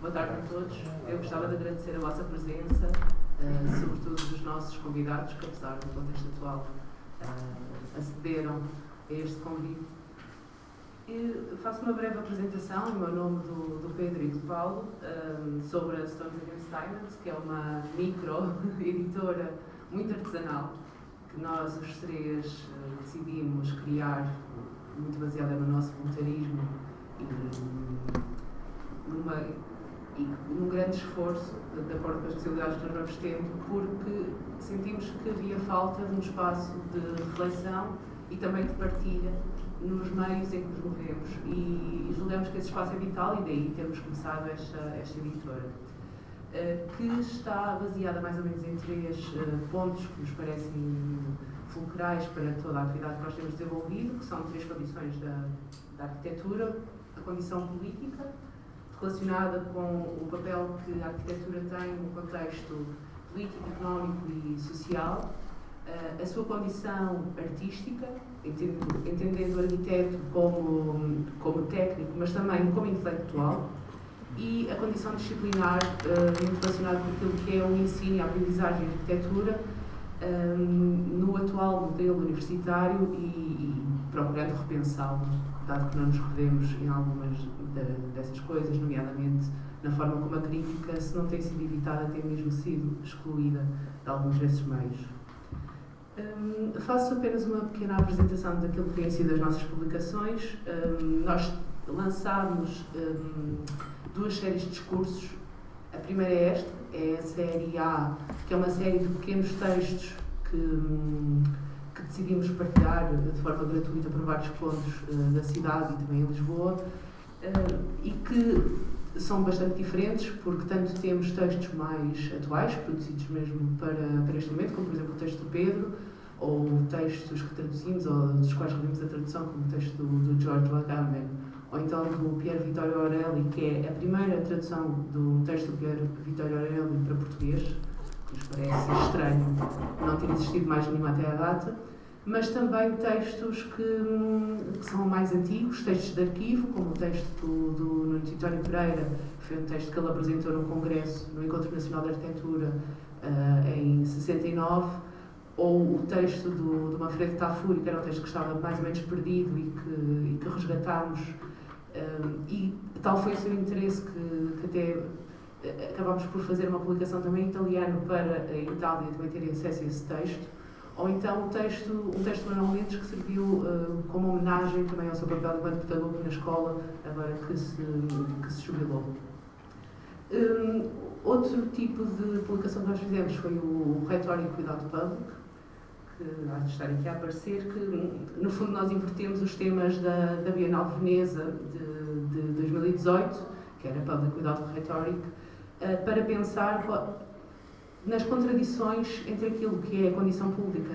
Boa tarde a todos. Eu gostava de agradecer a vossa presença, sobretudo dos nossos convidados, que apesar do contexto atual acederam a este convite. Faço uma breve apresentação em meu nome do Pedro e do Paulo sobre a Stones Against Diamonds, que é uma micro-editora muito artesanal que nós os três decidimos criar, muito baseada no nosso voluntarismo e num grande esforço, de acordo com as possibilidades que nós vamos tendo, porque sentimos que havia falta de um espaço de reflexão e também de partilha nos meios em que nos movemos, e julgamos que esse espaço é vital, e daí termos começado esta editora, que está baseada mais ou menos em três pontos que nos parecem fulcrais para toda a atividade que nós temos desenvolvido, que são três condições da arquitetura: a condição política, relacionada com o papel que a arquitetura tem no contexto político, económico e social, a sua condição artística, entendendo o arquiteto como técnico, mas também como intelectual, e a condição disciplinar, muito relacionada com aquilo que é o ensino e a aprendizagem de arquitetura no atual modelo universitário, e procurando repensá-lo, dado que não nos revemos em algumas dessas coisas, nomeadamente na forma como a crítica, se não tem sido evitada, tem mesmo sido excluída de alguns desses meios. Faço apenas uma pequena apresentação daquilo que têm sido as nossas publicações. Nós lançámos duas séries de discursos. A primeira é esta, é a série A, que é uma série de pequenos textos que decidimos partilhar de forma gratuita por vários pontos da cidade e também em Lisboa, e que são bastante diferentes, porque tanto temos textos mais atuais, produzidos mesmo para este momento, como por exemplo o texto do Pedro, ou textos que traduzimos, ou dos quais revimos a tradução, como o texto do George Agamben, ou então do Pier Vittorio Aureli, que é a primeira tradução do texto do Pier Vittorio Aureli para português, que nos parece estranho não ter existido mais nenhuma até à data, mas também textos que são mais antigos, textos de arquivo, como o texto do Nuno Titório Pereira, que foi um texto que ele apresentou no Congresso, no Encontro Nacional de Arquitetura, em 69, ou o texto do Manfredo Tafuri, que era um texto que estava mais ou menos perdido e que resgatámos, e tal foi o seu interesse que até acabámos por fazer uma publicação também em italiano para a Itália também ter acesso a esse texto. Ou então um texto do Manuel Mendes, que serviu como homenagem também ao seu papel enquanto pedagogo na escola, agora que se jubilou. Outro tipo de publicação que nós fizemos foi o Retórico Without Public, que há de estar aqui a aparecer, que no fundo nós invertemos os temas da Bienal de Veneza de 2018, que era Public Without Rhetoric, para pensar nas contradições entre aquilo que é a condição pública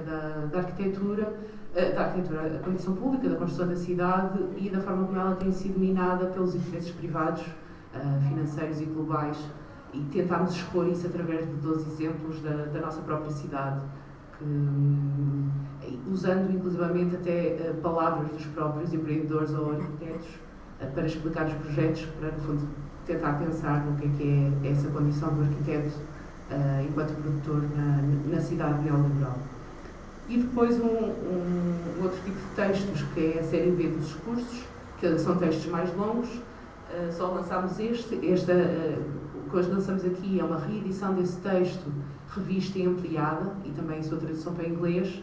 da arquitetura, a condição pública da construção da cidade e da forma como ela tem sido minada pelos interesses privados, financeiros e globais, e tentámos expor isso através de 12 exemplos da nossa própria cidade, usando inclusivamente até palavras dos próprios empreendedores ou arquitetos para explicar os projetos, para no fundo tentar pensar no que é essa condição do arquiteto enquanto produtor na cidade neoliberal. E depois um outro tipo de textos, que é a série B dos discursos, que são textos mais longos. Só lançámos este. O que hoje lançamos aqui é uma reedição desse texto, revista e ampliada, e também a sua tradução para inglês,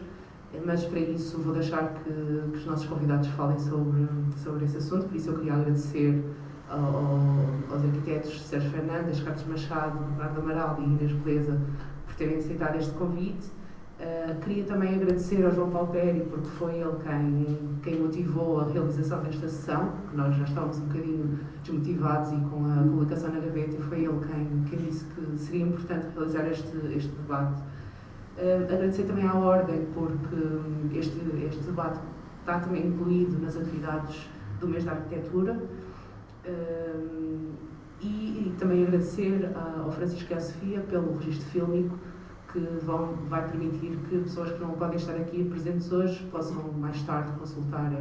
mas para isso vou deixar que os nossos convidados falem sobre esse assunto. Por isso eu queria agradecer aos arquitetos Sérgio Fernandes, Carlos Machado, Bernardo Amaral e Inês Beleza por terem aceitado este convite. Queria também agradecer ao João Paulo Peri, porque foi ele quem motivou a realização desta sessão, que nós já estávamos um bocadinho desmotivados e com a publicação na gaveta, e foi ele quem disse que seria importante realizar este debate. Agradecer também à Ordem, porque este debate está também incluído nas atividades do mês da arquitetura. E também agradecer ao Francisco e à Sofia pelo registro fílmico, que vai permitir que pessoas que não podem estar aqui presentes hoje possam mais tarde consultar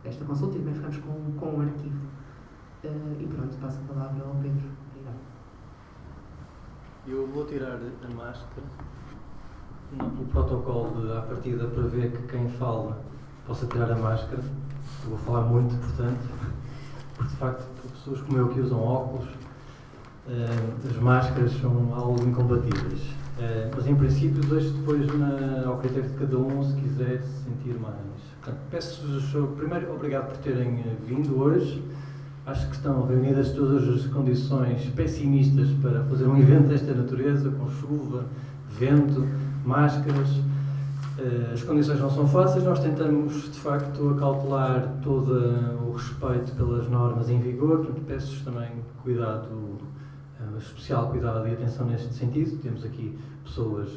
esta consulta, e também ficamos com um arquivo. E pronto, passo a palavra ao Pedro. Obrigada. Eu vou tirar a máscara. O protocolo à partida prevê que quem fala possa tirar a máscara. Eu vou falar muito, portanto, porque de facto, pessoas como eu que usam óculos, as máscaras são algo incompatíveis. Mas em princípio deixo depois ao critério de cada um, se quiser se sentir mais. Portanto, peço-vos primeiro obrigado por terem vindo hoje. Acho que estão reunidas todas as condições pessimistas para fazer um evento desta natureza, com chuva, vento, máscaras. As condições não são fáceis, nós tentamos de facto acautelar todo o respeito pelas normas em vigor, portanto peço-vos também cuidado, especial cuidado e atenção neste sentido. Temos aqui pessoas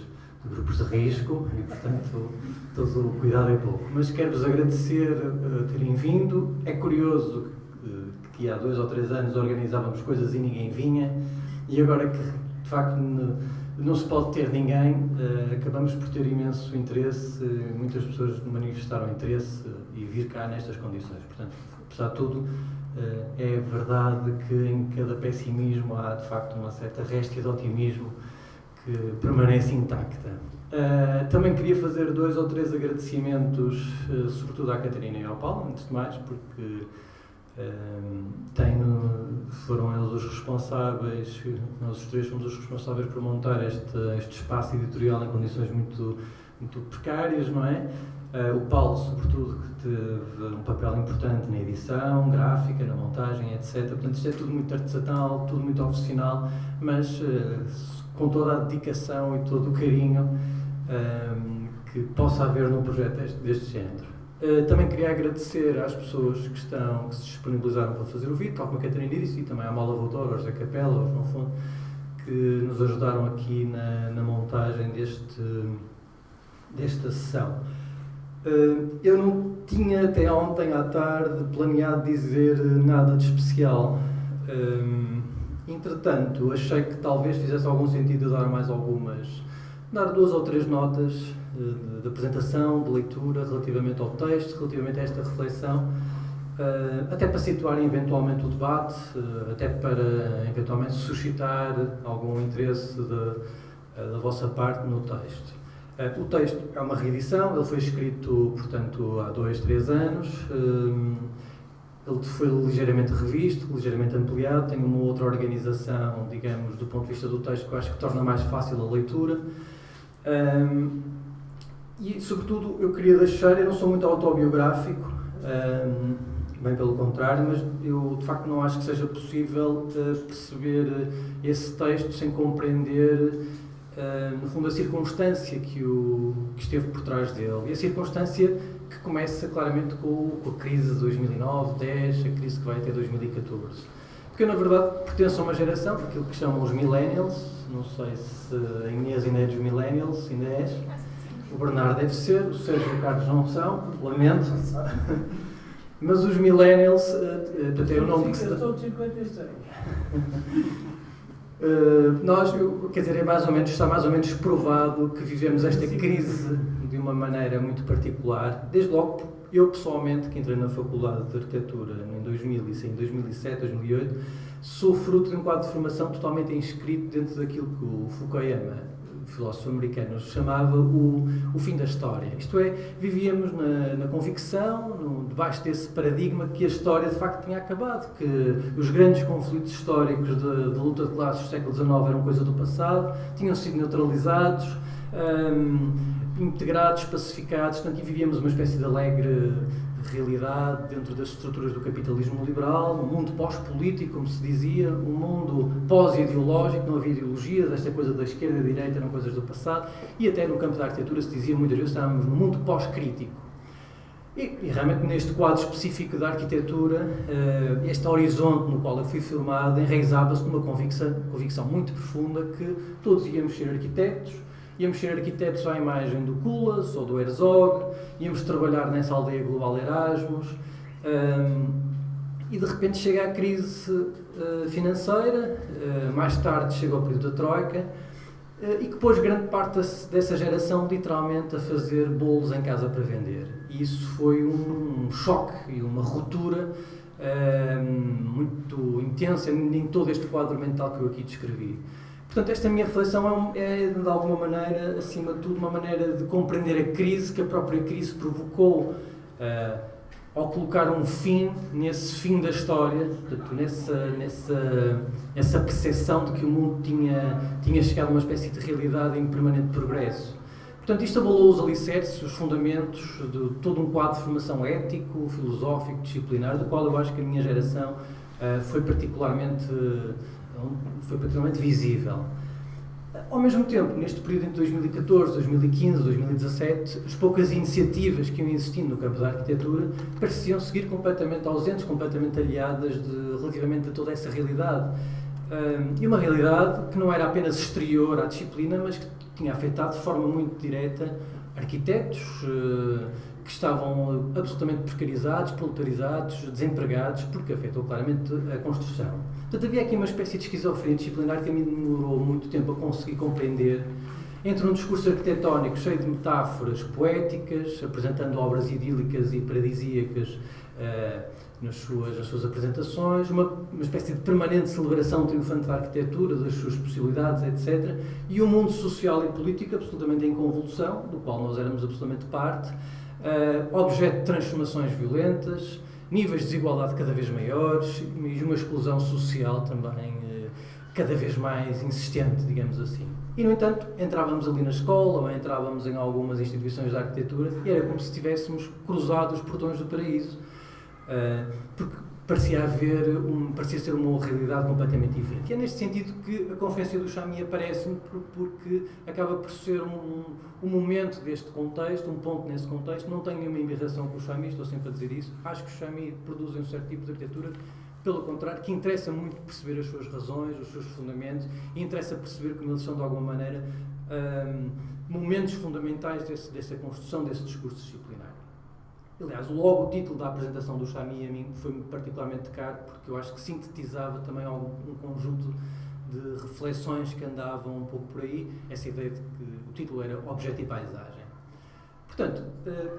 de grupos de risco e portanto todo o cuidado é pouco. Mas quero-vos agradecer terem vindo. É curioso que há 2 ou 3 anos organizávamos coisas e ninguém vinha, e agora que de facto não se pode ter ninguém, acabamos por ter imenso interesse, muitas pessoas manifestaram interesse e vir cá nestas condições. Portanto, apesar de tudo, é verdade que em cada pessimismo há de facto uma certa réstia de otimismo que permanece intacta. Também queria fazer 2 ou 3 agradecimentos, sobretudo à Catarina e ao Paulo, antes de mais, porque foram eles os responsáveis, nós os 3 fomos os responsáveis por montar este espaço editorial em condições muito, muito precárias, não é? O Paulo, sobretudo, que teve um papel importante na edição, gráfica, na montagem, etc. Portanto, isto é tudo muito artesanal, tudo muito oficinal, mas com toda a dedicação e todo o carinho que possa haver num projeto deste género. Também queria agradecer às pessoas que se disponibilizaram para fazer o vídeo, tal como a Catarina disse, e também à Mala Voltor, ao José Capela, ao João Fonte, que nos ajudaram aqui na montagem desta sessão. Eu não tinha até ontem à tarde planeado dizer nada de especial. Entretanto, achei que talvez fizesse algum sentido dar 2 ou 3 notas de apresentação, de leitura, relativamente ao texto, relativamente a esta reflexão, até para situar eventualmente o debate, até para eventualmente suscitar algum interesse da vossa parte no texto. O texto é uma reedição, ele foi escrito, portanto, há 2, 3 anos, ele foi ligeiramente revisto, ligeiramente ampliado, tem uma outra organização, digamos, do ponto de vista do texto, que eu acho que torna mais fácil a leitura. E, sobretudo, eu queria deixar, eu não sou muito autobiográfico, bem pelo contrário, mas eu, de facto, não acho que seja possível perceber esse texto sem compreender, no fundo, a circunstância que esteve por trás dele. E a circunstância que começa, claramente, com a crise de 2009, 10, a crise que vai até 2014. Porque eu, na verdade, pertenço a uma geração, aquilo que chamam os millennials, não sei se a Inês ainda é dos millennials, ainda és. O Bernardo deve ser, o Sérgio e o Carlos não são, lamento. Mas os millennials, até o nome que se dá. Eu sou de 56. Está mais ou menos provado que vivemos esta crise de uma maneira muito particular. Desde logo, eu pessoalmente, que entrei na Faculdade de Arquitetura em 2000 e saí em 2007, 2008, sou fruto de um quadro de formação totalmente inscrito dentro daquilo que o Fukuyama, filósofo americano, chamava o fim da história. Isto é, vivíamos na convicção, debaixo desse paradigma que a história de facto tinha acabado, que os grandes conflitos históricos de luta de classes do século XIX eram coisa do passado, tinham sido neutralizados, integrados, pacificados, portanto, e vivíamos uma espécie de alegre realidade dentro das estruturas do capitalismo liberal, um mundo pós-político, como se dizia, um mundo pós-ideológico, não havia ideologias, esta coisa da esquerda e da direita eram coisas do passado, e até no campo da arquitetura se dizia muitas vezes estávamos num mundo pós-crítico. E realmente neste quadro específico da arquitetura, este horizonte no qual eu fui filmado enraizava-se numa convicção muito profunda que todos íamos ser arquitetos à imagem do Culas ou do Herzog, íamos trabalhar nessa aldeia global Erasmus, e de repente chega a crise financeira, mais tarde chega o período da Troika, e que pôs grande parte dessa geração literalmente a fazer bolos em casa para vender. E isso foi um choque e uma ruptura muito intensa em todo este quadro mental que eu aqui descrevi. Portanto, esta minha reflexão é, de alguma maneira, acima de tudo, uma maneira de compreender a crise que a própria crise provocou ao colocar um fim nesse fim da história, portanto, nessa percepção de que o mundo tinha chegado a uma espécie de realidade em permanente progresso. Portanto, isto abalou os alicerces, os fundamentos de todo um quadro de formação ético, filosófico, disciplinar, do qual eu acho que a minha geração foi particularmente visível. Ao mesmo tempo, neste período entre 2014, 2015, 2017, as poucas iniciativas que iam existindo no campo da arquitetura pareciam seguir completamente ausentes, completamente aliadas relativamente a toda essa realidade. E uma realidade que não era apenas exterior à disciplina, mas que tinha afetado de forma muito direta arquitetos que estavam absolutamente precarizados, proletarizados, desempregados, porque afetou claramente a construção. Portanto, havia aqui uma espécie de esquizofrenia disciplinar que a mim demorou muito tempo a conseguir compreender, entre um discurso arquitetónico cheio de metáforas poéticas, apresentando obras idílicas e paradisíacas nas suas apresentações, uma espécie de permanente celebração triunfante da arquitetura, das suas possibilidades, etc. E um mundo social e político absolutamente em convulsão, do qual nós éramos absolutamente parte, objeto de transformações violentas, níveis de desigualdade cada vez maiores e uma exclusão social também cada vez mais insistente, digamos assim. E, no entanto, entrávamos ali na escola ou entrávamos em algumas instituições de arquitetura e era como se tivéssemos cruzado os portões do paraíso, porque parecia ser uma realidade completamente diferente. E é neste sentido que a Conferência do Chamy aparece-me, porque acaba por ser um momento deste contexto, um ponto nesse contexto. Não tenho nenhuma embirração com o Chamy, estou sempre a dizer isso. Acho que o Chamy produz um certo tipo de arquitetura, pelo contrário, que interessa muito perceber as suas razões, os seus fundamentos, e interessa perceber como eles são, de alguma maneira, momentos fundamentais dessa construção, desse discurso disciplinar. Aliás, logo o título da apresentação do Chamy a mim foi-me particularmente caro, porque eu acho que sintetizava também um conjunto de reflexões que andavam um pouco por aí, essa ideia de que o título era Objeto e Paisagem. Portanto,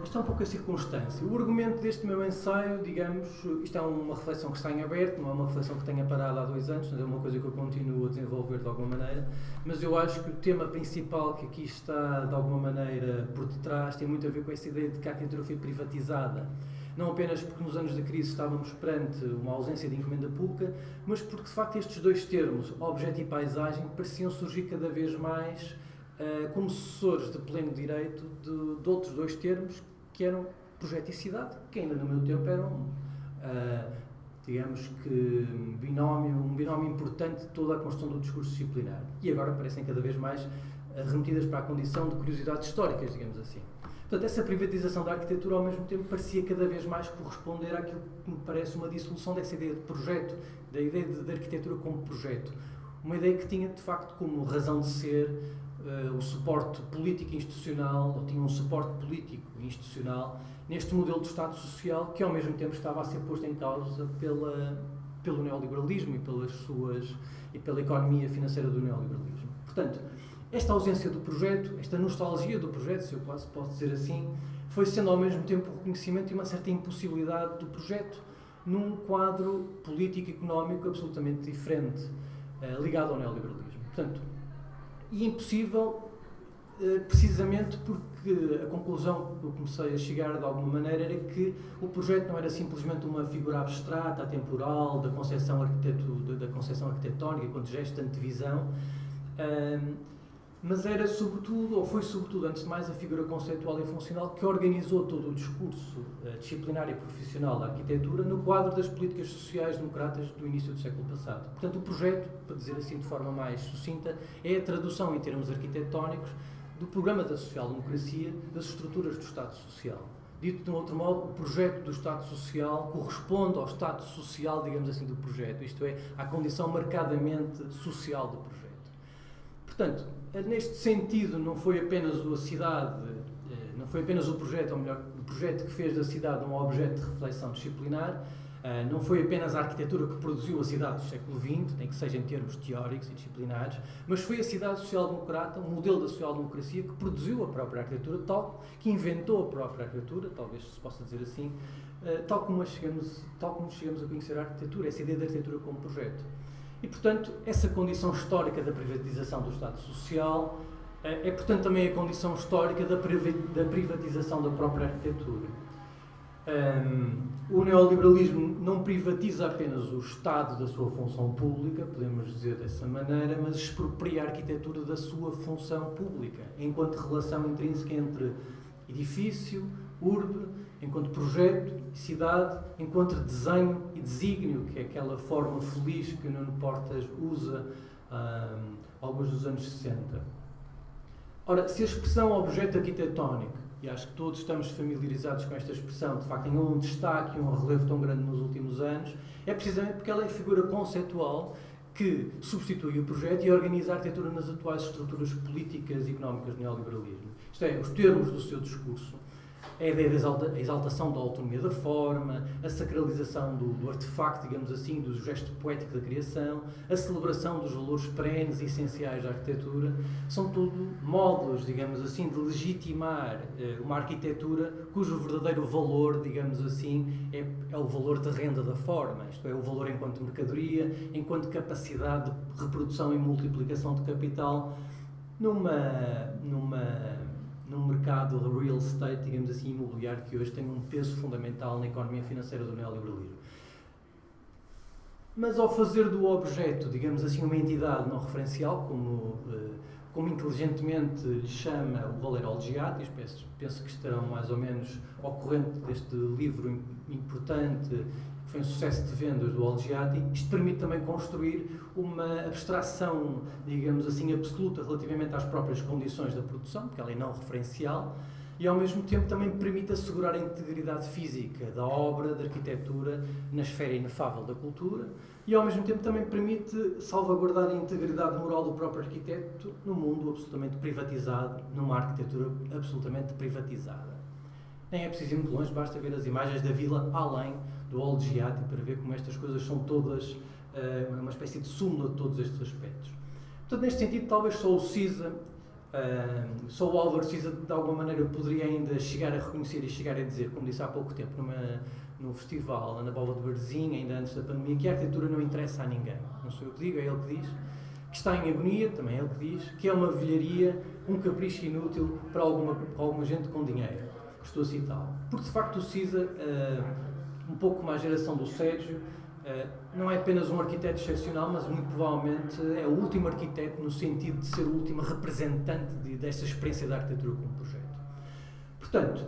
isto é um pouco a circunstância. O argumento deste meu ensaio, digamos, isto é uma reflexão que está em aberto, não é uma reflexão que tenha parado há 2 anos, é uma coisa que eu continuo a desenvolver de alguma maneira, mas eu acho que o tema principal que aqui está, de alguma maneira, por detrás, tem muito a ver com essa ideia de que a arquitetura foi privatizada. Não apenas porque nos anos da crise estávamos perante uma ausência de encomenda pública, mas porque, de facto, estes dois termos, objeto e paisagem, pareciam surgir cada vez mais como sucessores de pleno direito de outros 2 termos, que eram projeto e cidade, que ainda no meu tempo eram, digamos que, um binómio importante de toda a construção do discurso disciplinar. E agora parecem cada vez mais remetidas para a condição de curiosidades históricas, digamos assim. Portanto, essa privatização da arquitetura, ao mesmo tempo, parecia cada vez mais corresponder àquilo que me parece uma dissolução dessa ideia de projeto, da ideia de arquitetura como projeto. Uma ideia que tinha, de facto, como razão de ser o suporte político e institucional, ou tinha um suporte político e institucional neste modelo de Estado social que, ao mesmo tempo, estava a ser posto em causa pelo neoliberalismo e pela economia financeira do neoliberalismo. Portanto, esta ausência do projeto, esta nostalgia do projeto, se eu posso dizer assim, foi sendo ao mesmo tempo o reconhecimento de uma certa impossibilidade do projeto num quadro político e económico absolutamente diferente, ligado ao neoliberalismo. Portanto, e impossível precisamente porque a conclusão que eu comecei a chegar de alguma maneira era que o projeto não era simplesmente uma figura abstrata, atemporal, da concepção arquitetónica, com gesto de antevisão, mas era sobretudo, ou foi sobretudo, antes de mais, a figura conceitual e funcional que organizou todo o discurso disciplinar e profissional da arquitetura no quadro das políticas sociais democratas do início do século passado. Portanto, o projeto, para dizer assim de forma mais sucinta, é a tradução em termos arquitetónicos do programa da social-democracia das estruturas do Estado Social. Dito de um outro modo, o projeto do Estado Social corresponde ao Estado Social, digamos assim, do projeto, isto é, à condição marcadamente social do projeto. Portanto, neste sentido, não foi apenas o projeto, ou melhor, o projeto que fez da cidade um objeto de reflexão disciplinar, Não foi apenas a arquitetura que produziu a cidade do século XX, nem que seja em termos teóricos e disciplinares, mas foi a cidade social-democrata, o modelo da social-democracia, que produziu a própria arquitetura, que inventou a própria arquitetura, talvez se possa dizer assim, tal como chegamos a conhecer a arquitetura, essa ideia da arquitetura como projeto. E, portanto, essa condição histórica da privatização do Estado Social é, portanto, também a condição histórica da privatização da própria arquitetura. O neoliberalismo não privatiza apenas o Estado da sua função pública, podemos dizer dessa maneira, mas expropria a arquitetura da sua função pública, enquanto relação intrínseca entre edifício, urbe, enquanto projeto, cidade, enquanto desenho e desígnio, que é aquela forma feliz que Nuno Portas usa alguns dos anos 60. Ora, se a expressão objeto arquitetónico, e acho que todos estamos familiarizados com esta expressão, de facto ganhou um destaque e um relevo tão grande nos últimos anos, é precisamente porque ela é a figura conceitual que substitui o projeto e organiza a arquitetura nas atuais estruturas políticas e económicas do neoliberalismo. Isto é, os termos do seu discurso, a ideia da exaltação da autonomia da forma, a sacralização do artefacto, digamos assim, do gesto poético da criação, a celebração dos valores perenes e essenciais da arquitetura, são tudo modos, digamos assim, de legitimar uma arquitetura cujo verdadeiro valor, digamos assim, é o valor de renda da forma, isto é, o valor enquanto mercadoria, enquanto capacidade de reprodução e multiplicação de capital num mercado de real estate, digamos assim, imobiliário, que hoje tem um peso fundamental na economia financeira do neoliberalismo. Mas ao fazer do objeto, digamos assim, uma entidade não referencial, como inteligentemente lhe chama o Valerio Olgiati, penso que estarão mais ou menos ao corrente deste livro importante, que foi um sucesso de vendas do Olgiati, isto permite também construir uma abstração, digamos assim, absoluta relativamente às próprias condições da produção, porque ela é não referencial, e ao mesmo tempo também permite assegurar a integridade física da obra, da arquitetura, na esfera inefável da cultura, e ao mesmo tempo também permite salvaguardar a integridade moral do próprio arquiteto num mundo absolutamente privatizado, numa arquitetura absolutamente privatizada. Nem é preciso ir muito longe, basta ver as imagens da vila além do Olgiati para ver como estas coisas são todas uma espécie de súmula de todos estes aspectos. Portanto, neste sentido, talvez só o Cisa, só o Álvaro Cisa, de alguma maneira, poderia ainda chegar a reconhecer e chegar a dizer, como disse há pouco tempo, num festival, na Póvoa de Varzim, ainda antes da pandemia, que a arquitetura não interessa a ninguém. Não sou eu que digo, é ele que diz. Que está em agonia, também é ele que diz. Que é uma velharia, um capricho inútil para alguma gente com dinheiro. Estou a citá-lo. Porque, de facto, o Cisa, um pouco como a geração do Sérgio, não é apenas um arquiteto excepcional, mas muito provavelmente é o último arquiteto no sentido de ser o último representante desta experiência da arquitetura como projeto. Portanto,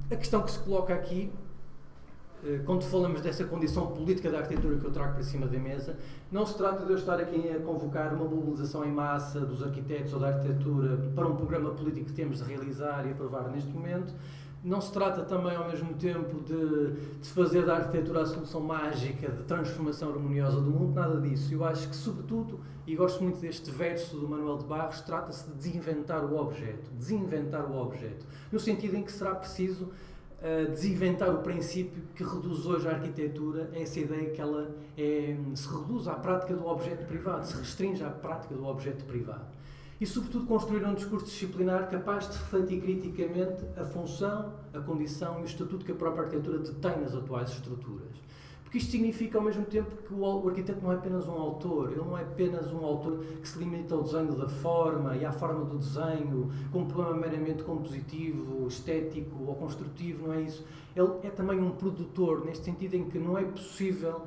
a questão que se coloca aqui, quando falamos dessa condição política da arquitetura que eu trago para cima da mesa, não se trata de eu estar aqui a convocar uma mobilização em massa dos arquitetos ou da arquitetura para um programa político que temos de realizar e aprovar neste momento. Não se trata também, ao mesmo tempo, de fazer da arquitetura a solução mágica de transformação harmoniosa do mundo, nada disso. Eu acho que, sobretudo, e gosto muito deste verso do Manuel de Barros, trata-se de desinventar o objeto, no sentido em que será preciso desinventar o princípio que reduz hoje a arquitetura a essa ideia que ela se reduz à prática do objeto privado, se restringe à prática do objeto privado. E, sobretudo, construir um discurso disciplinar capaz de refletir criticamente a função, a condição e o estatuto que a própria arquitetura detém nas atuais estruturas. Porque isto significa, ao mesmo tempo, que o arquiteto não é apenas um autor, ele não é apenas um autor que se limita ao desenho da forma e à forma do desenho, com um problema meramente compositivo, estético ou construtivo, não é isso. Ele é também um produtor, neste sentido em que não é possível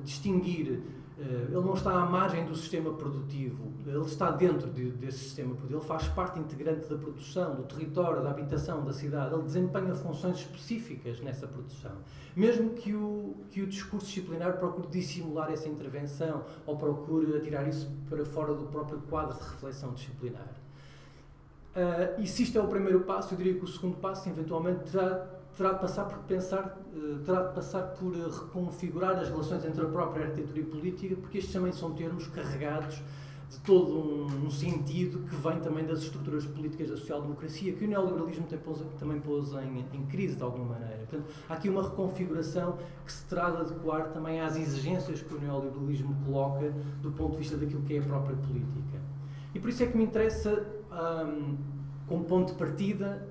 distinguir. Ele não está à margem do sistema produtivo, ele está dentro desse sistema produtivo, ele faz parte integrante da produção, do território, da habitação, da cidade, ele desempenha funções específicas nessa produção. Mesmo que o discurso disciplinar procure dissimular essa intervenção ou procure atirar isso para fora do próprio quadro de reflexão disciplinar. E se isto é o primeiro passo, eu diria que o segundo passo, eventualmente, terá de passar por reconfigurar as relações entre a própria arquitetura e política, porque estes também são termos carregados de de todo um sentido que vem também das estruturas políticas da social-democracia, que o neoliberalismo também pôs em crise de alguma maneira. Portanto, há aqui uma reconfiguração que se terá de adequar também às exigências que o neoliberalismo coloca do ponto de vista daquilo que é a própria política. E por isso é que me interessa, como ponto de partida,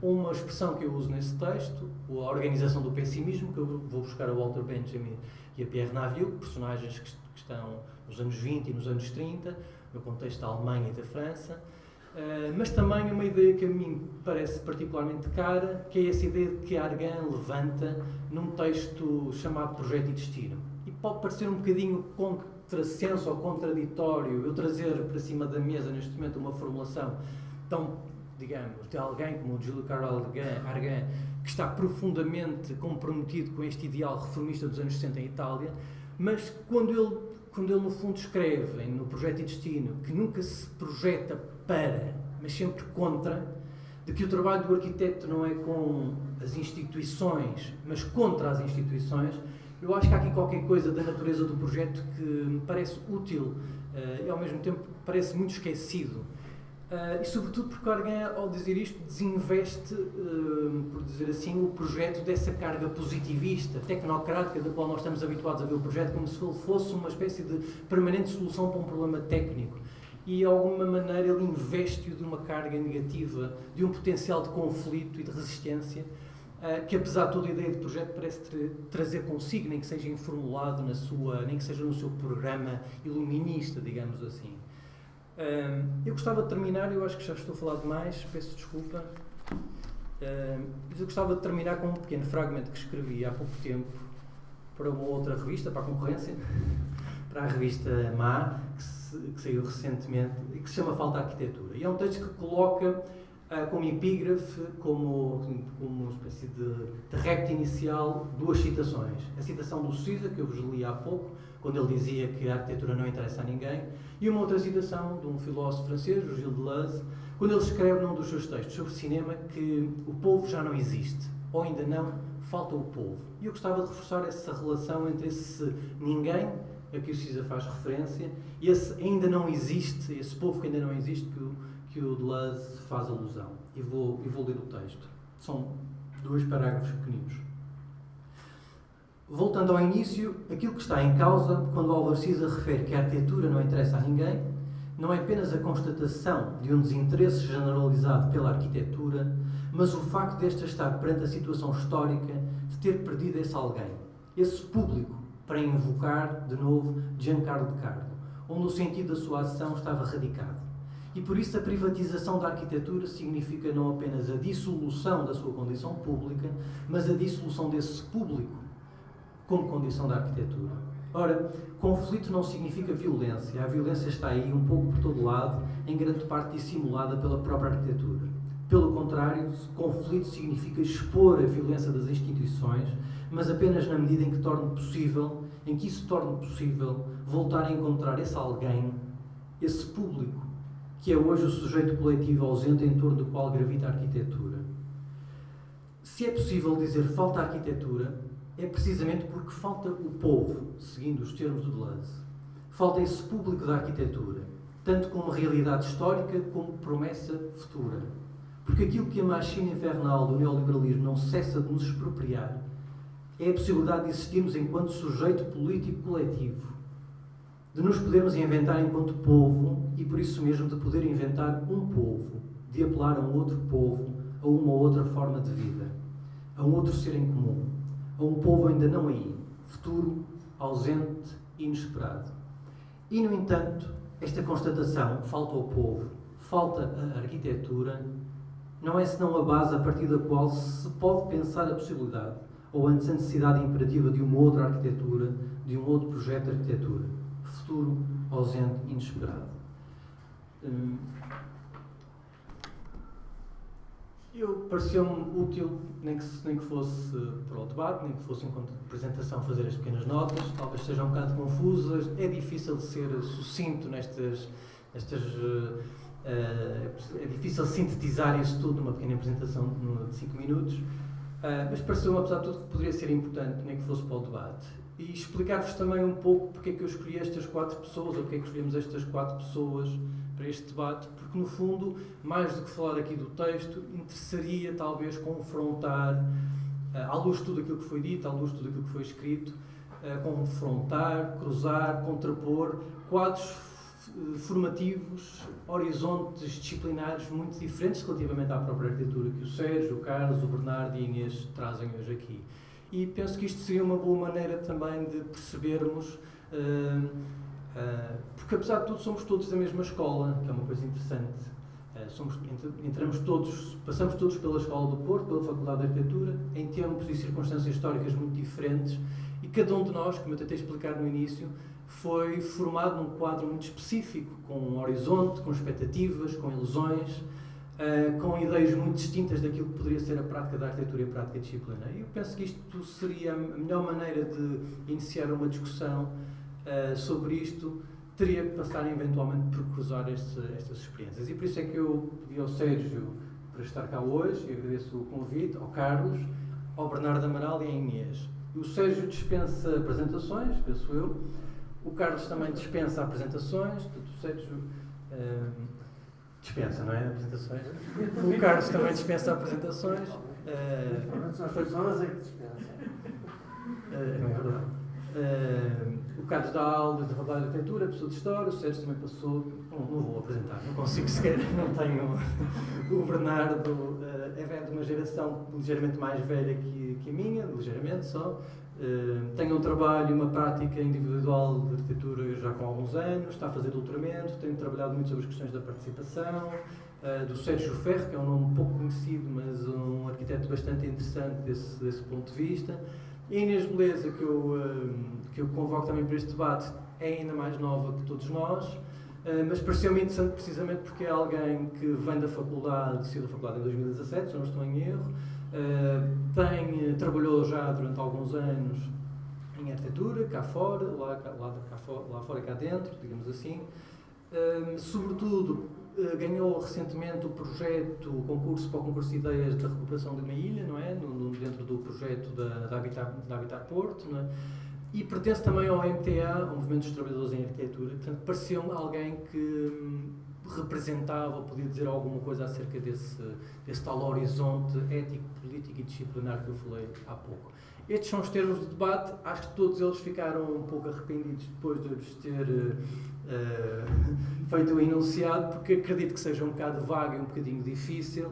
uma expressão que eu uso nesse texto, a organização do pessimismo, que eu vou buscar a Walter Benjamin e a Pierre Naville, personagens que estão nos anos 20 e nos anos 30, no contexto da Alemanha e da França, mas também uma ideia que a mim parece particularmente cara, que é essa ideia de que Argan levanta num texto chamado Projeto e Destino. E pode parecer um bocadinho contrassenso ou contraditório eu trazer para cima da mesa neste momento uma formulação tão, digamos, de alguém como o Júlio Carlos Argan, que está profundamente comprometido com este ideal reformista dos anos 60 em Itália, mas quando ele no fundo escreve no Projeto e Destino que nunca se projeta para, mas sempre contra, de que o trabalho do arquiteto não é com as instituições, mas contra as instituições, eu acho que há aqui qualquer coisa da natureza do projeto que me parece útil e ao mesmo tempo parece muito esquecido. E sobretudo porque alguém, ao dizer isto, desinveste, por dizer assim, o projeto dessa carga positivista, tecnocrática, da qual nós estamos habituados a ver o projeto como se ele fosse uma espécie de permanente solução para um problema técnico. E, de alguma maneira, ele investe-o de uma carga negativa, de um potencial de conflito e de resistência, que, apesar de toda a ideia de projeto, parece trazer consigo, nem que seja informulado nem que seja no seu programa iluminista, digamos assim. Eu gostava de terminar, eu acho que já estou a falar demais, peço desculpa, mas eu gostava de terminar com um pequeno fragmento que escrevi há pouco tempo para uma outra revista, para a concorrência, para a revista MA, que saiu recentemente, e que se chama Falta de Arquitetura. E é um texto que coloca como epígrafe, como uma espécie de repto inicial, duas citações. A citação do Cisa, que eu vos li há pouco, quando ele dizia que a arquitetura não interessa a ninguém, e uma outra citação de um filósofo francês, o Gilles Deleuze, quando ele escreve num dos seus textos sobre cinema que o povo já não existe, ou ainda não, falta o povo. E eu gostava de reforçar essa relação entre esse ninguém, a que o Cisa faz referência, e esse ainda não existe, esse povo que ainda não existe, que o Deleuze faz alusão. E vou ler o texto. São 2 parágrafos pequeninos. Voltando ao início, aquilo que está em causa, quando Álvaro Siza refere que a arquitetura não interessa a ninguém, não é apenas a constatação de um desinteresse generalizado pela arquitetura, mas o facto desta estar perante a situação histórica de ter perdido esse alguém, esse público, para invocar, de novo, Giancarlo de Carlo, onde o sentido da sua ação estava radicado. E por isso a privatização da arquitetura significa não apenas a dissolução da sua condição pública, mas a dissolução desse público como condição da arquitetura. Ora, conflito não significa violência. A violência está aí um pouco por todo lado, em grande parte dissimulada pela própria arquitetura. Pelo contrário, conflito significa expor a violência das instituições, mas apenas na medida em que isso torne possível voltar a encontrar esse alguém, esse público, que é hoje o sujeito coletivo ausente em torno do qual gravita a arquitetura. Se é possível dizer falta arquitetura, é precisamente porque falta o povo, seguindo os termos do Deleuze. Falta esse público da arquitetura, tanto como realidade histórica como promessa futura. Porque aquilo que a machina infernal do neoliberalismo não cessa de nos expropriar é a possibilidade de existirmos enquanto sujeito político coletivo, de nos podermos inventar enquanto povo e, por isso mesmo, de poder inventar um povo, de apelar a um outro povo, a uma outra forma de vida, a um outro ser em comum, a um povo ainda não aí, futuro, ausente e inesperado. E, no entanto, esta constatação, falta ao povo, falta a arquitetura, não é senão a base a partir da qual se pode pensar a possibilidade, ou antes a necessidade imperativa de uma outra arquitetura, de um outro projeto de arquitetura. Futuro, ausente e inesperado. Pareceu-me útil, nem que fosse para o debate, nem que fosse enquanto apresentação fazer as pequenas notas, talvez sejam um bocado confusas, é difícil de ser sucinto é difícil sintetizar isso tudo numa pequena apresentação de 5 minutos, Mas pareceu-me, apesar de tudo, que poderia ser importante, nem que fosse para o debate. E explicar-vos também um pouco porque é que eu escolhi estas 4 pessoas, ou porque é que escolhemos estas 4 pessoas para este debate, porque no fundo, mais do que falar aqui do texto, interessaria talvez confrontar, à luz de tudo aquilo que foi dito, à luz de tudo aquilo que foi escrito, confrontar, cruzar, contrapor quadros formativos, horizontes disciplinares muito diferentes relativamente à própria arquitetura que o Sérgio, o Carlos, o Bernardo e a Inês trazem hoje aqui. E penso que isto seria uma boa maneira também de percebermos, porque apesar de tudo somos todos da mesma escola, que é uma coisa interessante. Passamos todos pela Escola do Porto, pela Faculdade de Arquitetura, em tempos e circunstâncias históricas muito diferentes, e cada um de nós, como eu tentei explicar no início, foi formado num quadro muito específico, com um horizonte, com expectativas, com ilusões, com ideias muito distintas daquilo que poderia ser a prática da arquitetura e a prática disciplinar. E eu penso que isto seria a melhor maneira de iniciar uma discussão sobre isto, teria que passar eventualmente por cruzar estas experiências. E por isso é que eu pedi ao Sérgio para estar cá hoje, e agradeço o convite, ao Carlos, ao Bernardo Amaral e à Inês. O Sérgio dispensa apresentações, penso eu. O Carlos também dispensa apresentações, portanto, o Sérgio dispensa, não é? Apresentações. O Carlos também dispensa apresentações. São as pessoas é que dispensam. Não é verdade. O Carlos dá aulas da Faculdade de Arquitetura, professor de História, o Sérgio também passou. Não vou apresentar, não consigo sequer, não tenho. O Bernardo é de uma geração ligeiramente mais velha que a minha, ligeiramente só. Tenho um trabalho, uma prática individual de arquitetura já com alguns anos, está a fazer doutoramento, tenho trabalhado muito sobre as questões da participação, do Sérgio Ferro, que é um nome pouco conhecido, mas um arquiteto bastante interessante desse ponto de vista. E a Inês Beleza, que eu convoco também para este debate, é ainda mais nova que todos nós, mas pareceu-me interessante precisamente porque é alguém que vem da faculdade, saiu da faculdade em 2017, se eu não estou em erro, trabalhou já durante alguns anos em arquitetura, cá fora, lá fora e cá dentro, digamos assim. Sobretudo, ganhou recentemente o concurso para o concurso de ideias da recuperação de uma ilha, não é? Dentro do projeto da Habitat Porto, não é? E pertence também ao MTA, ao Movimento dos Trabalhadores em Arquitetura. Portanto, pareceu-me alguém que representava, ou podia dizer alguma coisa acerca desse tal horizonte ético, político e disciplinar que eu falei há pouco. Estes são os termos de debate. Acho que todos eles ficaram um pouco arrependidos depois de eu lhes ter feito o enunciado, porque acredito que seja um bocado vago e um bocadinho difícil,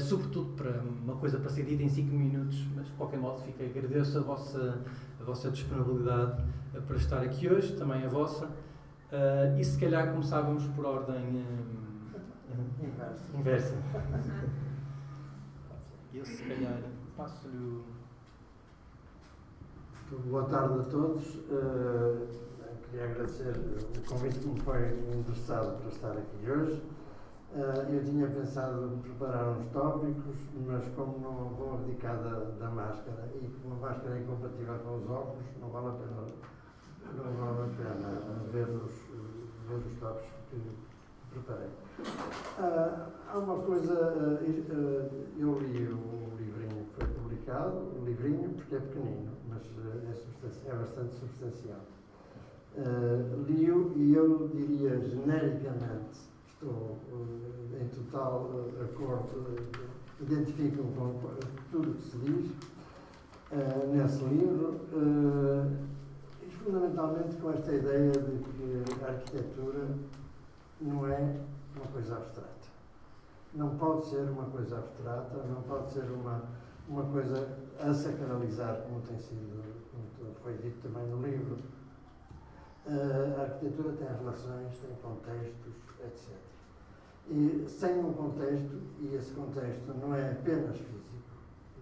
sobretudo para uma coisa para ser dita em 5 minutos, mas de qualquer modo agradeço a vossa disponibilidade para estar aqui hoje, também a vossa, e se calhar começávamos por ordem inversa. Eu se calhar passo-lhe o... Boa tarde a todos. Queria agradecer o convite que me foi endereçado para estar aqui hoje. Eu tinha pensado preparar uns tópicos, mas como não vou abdicar da máscara e como a máscara é incompatível com os óculos, não vale a pena ver os tópicos que preparei. Há uma coisa, eu li o livrinho que foi publicado, o livrinho porque é pequenino, mas é bastante substancial. Li-o e eu diria genericamente, estou em total acordo, identifico-me com tudo o que se diz nesse livro, e fundamentalmente com esta ideia de que a arquitetura não é uma coisa abstrata. Não pode ser uma coisa abstrata, não pode ser uma coisa a sacralizar, como foi dito também no livro. A arquitetura tem relações, tem contextos, etc. E sem um contexto, e esse contexto não é apenas físico,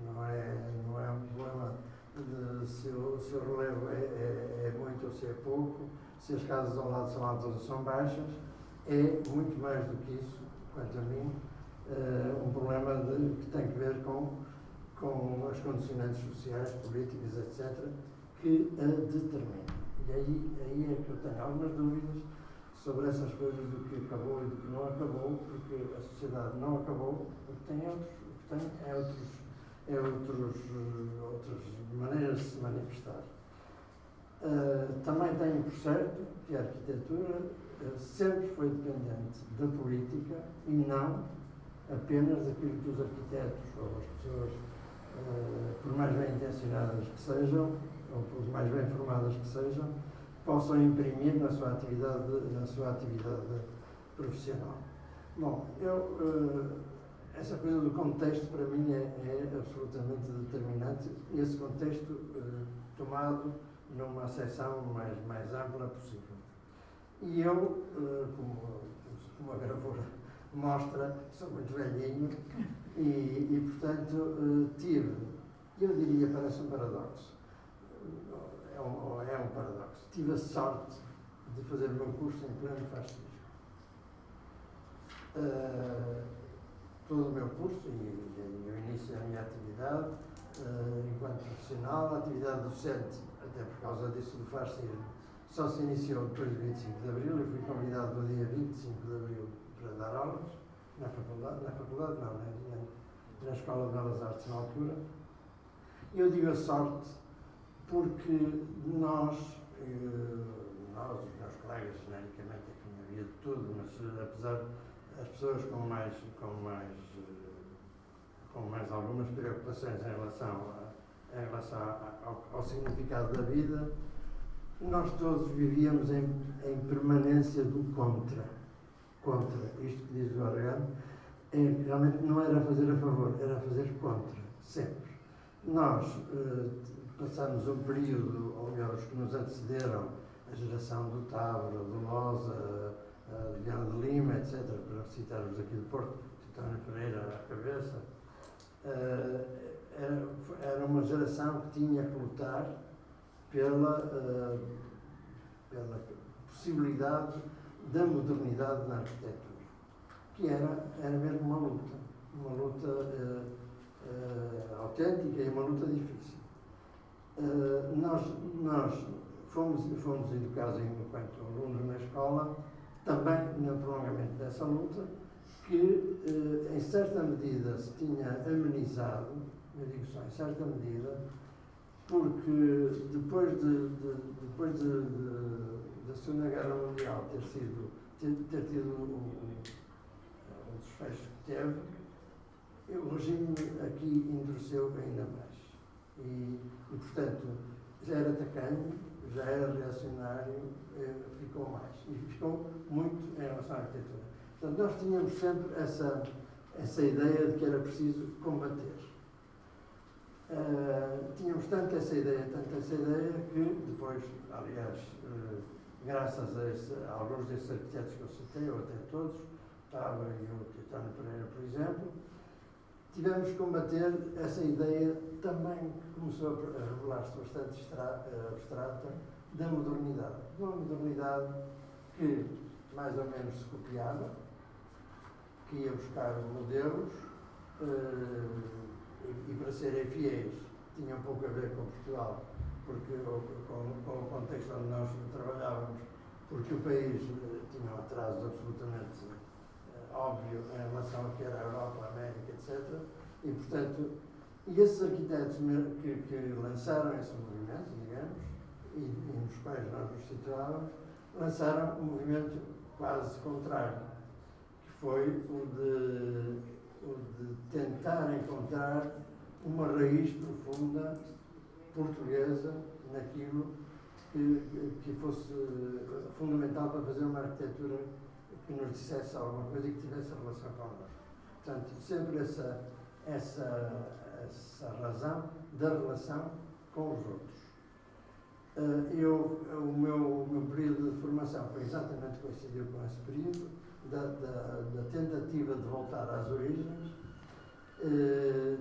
não é um problema de se o relevo é muito ou se é pouco, se as casas ao lado são altas ou são baixas, é muito mais do que isso, quanto a mim, um problema que tem que ver com as condicionantes sociais, políticas, etc., que a determinam. E aí é que eu tenho algumas dúvidas sobre essas coisas do que acabou e do que não acabou, porque a sociedade não acabou, o que tem é é outras maneiras de se manifestar. Também tenho por certo que a arquitetura sempre foi dependente da política e não apenas daquilo que os arquitetos ou as pessoas, por mais bem intencionadas que sejam, ou por mais bem formadas que sejam, possam imprimir na sua atividade profissional. Bom, essa coisa do contexto para mim é absolutamente determinante, esse contexto tomado numa seção mais ampla possível. E eu, como a gravura mostra, sou muito velhinho e portanto, eu diria, parece um paradoxo, é um paradoxo, tive a sorte de fazer o meu curso em pleno fascismo. Todo o meu curso e o início da minha atividade enquanto profissional, a atividade docente, até por causa disso do fascismo, só se iniciou depois de 25 de Abril. Eu fui convidado no dia 25 de Abril para dar aulas na faculdade não, na Escola de Belas Artes na altura. Eu digo a sorte porque nós, os meus colegas, genericamente, aqui não havia de tudo, mas apesar as pessoas com mais algumas preocupações em relação ao significado da vida, nós todos vivíamos em permanência do contra. Isto que diz o Organ, realmente não era fazer a favor, era fazer contra, sempre. Nós passamos um período, ou melhor, os que nos antecederam, a geração do Távora, do Loza, de Viana de Lima, etc., para citarmos aqui do Porto, Titânio Pereira à cabeça, era uma geração que tinha que lutar pela possibilidade da modernidade na arquitetura, que era mesmo uma luta autêntica e uma luta difícil. Nós fomos educados enquanto alunos na escola, também no prolongamento dessa luta, que em certa medida se tinha amenizado, eu digo só em certa medida, porque depois da Segunda Guerra Mundial ter tido o desfecho que teve, o regime aqui endureceu ainda mais. E portanto, já era tacanho, já era reacionário, ficou mais. E ficou muito em relação à arquitetura. Portanto, nós tínhamos sempre essa ideia de que era preciso combater. Tínhamos tanto essa ideia, que depois, aliás, graças a alguns desses arquitetos que eu citei, ou até todos, Távora e o Titânio Pereira, por exemplo, tivemos que combater essa ideia também que começou a revelar-se bastante abstrata da modernidade. Uma modernidade que mais ou menos se copiava, que ia buscar modelos e para serem fiéis tinha um pouco a ver com Portugal, porque com o contexto onde nós trabalhávamos, porque o país tinha um atraso absolutamente óbvio em relação ao que era a Europa, a América, etc. E, portanto, esses arquitetos que lançaram esse movimento, digamos, e nos quais nós nos situávamos, lançaram um movimento quase contrário, que foi o de tentar encontrar uma raiz profunda portuguesa naquilo que fosse fundamental para fazer uma arquitetura que nos dissesse alguma coisa e que tivesse relação connosco. Portanto, sempre essa razão da relação com os outros. O meu período de formação foi exatamente coincidiu com esse período da tentativa de voltar às origens,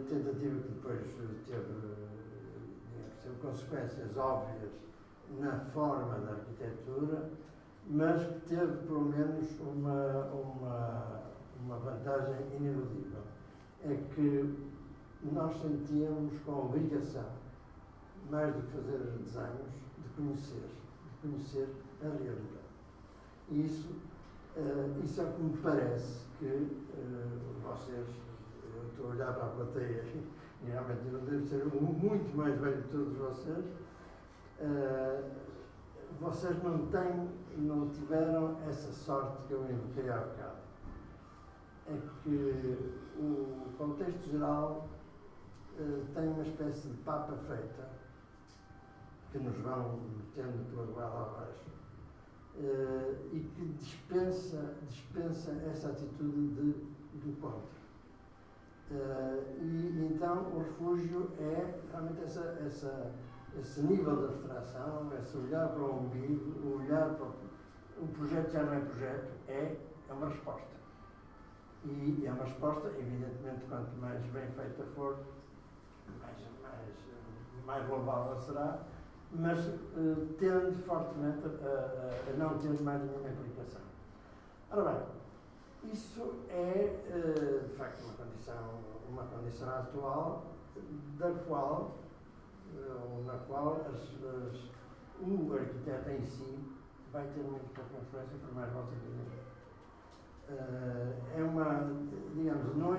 tentativa que depois teve consequências óbvias na forma da arquitetura, mas que teve pelo menos uma vantagem ineludível. É que nós sentíamos com obrigação, mais do que fazer desenhos, de conhecer a realidade. E isso é que me parece que vocês, eu estou a olhar para a plateia e realmente eu não devo ser muito mais velho que todos vocês, vocês não tiveram essa sorte que eu invoquei há bocado. É que o contexto geral tem uma espécie de papa feita que nos vão metendo pela goela abaixo e que dispensa essa atitude do contra. E então o refúgio é realmente esse nível de abstração, esse olhar para o umbigo, olhar para o projeto já não é projeto, é uma resposta. E é uma resposta, evidentemente, quanto mais bem feita for, mais louvável será, mas tende fortemente a não ter mais nenhuma implicação. Ora bem, isso é, de facto, uma condição atual, na qual o arquiteto em si vai ter muito pouca influência, por mais volta que diga. Digamos, não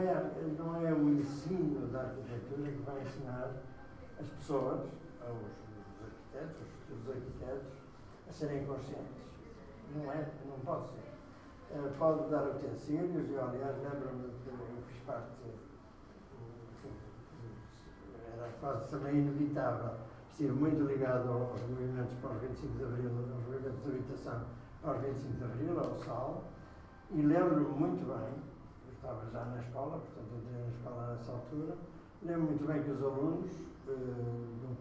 é o ensino da arquitetura que vai ensinar as pessoas, os futuros arquitetos, a serem conscientes. Não pode ser. Pode dar utensílios, eu aliás lembro-me que eu fiz parte, era quase também inevitável, estive muito ligado aos movimentos para os 25 de Abril, aos movimentos de habitação para os 25 de Abril, ao SAL, e lembro-me muito bem, eu estava já na escola, portanto entrei na escola nessa altura, lembro-me muito bem que os alunos,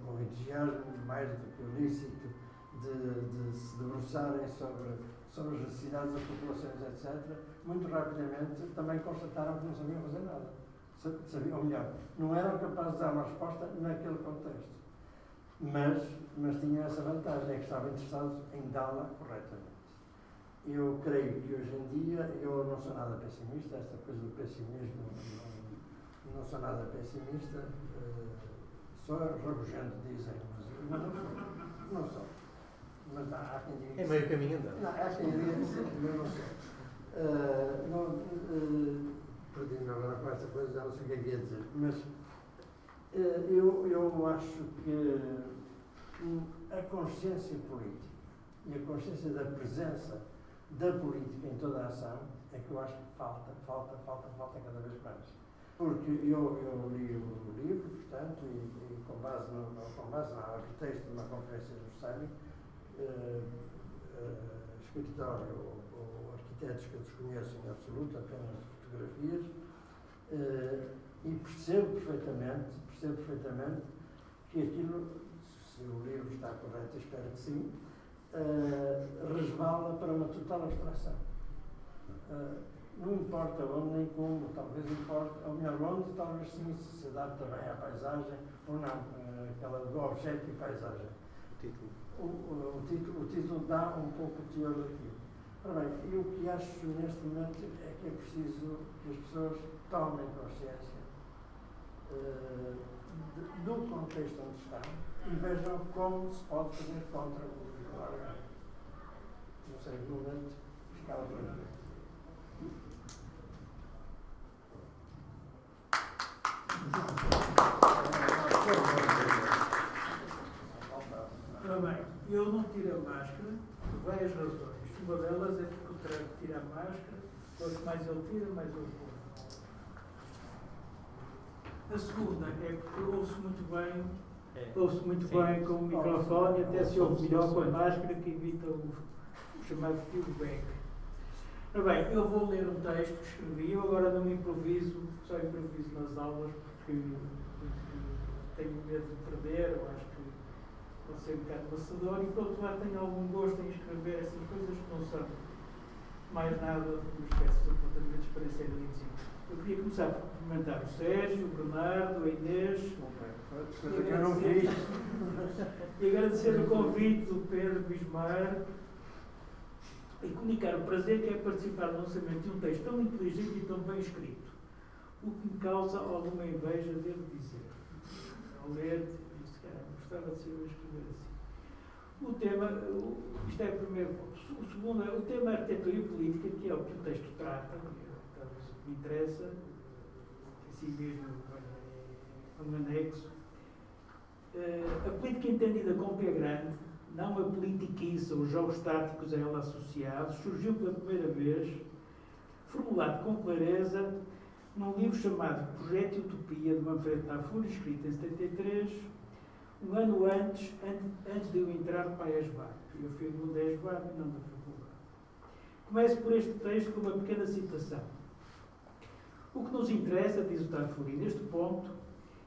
com entusiasmo mais do que o lícito, de se debruçarem sobre as necessidades das populações, etc., muito rapidamente também constataram que não sabiam fazer nada. Ou melhor, não eram capazes de dar uma resposta naquele contexto. Mas tinham essa vantagem, é que estavam interessados em dá-la corretamente. Eu creio que hoje em dia, eu não sou nada pessimista, esta coisa do pessimismo, não sou nada pessimista, sou rabugento, dizem, mas não sou. Mas há quem diga. É meio caminho andado. Não, há quem diga que sim, eu não sou. Perdi-me agora com esta coisa, já não sei o que ia dizer, mas eu acho que a consciência política e a consciência da presença da política em toda a ação é que eu acho que falta cada vez mais. Porque eu li o livro, portanto, e com base no texto de uma conferência do SAMI, escritório ou arquitetos que eu desconheço em absoluto, apenas fotografias, e percebo perfeitamente que aquilo, se o livro está correto, espero que sim, resvala para uma total abstração. Não importa onde nem como, talvez importe, ou melhor, onde talvez sim se adapta bem à paisagem, ou não, aquela do objeto e paisagem. O título dá um pouco o teor daquilo. Ora bem, eu o que acho neste momento é que é preciso que as pessoas tomem consciência do contexto onde estão e vejam como se pode fazer contra o largar. Não sei, no momento, ficava por aqui. Ora bem, eu não tiro a máscara por várias razões. Uma delas é porque eu terei que tirar a máscara, quanto mais ele tira, mais eu ponho. A segunda é porque eu ouço muito bem com o microfone e até se ouve melhor com a máscara, que evita o chamado feedback. Ora bem, eu vou ler um texto que escrevi, eu agora não só improviso nas aulas porque tenho medo de perder, eu acho que pode ser um bocado maçador e por outro lado tenho algum gosto em escrever essas coisas que não são mais nada do que uma espécie de apontamentos para serem dizidos. Eu queria começar por cumprimentar o Sérgio, o Bernardo, a Inês. Coisa que eu não fiz. E agradecer o convite do Pedro Bismar e comunicar o prazer que é participar no lançamento de um texto tão inteligente e tão bem escrito. O que me causa alguma inveja, devo dizer. Ao ler, gostava de ser eu escrever assim. O tema, isto é o primeiro ponto. O segundo é o tema arquitetura e política, que é o que o texto trata, talvez o que me interessa, em si mesmo no anexo, a política entendida com P grande, não a politiquice ou os jogos táticos a ela associados, surgiu pela primeira vez, formulado com clareza, num livro chamado Projeto Utopia, de Manfred Tafur, escrito em 73, um ano antes de eu entrar para a ESBAC. Eu fui no da ESBAC e não da faculdade. Começo por este texto com uma pequena citação. O que nos interessa, diz o Tafuri, neste ponto,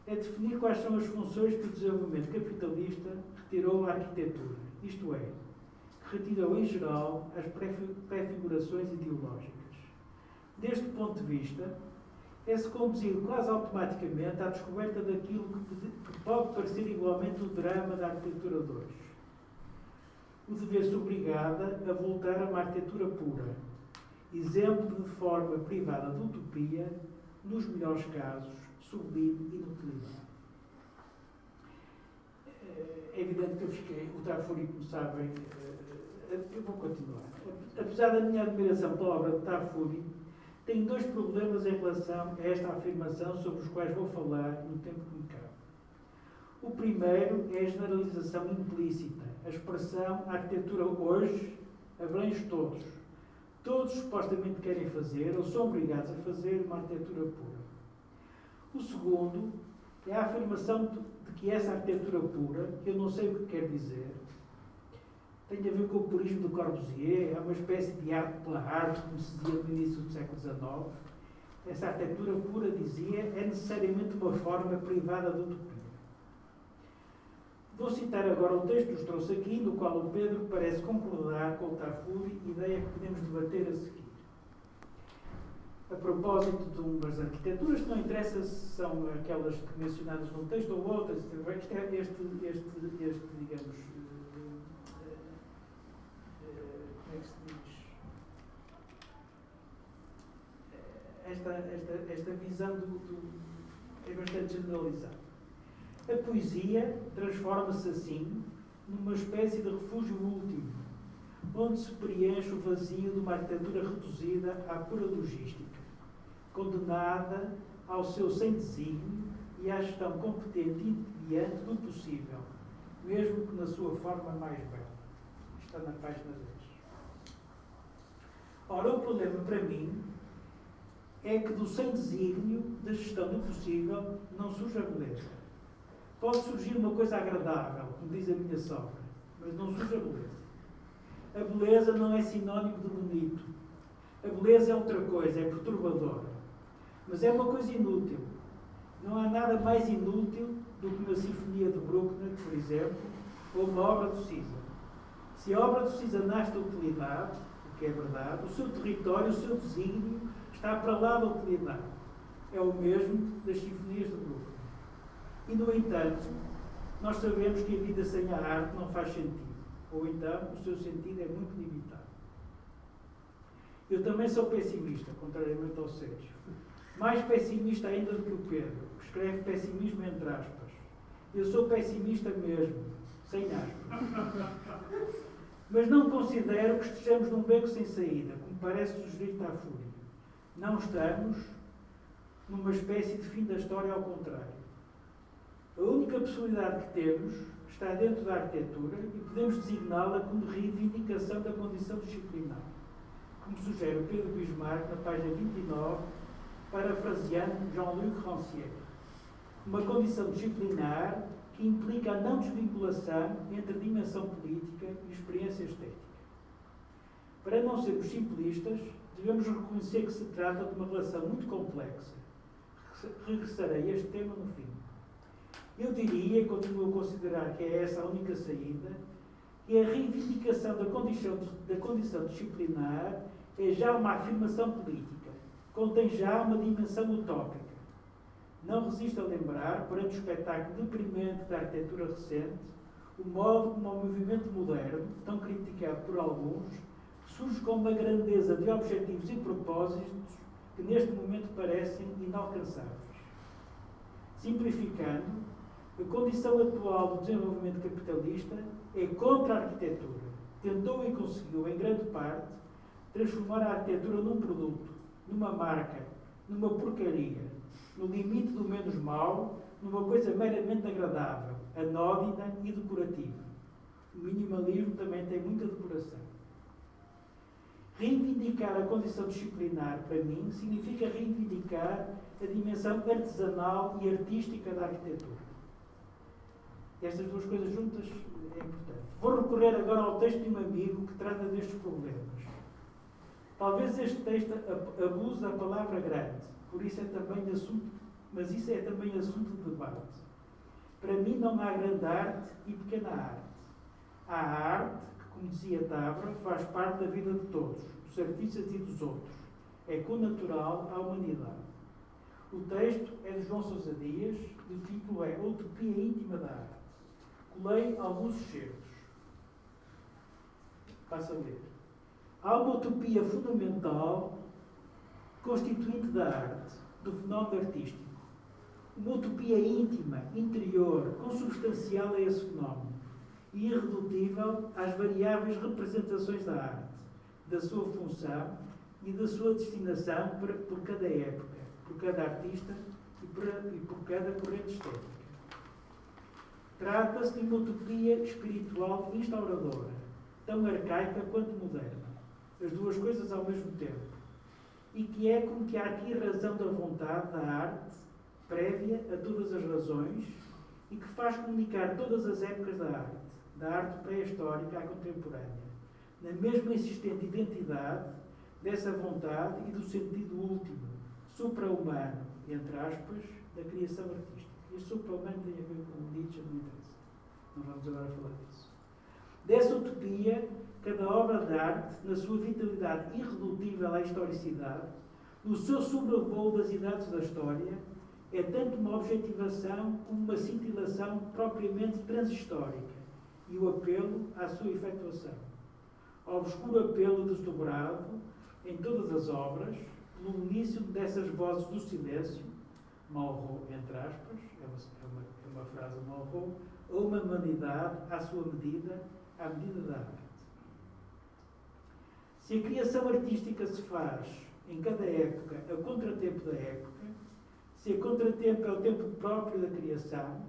é definir quais são as funções que o desenvolvimento capitalista retirou à arquitetura, isto é, que retirou em geral as prefigurações ideológicas. Deste ponto de vista, é-se conduzido quase automaticamente à descoberta daquilo que pode parecer igualmente o drama da arquitetura de hoje. O de ver-se obrigada a voltar a uma arquitetura pura, exemplo de forma privada de utopia, nos melhores casos, sublime e de utilidade. É evidente que eu fiquei, o Tafuri, como sabem, eu vou continuar. Apesar da minha admiração pela obra de Tafuri, tenho dois problemas em relação a esta afirmação sobre os quais vou falar no tempo que me cabe. O primeiro é a generalização implícita. A expressão a arquitetura hoje abrange todos. Todos supostamente querem fazer ou são obrigados a fazer uma arquitetura pura. O segundo é a afirmação de que essa arquitetura pura, que eu não sei o que quer dizer, tem a ver com o purismo do Corbusier, é uma espécie de arte pela arte, como se dizia no início do século XIX. Essa arquitetura pura, dizia, é necessariamente uma forma privada de utopia. Vou citar agora o texto que nos trouxe aqui, no qual o Pedro parece concordar com o Tafuri, ideia que podemos debater a seguir. A propósito de umas arquiteturas, que não interessa se são aquelas que mencionadas no texto ou outras, digamos, como é que se diz? Esta visão é bastante generalizada. A poesia transforma-se assim numa espécie de refúgio último, onde se preenche o vazio de uma arquitetura reduzida à pura logística, condenada ao seu sem desígnio e à gestão competente e diante do possível, mesmo que na sua forma mais bela. Está na página 10. Ora, o problema para mim é que do sem desígnio da gestão do possível não surge a beleza. Pode surgir uma coisa agradável, como diz a minha sogra, mas não surge a beleza. A beleza não é sinónimo de bonito. A beleza é outra coisa, é perturbadora. Mas é uma coisa inútil. Não há nada mais inútil do que uma sinfonia de Bruckner, por exemplo, ou uma obra do César. Se a obra do César nasce da utilidade, o que é verdade, o seu território, o seu desígnio, está para lá da utilidade. É o mesmo das sinfonias de Bruckner. E, no entanto, nós sabemos que a vida sem a arte não faz sentido. Ou então, o seu sentido é muito limitado. Eu também sou pessimista, contrariamente ao Sérgio. Mais pessimista ainda do que o Pedro, que escreve pessimismo entre aspas. Eu sou pessimista mesmo, sem aspas. Mas não considero que estejamos num beco sem saída, como parece sugerir Tafuri. Não estamos numa espécie de fim da história, ao contrário. A única possibilidade que temos está dentro da arquitetura e podemos designá-la como reivindicação da condição disciplinar, como sugere o Pedro Bismarck na página 29, parafraseando Jean-Luc Rancière. Uma condição disciplinar que implica a não desvinculação entre dimensão política e experiência estética. Para não sermos simplistas, devemos reconhecer que se trata de uma relação muito complexa. Regressarei a este tema no fim. Eu diria, e continuo a considerar que é essa a única saída, que a reivindicação da condição disciplinar é já uma afirmação política, contém já uma dimensão utópica. Não resisto a lembrar, perante o espetáculo deprimente da arquitetura recente, o modo como o movimento moderno, tão criticado por alguns, surge com uma grandeza de objetivos e propósitos que neste momento parecem inalcançáveis. Simplificando, a condição atual do desenvolvimento capitalista é contra a arquitetura. Tentou e conseguiu, em grande parte, transformar a arquitetura num produto, numa marca, numa porcaria, no limite do menos mau, numa coisa meramente agradável, anódina e decorativa. O minimalismo também tem muita decoração. Reivindicar a condição disciplinar, para mim, significa reivindicar a dimensão artesanal e artística da arquitetura. Estas duas coisas juntas é importante. Vou recorrer agora ao texto de um amigo que trata destes problemas. Talvez este texto abuse da palavra grande, por isso é também assunto, mas isso é também assunto de debate. Para mim não há grande arte e pequena arte. Há arte que, como dizia Tavra, faz parte da vida de todos, dos artistas e dos outros. É connatural à humanidade. O texto é de João Sousa Dias, o título é Utopia Íntima da Arte. Colei alguns excertos. Passo a ler. Há uma utopia fundamental constituinte da arte, do fenómeno artístico. Uma utopia íntima, interior, consubstancial a esse fenómeno e irredutível às variáveis representações da arte, da sua função e da sua destinação por cada época, por cada artista e por cada corrente estética. Trata-se de uma utopia espiritual instauradora, tão arcaica quanto moderna, as duas coisas ao mesmo tempo, e que é como que há aqui razão da vontade da arte, prévia a todas as razões, e que faz comunicar todas as épocas da arte pré-histórica à contemporânea, na mesma insistente identidade dessa vontade e do sentido último, supra-humano, entre aspas, da criação artística. Este supra-humano tem a ver com Nietzsche, não interessa. Não vamos agora falar disso. Dessa utopia, cada obra de arte, na sua vitalidade irredutível à historicidade, no seu sobrevoo das idades da história, é tanto uma objetivação como uma cintilação propriamente transhistórica e o apelo à sua efetuação. Ao obscuro apelo desdobrado em todas as obras, pelo uníssono dessas vozes do silêncio, Malraux, entre aspas, é uma frase de Malraux, ou uma humanidade à sua medida, à medida da arte. Se a criação artística se faz em cada época a contratempo da época, se a contratempo é o tempo próprio da criação,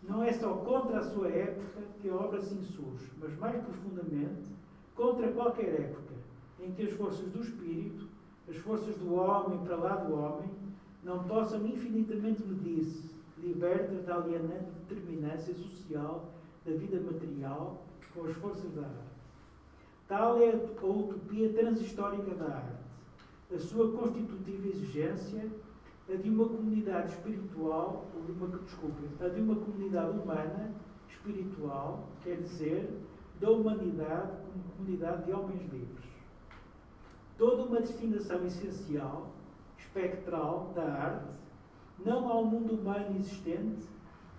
não é só contra a sua época que a obra se insurge, mas mais profundamente contra qualquer época em que as forças do espírito, as forças do homem para lá do homem, não possam infinitamente medir-se, libertas da alienante determinância social da vida material com as forças da arte. Tal é a utopia transhistórica da arte, a sua constitutiva exigência, a de uma comunidade espiritual, a de uma comunidade humana, espiritual, quer dizer, da humanidade como comunidade de homens livres. Toda uma destinação essencial, espectral, da arte, não ao mundo humano existente,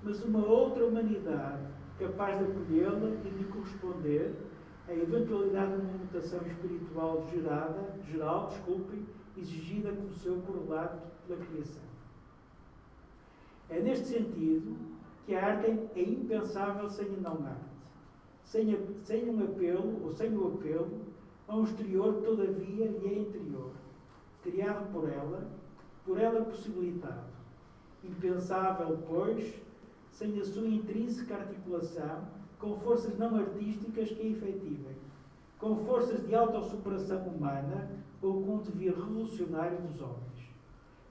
mas uma outra humanidade capaz de acolhê-la e de corresponder à eventualidade de uma mutação espiritual geral, exigida como seu correlato pela criação. É neste sentido que a arte é impensável sem a não-arte, sem um apelo, ou sem o apelo, a um exterior que todavia lhe é interior, criado por ela possibilitado. Impensável, pois, sem a sua intrínseca articulação com forças não artísticas que a efetivem, com forças de autossuperação humana ou com o devir revolucionário dos homens.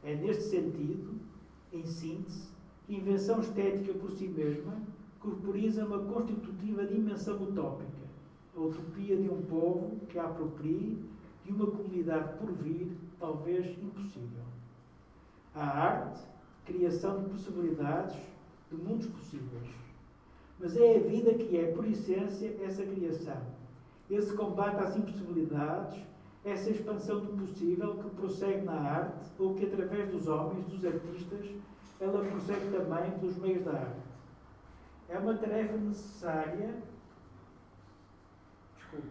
É neste sentido, em síntese, que a invenção estética por si mesma corporiza uma constitutiva dimensão utópica, a utopia de um povo que a aproprie, de uma comunidade por vir, talvez impossível. A arte, criação de possibilidades, de mundos possíveis. Mas é a vida que é, por essência, essa criação, esse combate às impossibilidades, essa expansão do possível que prossegue na arte, ou que, através dos homens, dos artistas, ela prossegue também pelos meios da arte. É uma tarefa necessária. Desculpem.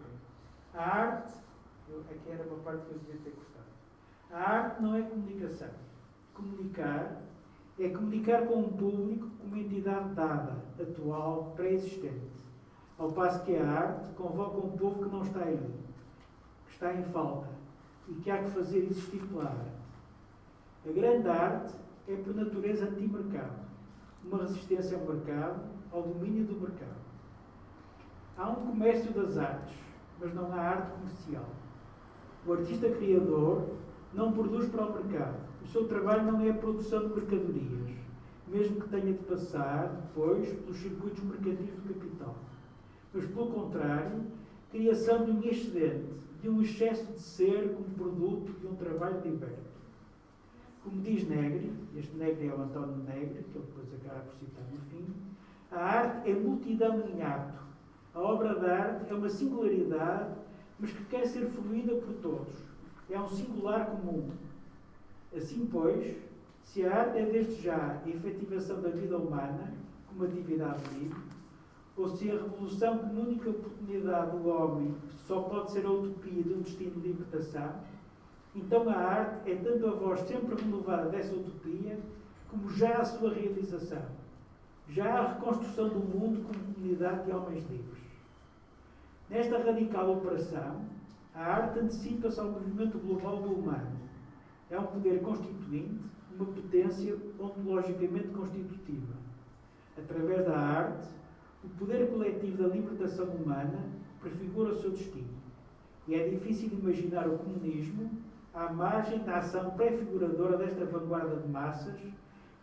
A arte, aqui era uma parte que eu devia ter cortado. A arte não é comunicação. Comunicar é comunicar com um público como entidade dada, atual, pré-existente. Ao passo que a arte convoca um povo que não está aí, que está em falta e que há que fazer existir pela arte. A grande arte é, por natureza, anti-mercado. uma resistência ao mercado, ao domínio do mercado. Há um comércio das artes, mas não há arte comercial. O artista criador não produz para o mercado. O seu trabalho não é a produção de mercadorias, mesmo que tenha de passar, depois, pelos circuitos mercantis do capital. Mas, pelo contrário, criação de um excedente, de um excesso de ser como produto de um trabalho liberto. Como diz Negri, este Negri é o António Negri, que ele depois acaba por citar no fim, a arte é multidão em ato. A obra de arte é uma singularidade, mas que quer ser fluída por todos. É um singular comum. Assim, pois, se a arte é desde já a efetivação da vida humana, como atividade livre, ou se a revolução como única oportunidade do homem só pode ser a utopia de um destino de libertação, então a arte é tanto a voz sempre renovada dessa utopia, como já a sua realização, já a reconstrução do mundo como comunidade de homens livres. Nesta radical operação, a arte antecipa-se ao movimento global do humano. É um poder constituinte, uma potência ontologicamente constitutiva. Através da arte, o poder coletivo da libertação humana prefigura o seu destino. E é difícil imaginar o comunismo à margem da ação prefiguradora desta vanguarda de massas,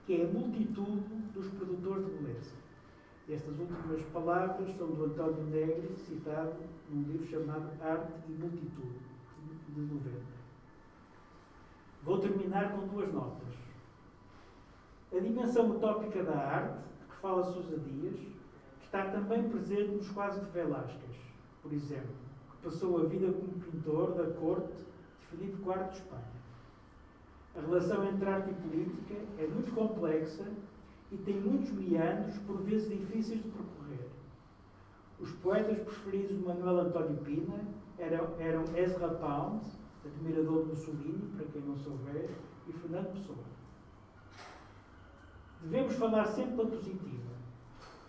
que é a multitude dos produtores de beleza. Estas últimas palavras são do António Negri, citado num livro chamado Arte e Multitude, de 90. Vou terminar com duas notas. A dimensão utópica da arte, que fala Sousa Dias, está também presente nos quadros de Velázquez, por exemplo, que passou a vida como pintor da corte de Filipe IV de Espanha. A relação entre arte e política é muito complexa e tem muitos meandros, por vezes difíceis de percorrer. Os poetas preferidos de Manuel António Pina eram Ezra Pound, admirador de Mussolini, para quem não souber, e Fernando Pessoa. Devemos falar sempre pela positiva.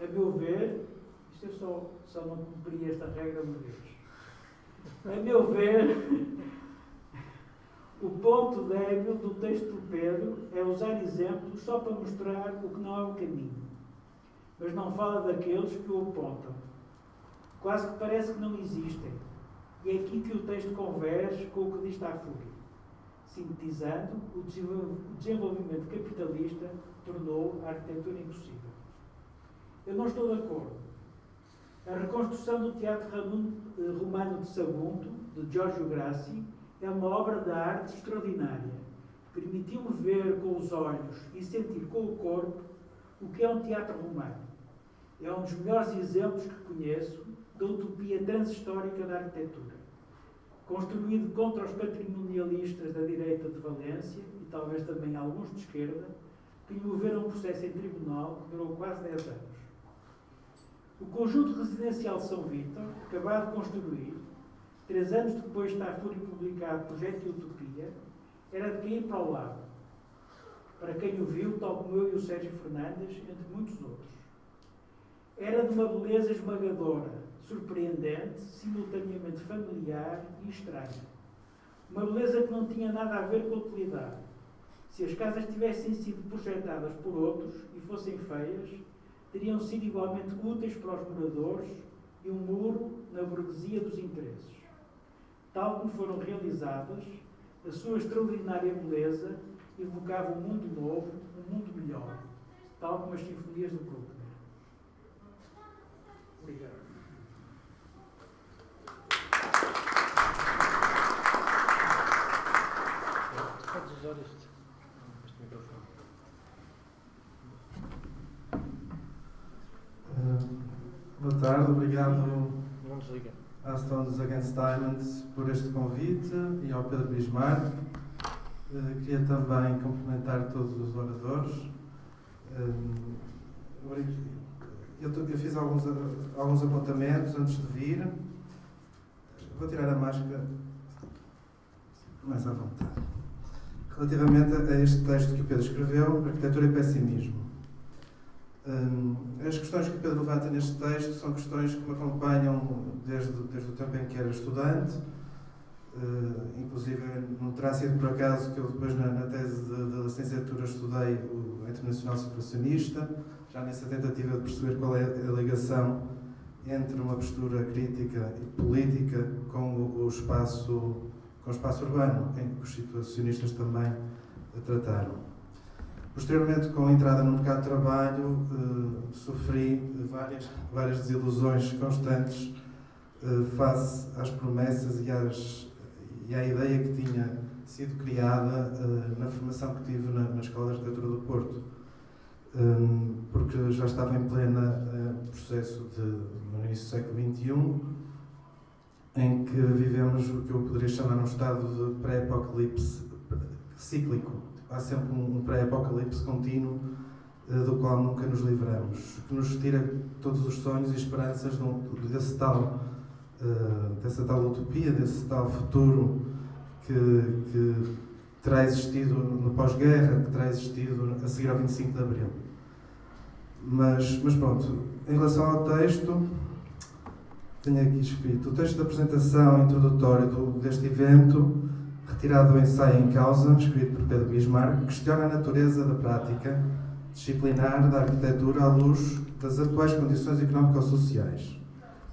A meu ver, isto eu só não cumpri esta regra uma vez. A meu ver, o ponto débil do texto do Pedro é usar exemplos só para mostrar o que não é o caminho, mas não fala daqueles que o apontam. Quase que parece que não existem. E é aqui que o texto converge com o que diz Tafuri. Sintetizando, o desenvolvimento capitalista tornou a arquitetura impossível. Eu não estou de acordo. A reconstrução do Teatro Romano de Sagunto, de Giorgio Grassi, é uma obra de arte extraordinária. Permitiu-me ver com os olhos e sentir com o corpo o que é um teatro romano. É um dos melhores exemplos que conheço da utopia transhistórica da arquitetura. Construído contra os patrimonialistas da direita de Valência, e talvez também alguns de esquerda, que lhe moveram um processo em tribunal que durou quase 10 anos. O conjunto residencial de São Vítor, acabado de construir, 3 anos depois de Tafuri publicar Projeto de Utopia, era de cair para o lado. Para quem o viu, tal como eu e o Sérgio Fernandes, entre muitos outros. Era de uma beleza esmagadora, surpreendente, simultaneamente familiar e estranha. Uma beleza que não tinha nada a ver com a utilidade. Se as casas tivessem sido projetadas por outros e fossem feias, teriam sido igualmente úteis para os moradores e um muro na burguesia dos interesses. Tal como foram realizadas, a sua extraordinária beleza evocava um mundo novo, um mundo melhor, tal como as sinfonias do Bruckner. Obrigado. Podes usar este microfone. Boa tarde, obrigado Não desliga. à Stones Against Diamonds por este convite e ao Pedro Bismarck. Queria também cumprimentar todos os oradores. Eu fiz alguns apontamentos antes de vir. Vou tirar a máscara mais à vontade. Relativamente a este texto que o Pedro escreveu, Arquitetura e Pessimismo. As questões que o Pedro levanta neste texto são questões que me acompanham desde o tempo em que era estudante inclusive não terá sido por acaso que eu depois na tese de licenciatura estudei o internacional situacionista, já nessa tentativa de perceber qual é a ligação entre uma postura crítica e política com o espaço urbano, em que os situacionistas também trataram. Posteriormente, com a entrada no mercado de trabalho, sofri várias desilusões constantes face às promessas e à ideia que tinha sido criada na formação que tive na Escola de Arquitetura do Porto, porque já estava em plena processo no início do século XXI, em que vivemos o que eu poderia chamar um estado de pré-apocalipse cíclico. Há sempre um pré-apocalipse contínuo do qual nunca nos livramos, que nos tira todos os sonhos e esperanças dessa tal utopia, desse tal futuro que terá existido no pós-guerra, que terá existido a seguir ao 25 de Abril. Mas pronto, em relação ao texto, tenho aqui escrito: o texto de apresentação introdutório deste evento, retirado do ensaio em causa, escrito por Pedro Bismarck, questiona a natureza da prática disciplinar da arquitetura à luz das atuais condições económico-sociais,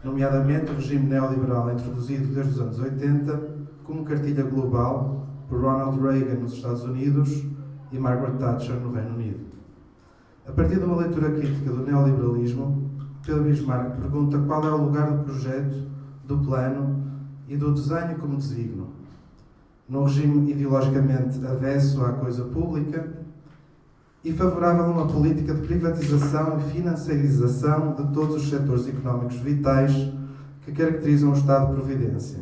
nomeadamente o regime neoliberal introduzido desde os anos 80 como cartilha global por Ronald Reagan nos Estados Unidos e Margaret Thatcher no Reino Unido. A partir de uma leitura crítica do neoliberalismo, Pedro Bismarck pergunta qual é o lugar do projeto, do plano e do desenho como designo, num regime ideologicamente avesso à coisa pública e favorável a uma política de privatização e financiarização de todos os setores económicos vitais que caracterizam o Estado de Providência: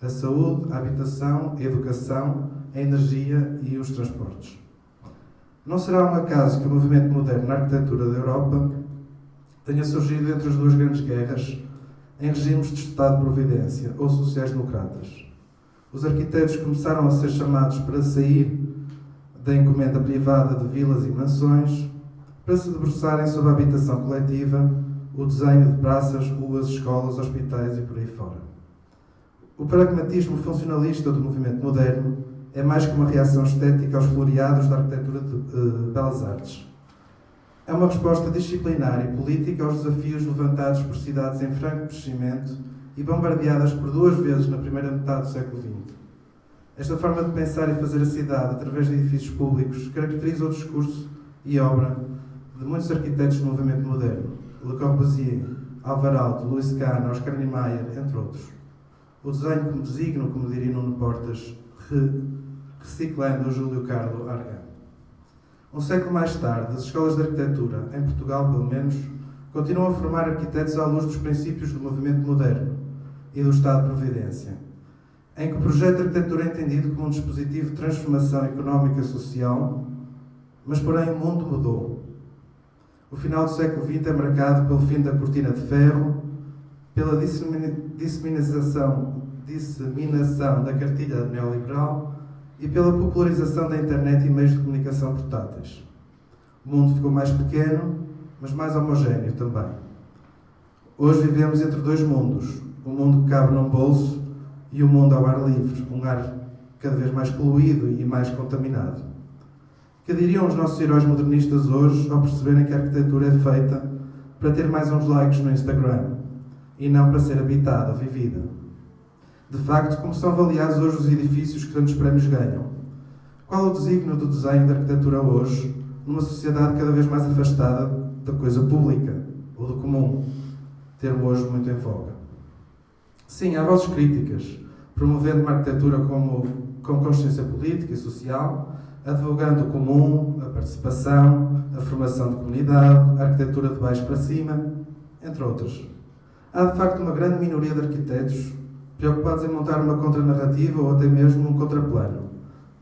a saúde, a habitação, a educação, a energia e os transportes. Não será um acaso que o movimento moderno na arquitetura da Europa tenha surgido entre as duas grandes guerras em regimes de Estado de Providência ou sociais-democratas. Os arquitetos começaram a ser chamados para sair da encomenda privada de vilas e mansões, para se debruçarem sobre a habitação coletiva, o desenho de praças, ruas, escolas, hospitais e por aí fora. O pragmatismo funcionalista do movimento moderno é mais que uma reação estética aos floreados da arquitetura de belas artes. É uma resposta disciplinar e política aos desafios levantados por cidades em franco crescimento e bombardeadas por duas vezes na primeira metade do século XX. Esta forma de pensar e fazer a cidade através de edifícios públicos caracteriza o discurso e obra de muitos arquitetos do movimento moderno: Le Corbusier, Alvarado, Louis Kahn, Oscar Niemeyer, entre outros. O desenho como designo, como diria Nuno Portas, reciclando o Júlio Carlo Argan. Um século mais tarde, as escolas de arquitetura, em Portugal pelo menos, continuam a formar arquitetos à luz dos princípios do movimento moderno e do Estado de Providência, em que o projeto de arquitetura é entendido como um dispositivo de transformação económica e social, mas porém o mundo mudou. O final do século XX é marcado pelo fim da cortina de ferro, pela disseminação da cartilha neoliberal e pela popularização da internet e meios de comunicação portáteis. O mundo ficou mais pequeno, mas mais homogéneo também. Hoje vivemos entre dois mundos: o mundo que cabe num bolso e o mundo ao ar livre, um ar cada vez mais poluído e mais contaminado. Que diriam os nossos heróis modernistas hoje ao perceberem que a arquitetura é feita para ter mais uns likes no Instagram e não para ser habitada, vivida? De facto, como são avaliados hoje os edifícios que tantos prémios ganham? Qual o desígnio do desenho da arquitetura hoje, numa sociedade cada vez mais afastada da coisa pública ou do comum, termo hoje muito em voga? Sim, há vozes críticas, promovendo uma arquitetura com consciência política e social, advogando o comum, a participação, a formação de comunidade, a arquitetura de baixo para cima, entre outras. Há de facto uma grande minoria de arquitetos preocupados em montar uma contranarrativa ou até mesmo um contraplano,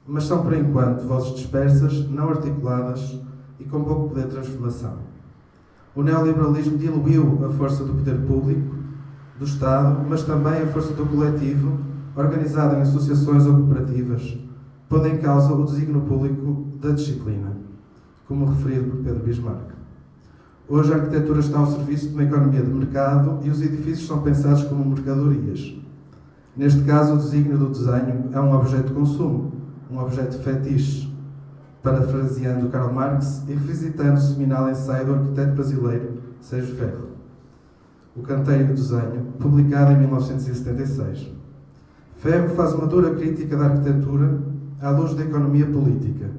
mas são por enquanto vozes dispersas, não articuladas e com pouco poder de transformação. O neoliberalismo diluiu a força do poder público, do Estado, mas também a força do coletivo, organizado em associações ou cooperativas, pondo em causa o desígnio público da disciplina, como referido por Pedro Bismarck. Hoje a arquitetura está ao serviço de uma economia de mercado e os edifícios são pensados como mercadorias. Neste caso, o desígnio do desenho é um objeto de consumo, um objeto fetiche, parafraseando Karl Marx e revisitando o seminal ensaio do arquiteto brasileiro Sérgio Ferro, O Canteiro e o Desenho, publicado em 1976. Ferro faz uma dura crítica da arquitetura à luz da economia política,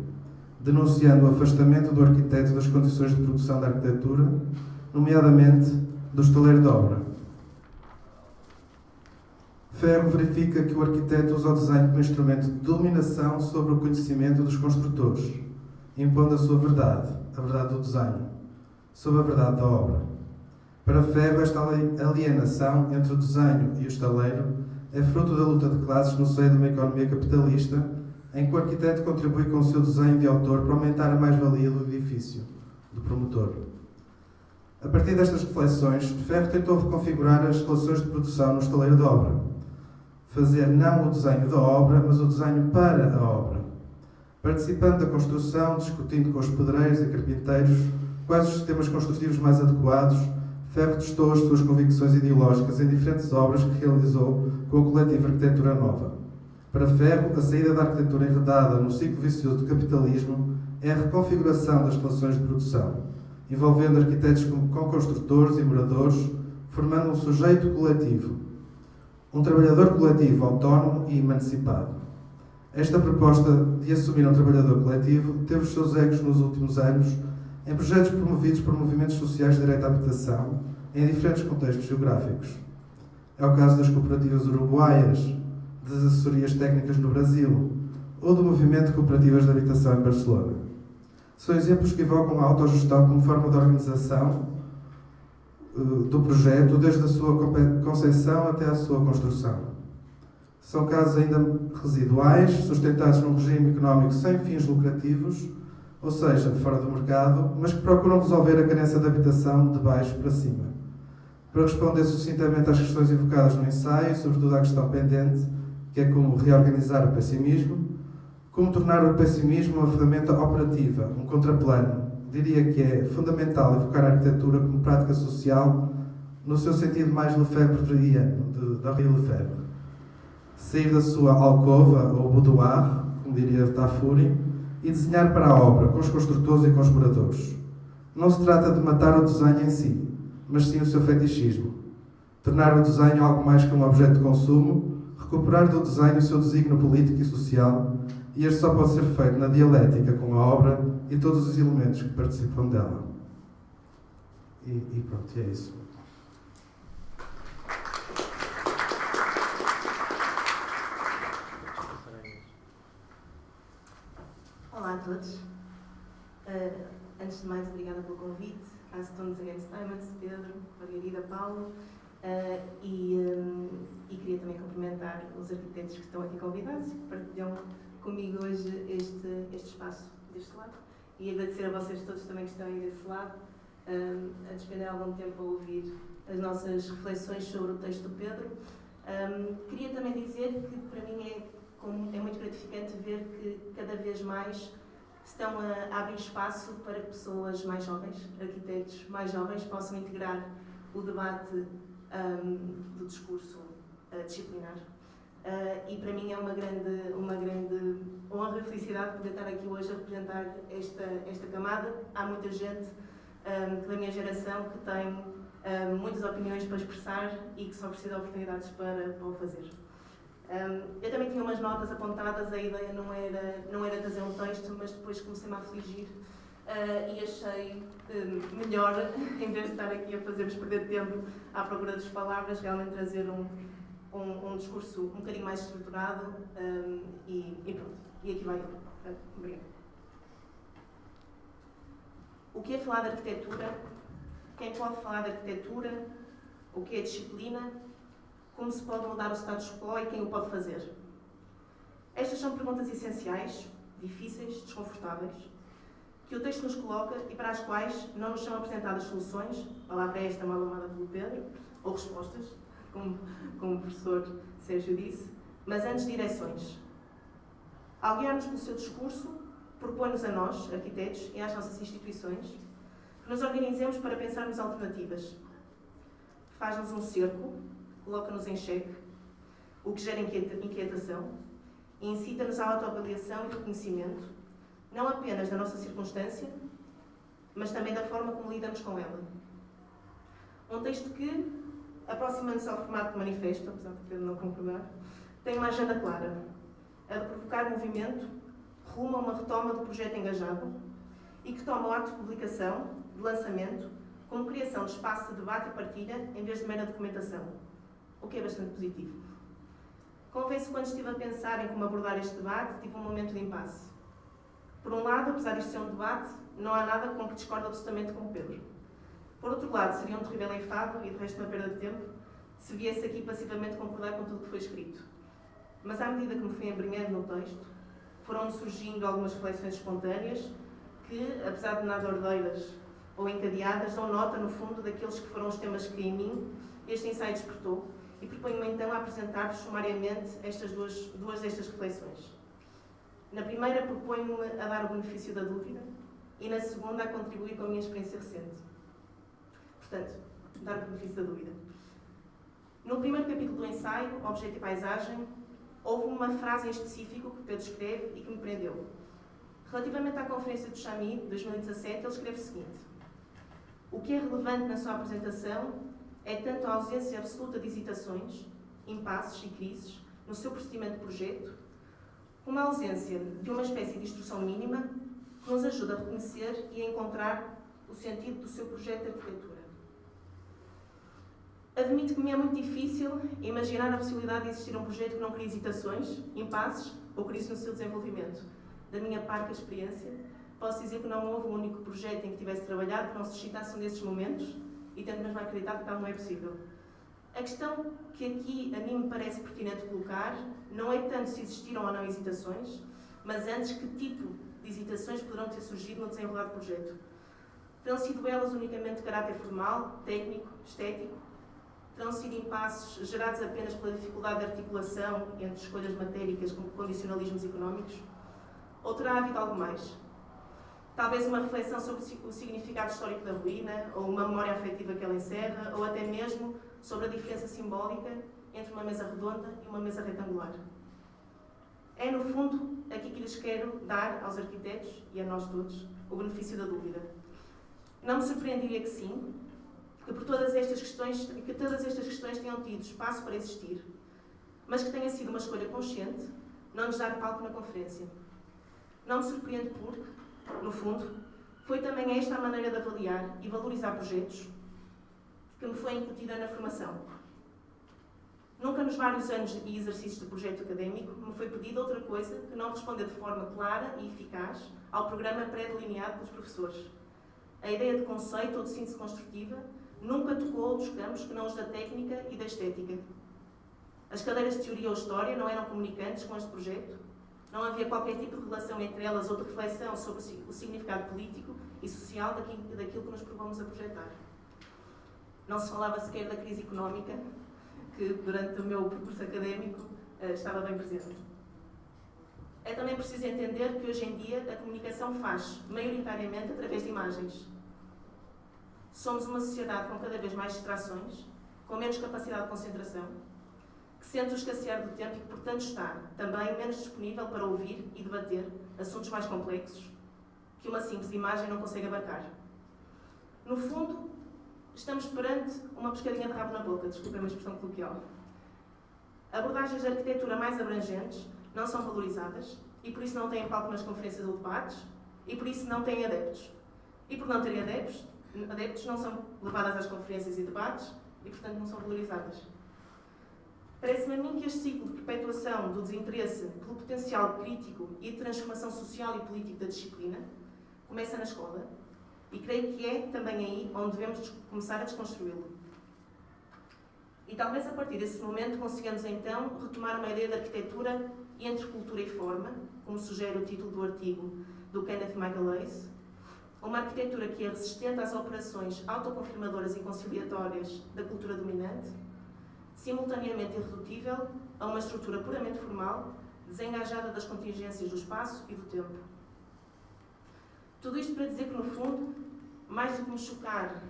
denunciando o afastamento do arquiteto das condições de produção da arquitetura, nomeadamente do estaleiro de obra. Ferro verifica que o arquiteto usa o desenho como instrumento de dominação sobre o conhecimento dos construtores, impondo a sua verdade, a verdade do desenho, sobre a verdade da obra. Para Ferro, esta alienação entre o desenho e o estaleiro é fruto da luta de classes no seio de uma economia capitalista, em que o arquiteto contribui com o seu desenho de autor para aumentar a mais-valia do edifício, do promotor. A partir destas reflexões, Ferro tentou reconfigurar as relações de produção no estaleiro de obra. Fazer não o desenho da obra, mas o desenho para a obra. Participando da construção, discutindo com os pedreiros e carpinteiros quais os sistemas construtivos mais adequados, Ferro testou as suas convicções ideológicas em diferentes obras que realizou com o coletivo Arquitetura Nova. Para Ferro, a saída da arquitetura enredada no ciclo vicioso do capitalismo é a reconfiguração das relações de produção, envolvendo arquitetos com construtores e moradores, formando um sujeito coletivo, um trabalhador coletivo autónomo e emancipado. Esta proposta de assumir um trabalhador coletivo teve os seus ecos nos últimos anos em projetos promovidos por movimentos sociais de direito à habitação em diferentes contextos geográficos. É o caso das cooperativas uruguaias, das assessorias técnicas no Brasil ou do movimento de cooperativas de habitação em Barcelona. São exemplos que evocam a autogestão como forma de organização do projeto, desde a sua concepção até a sua construção. São casos ainda residuais, sustentados num regime económico sem fins lucrativos, ou seja, fora do mercado, mas que procuram resolver a carência de habitação de baixo para cima. Para responder sucintamente às questões evocadas no ensaio, sobretudo à questão pendente, que é como reorganizar o pessimismo, como tornar o pessimismo uma ferramenta operativa, um contraplano. Diria que é fundamental evocar a arquitetura como prática social no seu sentido mais lefebvreiano, de Henri Lefebvre. Sair da sua alcova, ou boudoir, como diria Tafuri, e desenhar para a obra, com os construtores e com os moradores. Não se trata de matar o desenho em si, mas sim o seu fetichismo. Tornar o desenho algo mais que um objeto de consumo, recuperar do desenho o seu desígnio político e social, e este só pode ser feito na dialética com a obra e todos os elementos que participam dela. E pronto, é isso. Olá a todos. Antes de mais, obrigada pelo convite. Às Stones Against Diamonds, Pedro, Margarida, Paulo. E queria também cumprimentar os arquitetos que estão aqui convidados e que partilham comigo hoje este espaço deste lado. E agradecer a vocês todos também que estão aí desse lado, a despender algum tempo a ouvir as nossas reflexões sobre o texto do Pedro. Queria também dizer que para mim é muito gratificante ver que cada vez mais estão a abrir espaço para que pessoas mais jovens, arquitetos mais jovens, possam integrar o debate do discurso disciplinar. E para mim é uma grande honra e felicidade poder estar aqui hoje a representar esta camada. Há muita gente da minha geração que tem muitas opiniões para expressar e que só precisa de oportunidades para o fazer. Eu também tinha umas notas apontadas, a ideia não era trazer um texto, mas depois comecei-me a afligir e achei melhor, em vez de estar aqui a fazer-vos perder tempo à procura das palavras, realmente trazer um discurso um bocadinho mais estruturado e pronto. E aqui vai eu. Obrigada. O que é falar de arquitetura? Quem pode falar de arquitetura? O que é disciplina? Como se pode mudar o status quo e quem o pode fazer? Estas são perguntas essenciais, difíceis, desconfortáveis, que o texto nos coloca e para as quais não nos são apresentadas soluções, palavra esta mal amada pelo Pedro, ou respostas, como o professor Sérgio disse, mas antes direções. Ao guiar-nos pelo seu discurso, propõe-nos a nós, arquitetos, e às nossas instituições, que nos organizemos para pensarmos alternativas. Faz-nos um cerco, coloca-nos em xeque, o que gera inquietação, e incita-nos à autoavaliação e reconhecimento, não apenas da nossa circunstância, mas também da forma como lidamos com ela. Um texto que, aproximando-se ao formato de manifesto, apesar de Pedro não concordar, tem uma agenda clara, a de provocar movimento rumo a uma retoma do projeto engajado e que toma o ato de publicação, de lançamento, como criação de espaço de debate e partilha em vez de mera documentação, o que é bastante positivo. Confesso que quando estive a pensar em como abordar este debate, tive um momento de impasse. Por um lado, apesar disto ser um debate, não há nada com que discordo absolutamente com o Pedro. Por outro lado, seria um terrível enfado e de resto uma perda de tempo se viesse aqui passivamente concordar com tudo o que foi escrito. Mas à medida que me fui embrenhando no texto, foram surgindo algumas reflexões espontâneas que, apesar de nada ordeiras ou encadeadas, dão nota, no fundo, daqueles que foram os temas que em mim este ensaio despertou e proponho-me então a apresentar-vos sumariamente estas duas destas reflexões. Na primeira, proponho-me a dar o benefício da dúvida e na segunda, a contribuir com a minha experiência recente. Portanto, dar o benefício da dúvida. No primeiro capítulo do ensaio, Objeto e Paisagem, houve uma frase em específico que Pedro escreve e que me prendeu. Relativamente à Conferência do Chami, de 2017, ele escreve o seguinte: o que é relevante na sua apresentação é tanto a ausência absoluta de hesitações, impasses e crises no seu procedimento de projeto, como a ausência de uma espécie de instrução mínima que nos ajuda a reconhecer e a encontrar o sentido do seu projeto de arquitetura. Admito que me é muito difícil imaginar a possibilidade de existir um projeto que não crie hesitações, impasses ou crises no seu desenvolvimento. Da minha parca experiência, posso dizer que não houve um único projeto em que tivesse trabalhado que não suscitasse um desses momentos e tento mesmo acreditar que tal não é possível. A questão que aqui a mim me parece pertinente colocar não é tanto se existiram ou não hesitações, mas antes que tipo de hesitações poderão ter surgido no desenrolar do projeto. Terão sido elas unicamente de caráter formal, técnico, estético? Terão sido impasses gerados apenas pela dificuldade de articulação entre escolhas matéricas como condicionalismos económicos? Ou terá havido algo mais? Talvez uma reflexão sobre o significado histórico da ruína, ou uma memória afetiva que ela encerra, ou até mesmo sobre a diferença simbólica entre uma mesa redonda e uma mesa retangular. É, no fundo, aqui que lhes quero dar aos arquitetos e a nós todos o benefício da dúvida. Não me surpreenderia que sim, que todas estas questões tenham tido espaço para existir, mas que tenha sido uma escolha consciente não nos dar palco na conferência. Não me surpreende porque, no fundo, foi também esta a maneira de avaliar e valorizar projetos que me foi incutida na formação. Nunca nos vários anos e exercícios de projeto académico me foi pedida outra coisa que não responder de forma clara e eficaz ao programa pré-delineado pelos professores. A ideia de conceito ou de síntese construtiva nunca tocou outros campos que não os da técnica e da estética. As cadeiras de teoria ou história não eram comunicantes com este projeto. Não havia qualquer tipo de relação entre elas ou de reflexão sobre o significado político e social daquilo que nos propomos a projetar. Não se falava sequer da crise económica, que durante o meu percurso académico estava bem presente. É também preciso entender que hoje em dia a comunicação faz maioritariamente através de imagens. Somos uma sociedade com cada vez mais distrações, com menos capacidade de concentração, que sente o escassear do tempo e que, portanto, está também menos disponível para ouvir e debater assuntos mais complexos que uma simples imagem não consegue abarcar. No fundo, estamos perante uma pescadinha de rabo na boca, desculpem a expressão coloquial. Abordagens de arquitetura mais abrangentes não são valorizadas e por isso não têm palco nas conferências ou debates e por isso não têm adeptos. E por não terem adeptos não são levadas às conferências e debates e, portanto, não são valorizadas. Parece-me a mim que este ciclo de perpetuação do desinteresse pelo potencial crítico e de transformação social e político da disciplina começa na escola e creio que é também aí onde devemos começar a desconstruí-lo. E talvez a partir desse momento consigamos então retomar uma ideia de arquitetura entre cultura e forma, como sugere o título do artigo do Kenneth Michael, uma arquitetura que é resistente às operações autoconfirmadoras e conciliatórias da cultura dominante, simultaneamente irredutível a uma estrutura puramente formal, desengajada das contingências do espaço e do tempo. Tudo isto para dizer que, no fundo, mais do que me chocar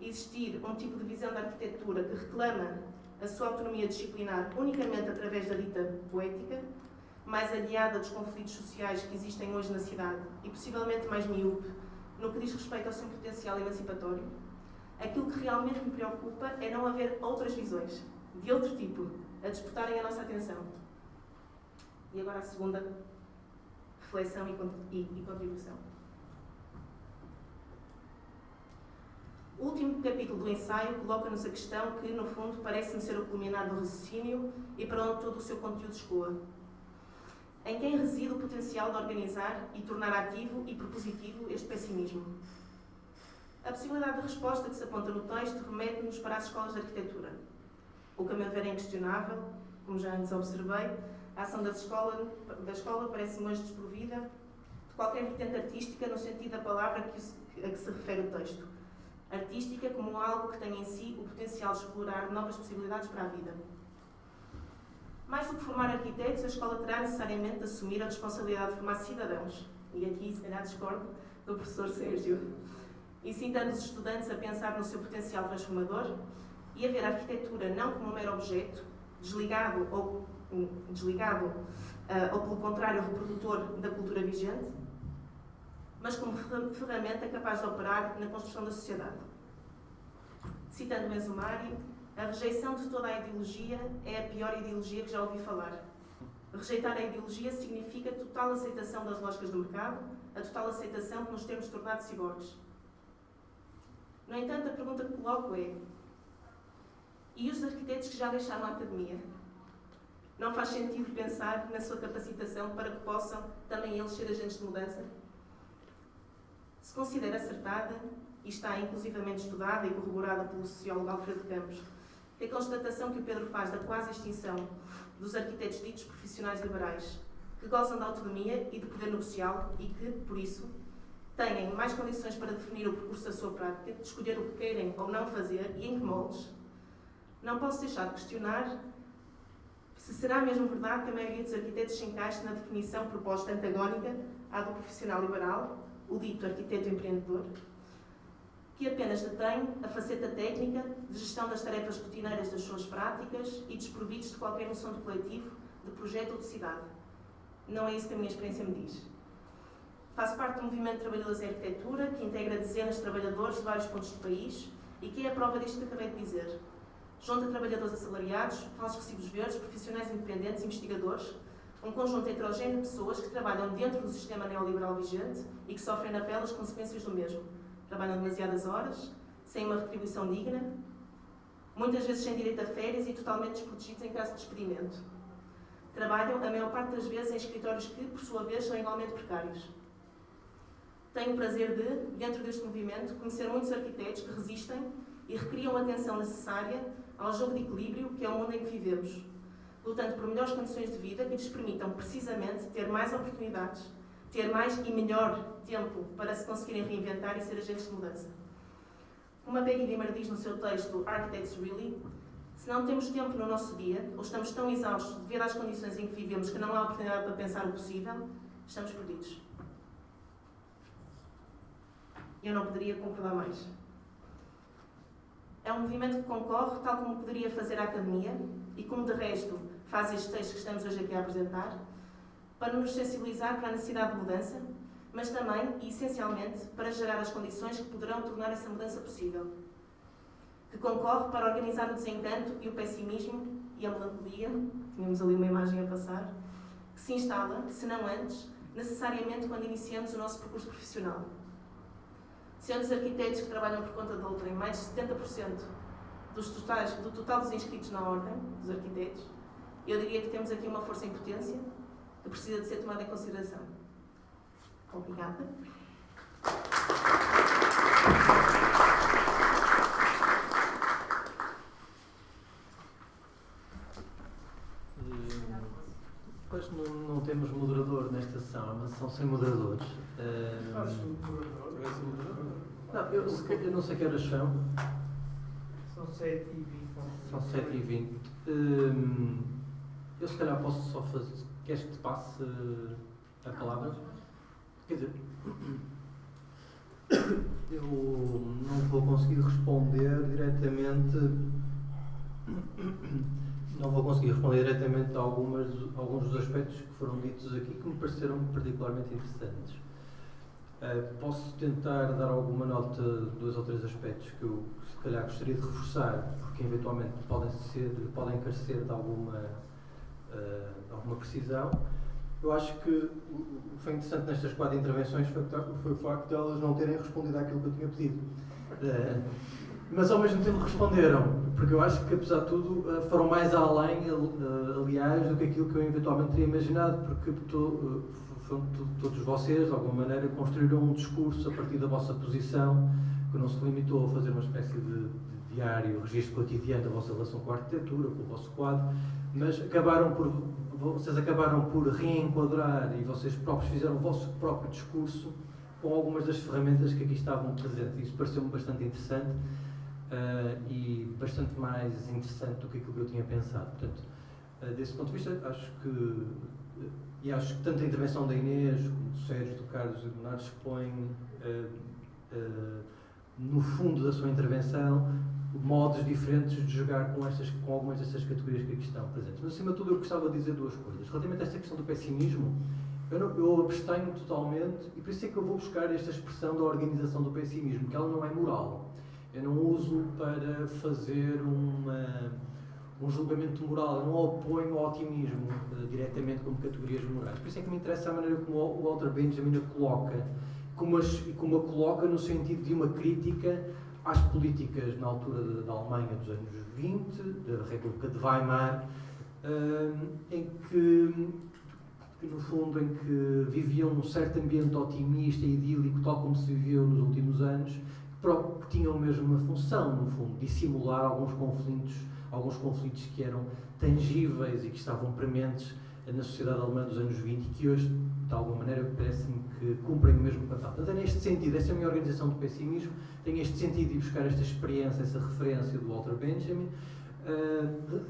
existir um tipo de visão da arquitetura que reclama a sua autonomia disciplinar unicamente através da dita poética, mais aliada dos conflitos sociais que existem hoje na cidade e possivelmente mais miúpe no que diz respeito ao seu potencial emancipatório, aquilo que realmente me preocupa é não haver outras visões, de outro tipo, a despertarem a nossa atenção. E agora a segunda reflexão e contribuição. O último capítulo do ensaio coloca-nos a questão que, no fundo, parece-me ser o culminar do raciocínio e para onde todo o seu conteúdo escoa. Em quem reside o potencial de organizar e tornar ativo e propositivo este pessimismo? A possibilidade de resposta que se aponta no texto remete-nos para as escolas de arquitetura. O que, a meu ver, é inquestionável, como já antes observei, a ação da escola parece-me hoje desprovida de qualquer vertente artística no sentido da palavra a que se refere o texto. Artística como algo que tem em si o potencial de explorar novas possibilidades para a vida. Mais do que formar arquitetos, a escola terá necessariamente de assumir a responsabilidade de formar cidadãos. E aqui, se calhar, discordo do professor Sérgio. Incitando os estudantes a pensar no seu potencial transformador e a ver a arquitetura não como um mero objeto, desligado ou pelo contrário, reprodutor da cultura vigente, mas como ferramenta capaz de operar na construção da sociedade. Citando Enzo Mari, a rejeição de toda a ideologia é a pior ideologia que já ouvi falar. Rejeitar a ideologia significa total aceitação das lógicas do mercado, a total aceitação de nos termos tornado ciborgues. No entanto, a pergunta que coloco é: e os arquitetos que já deixaram a academia? Não faz sentido pensar na sua capacitação para que possam também eles ser agentes de mudança? Se considera acertada, e está inclusivamente estudada e corroborada pelo sociólogo Alfredo Campos, que a constatação que o Pedro faz da quase extinção dos arquitetos ditos profissionais liberais, que gozam de autonomia e de poder negocial e que, por isso, têm mais condições para definir o percurso da sua prática, de escolher o que querem ou não fazer e em que moldes, não posso deixar de questionar se será mesmo verdade que a maioria dos arquitetos se encaixa na definição proposta antagónica à do profissional liberal, o dito arquiteto empreendedor, que apenas detém a faceta técnica de gestão das tarefas rotineiras das suas práticas e desprovidos de qualquer noção de coletivo, de projeto ou de cidade. Não é isso que a minha experiência me diz. Faço parte do movimento de trabalhadores em arquitetura, que integra dezenas de trabalhadores de vários pontos do país e que é a prova disto que acabei de dizer. Junta trabalhadores assalariados, falsos recibos verdes, profissionais independentes, investigadores, um conjunto heterogéneo de pessoas que trabalham dentro do sistema neoliberal vigente e que sofrem na pele as consequências do mesmo. Trabalham demasiadas horas, sem uma retribuição digna, muitas vezes sem direito a férias e totalmente desprotegidos em caso de despedimento. Trabalham, a maior parte das vezes, em escritórios que, por sua vez, são igualmente precários. Tenho o prazer de, dentro deste movimento, conhecer muitos arquitetos que resistem e recriam a atenção necessária ao jogo de equilíbrio que é o mundo em que vivemos, lutando por melhores condições de vida que lhes permitam, precisamente, ter mais oportunidades, ter mais e melhor tempo para se conseguirem reinventar e ser agentes de mudança. Como a Peggy Dimmer diz no seu texto Architects Really, se não temos tempo no nosso dia, ou estamos tão exaustos devido às condições em que vivemos que não há oportunidade para pensar o possível, estamos perdidos. Eu não poderia concordar mais. É um movimento que concorre, tal como poderia fazer a Academia, e como de resto faz este texto que estamos hoje aqui a apresentar, para nos sensibilizar para a necessidade de mudança, mas também, e essencialmente, para gerar as condições que poderão tornar essa mudança possível. Que concorre para organizar o desencanto e o pessimismo e a melancolia, tínhamos ali uma imagem a passar, que se instala, se não antes, necessariamente quando iniciamos o nosso percurso profissional. Sendo os arquitetos que trabalham por conta de outrem mais de 70% do total dos inscritos na ordem, dos arquitetos, eu diria que temos aqui uma força em potência que precisa de ser tomada em consideração. Obrigada. Depois não temos moderador nesta sessão, é uma sessão sem moderadores. Não, eu não sei que horas são. São 7h20. São 7h20. Eu se calhar posso só fazer. Queres que te passe a palavra? Quer dizer, eu não vou conseguir responder diretamente Não vou conseguir responder diretamente a alguns dos aspectos que foram ditos aqui que me pareceram particularmente interessantes. Posso tentar dar alguma nota de 2 ou 3 aspectos que eu, se calhar, gostaria de reforçar, porque eventualmente podem carecer de alguma precisão. Eu acho que o que foi interessante nestas 4 intervenções foi o facto de elas não terem respondido àquilo que eu tinha pedido. Mas ao mesmo tempo responderam, porque eu acho que, apesar de tudo, foram mais além, aliás, do que aquilo que eu eventualmente teria imaginado, porque todos vocês, de alguma maneira, construíram um discurso a partir da vossa posição, que não se limitou a fazer uma espécie de diário, registro cotidiano da vossa relação com a arquitetura, com o vosso quadro, mas vocês acabaram por reenquadrar e vocês próprios fizeram o vosso próprio discurso com algumas das ferramentas que aqui estavam presentes. Isso pareceu-me bastante interessante e bastante mais interessante do que aquilo que eu tinha pensado. Portanto, desse ponto de vista, acho que tanto a intervenção da Inês, como do Sérgio, do Carlos e do Bernardo expõem no fundo da sua intervenção modos diferentes de jogar com algumas destas categorias que aqui estão presentes. Mas, acima de tudo, eu gostava de dizer 2 coisas. Relativamente a esta questão do pessimismo, eu abstenho totalmente, e por isso é que eu vou buscar esta expressão da organização do pessimismo, que ela não é moral. Eu não uso para fazer um julgamento moral, eu não oponho ao otimismo diretamente como categorias morais. Por isso é que me interessa a maneira como o Walter Benjamin a coloca, como a coloca no sentido de uma crítica às políticas na altura da Alemanha dos anos 20, da República de Weimar, em que no fundo, em que viviam um certo ambiente otimista e idílico, tal como se viveu nos últimos anos, que tinham mesmo uma função, no fundo, dissimular alguns conflitos que eram tangíveis e que estavam prementes na sociedade alemã dos anos 20 e que hoje, de alguma maneira, parece-me que cumprem o mesmo papel. Portanto, é neste sentido, essa é a minha organização do pessimismo, tem este sentido de buscar esta experiência, essa referência do Walter Benjamin.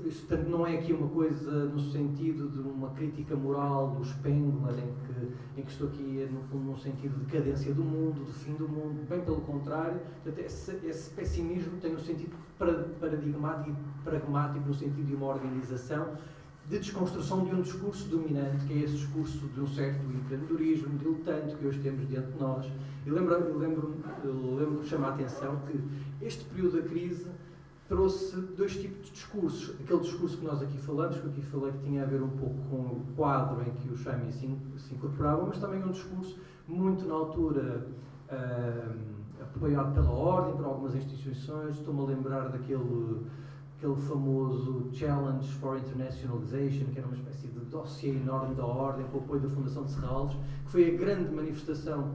Portanto, não é aqui uma coisa no sentido de uma crítica moral do Spengler, em que estou aqui, no fundo, num sentido de decadência do mundo, de fim do mundo, bem pelo contrário. Portanto, esse pessimismo tem um sentido paradigmático e pragmático, no sentido de uma organização de desconstrução de um discurso dominante, que é esse discurso de um certo empreendedorismo diletante que hoje temos diante de nós. Eu lembro de chamar a atenção que este período da crise trouxe 2 tipos de discursos. Aquele discurso que nós aqui falamos, que eu aqui falei que tinha a ver um pouco com o quadro em que o Chami se incorporava, mas também um discurso muito na altura apoiado pela Ordem, por algumas instituições. Estou-me a lembrar daquele famoso Challenge for Internationalization, que era uma espécie de dossiê enorme da Ordem, com o apoio da Fundação de Serralves, que foi a grande manifestação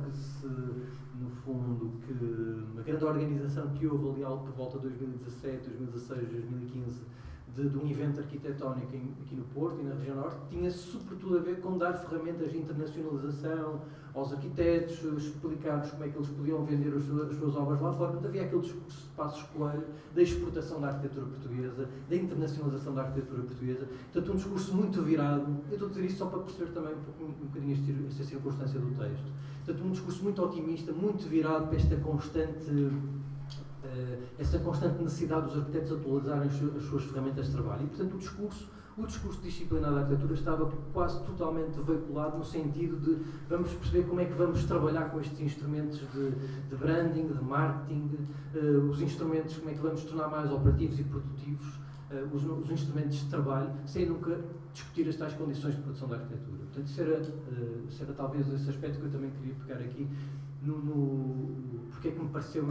uma grande organização que houve ali por volta de 2017, 2016, 2015, de um evento arquitetónico aqui no Porto e na região norte, tinha sobretudo a ver com dar ferramentas de internacionalização aos arquitetos, explicar-lhes como é que eles podiam vender as suas obras lá fora. Portanto, havia aquele discurso de Passos Coelho da exportação da arquitetura portuguesa, da internacionalização da arquitetura portuguesa. Portanto, um discurso muito virado. Eu estou a dizer isto só para perceber também um bocadinho esta circunstância do texto. Portanto, um discurso muito otimista, muito virado para esta constante necessidade dos arquitetos atualizarem as suas ferramentas de trabalho. E, portanto, o discurso disciplinado da arquitetura estava quase totalmente veiculado no sentido de vamos perceber como é que vamos trabalhar com estes instrumentos de branding, de marketing, os instrumentos, como é que vamos tornar mais operativos e produtivos os instrumentos de trabalho, sem nunca discutir as tais condições de produção da arquitetura. Portanto, isso era talvez esse aspecto que eu também queria pegar aqui, porque é que me pareceu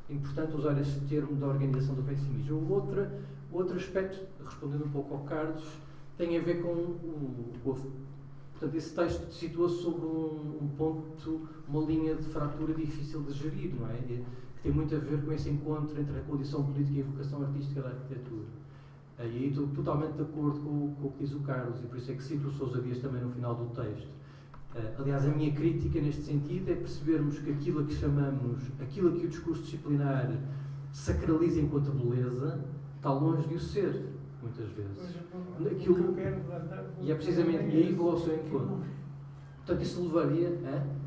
importante usar este termo da organização do pessimismo. O outro aspecto, respondendo um pouco ao Carlos, tem a ver com portanto, esse texto situa-se sobre um ponto, uma linha de fratura difícil de gerir, não é? Que tem muito a ver com esse encontro entre a condição política e a vocação artística da arquitetura. E aí estou totalmente de acordo com o que diz o Carlos, e por isso é que cito o Sousa Dias também no final do texto. Aliás, a minha crítica neste sentido é percebermos que aquilo que o discurso disciplinar sacraliza enquanto beleza, está longe de o ser, muitas vezes. E é precisamente, e aí vou ao seu encontro. Portanto, isso levaria a...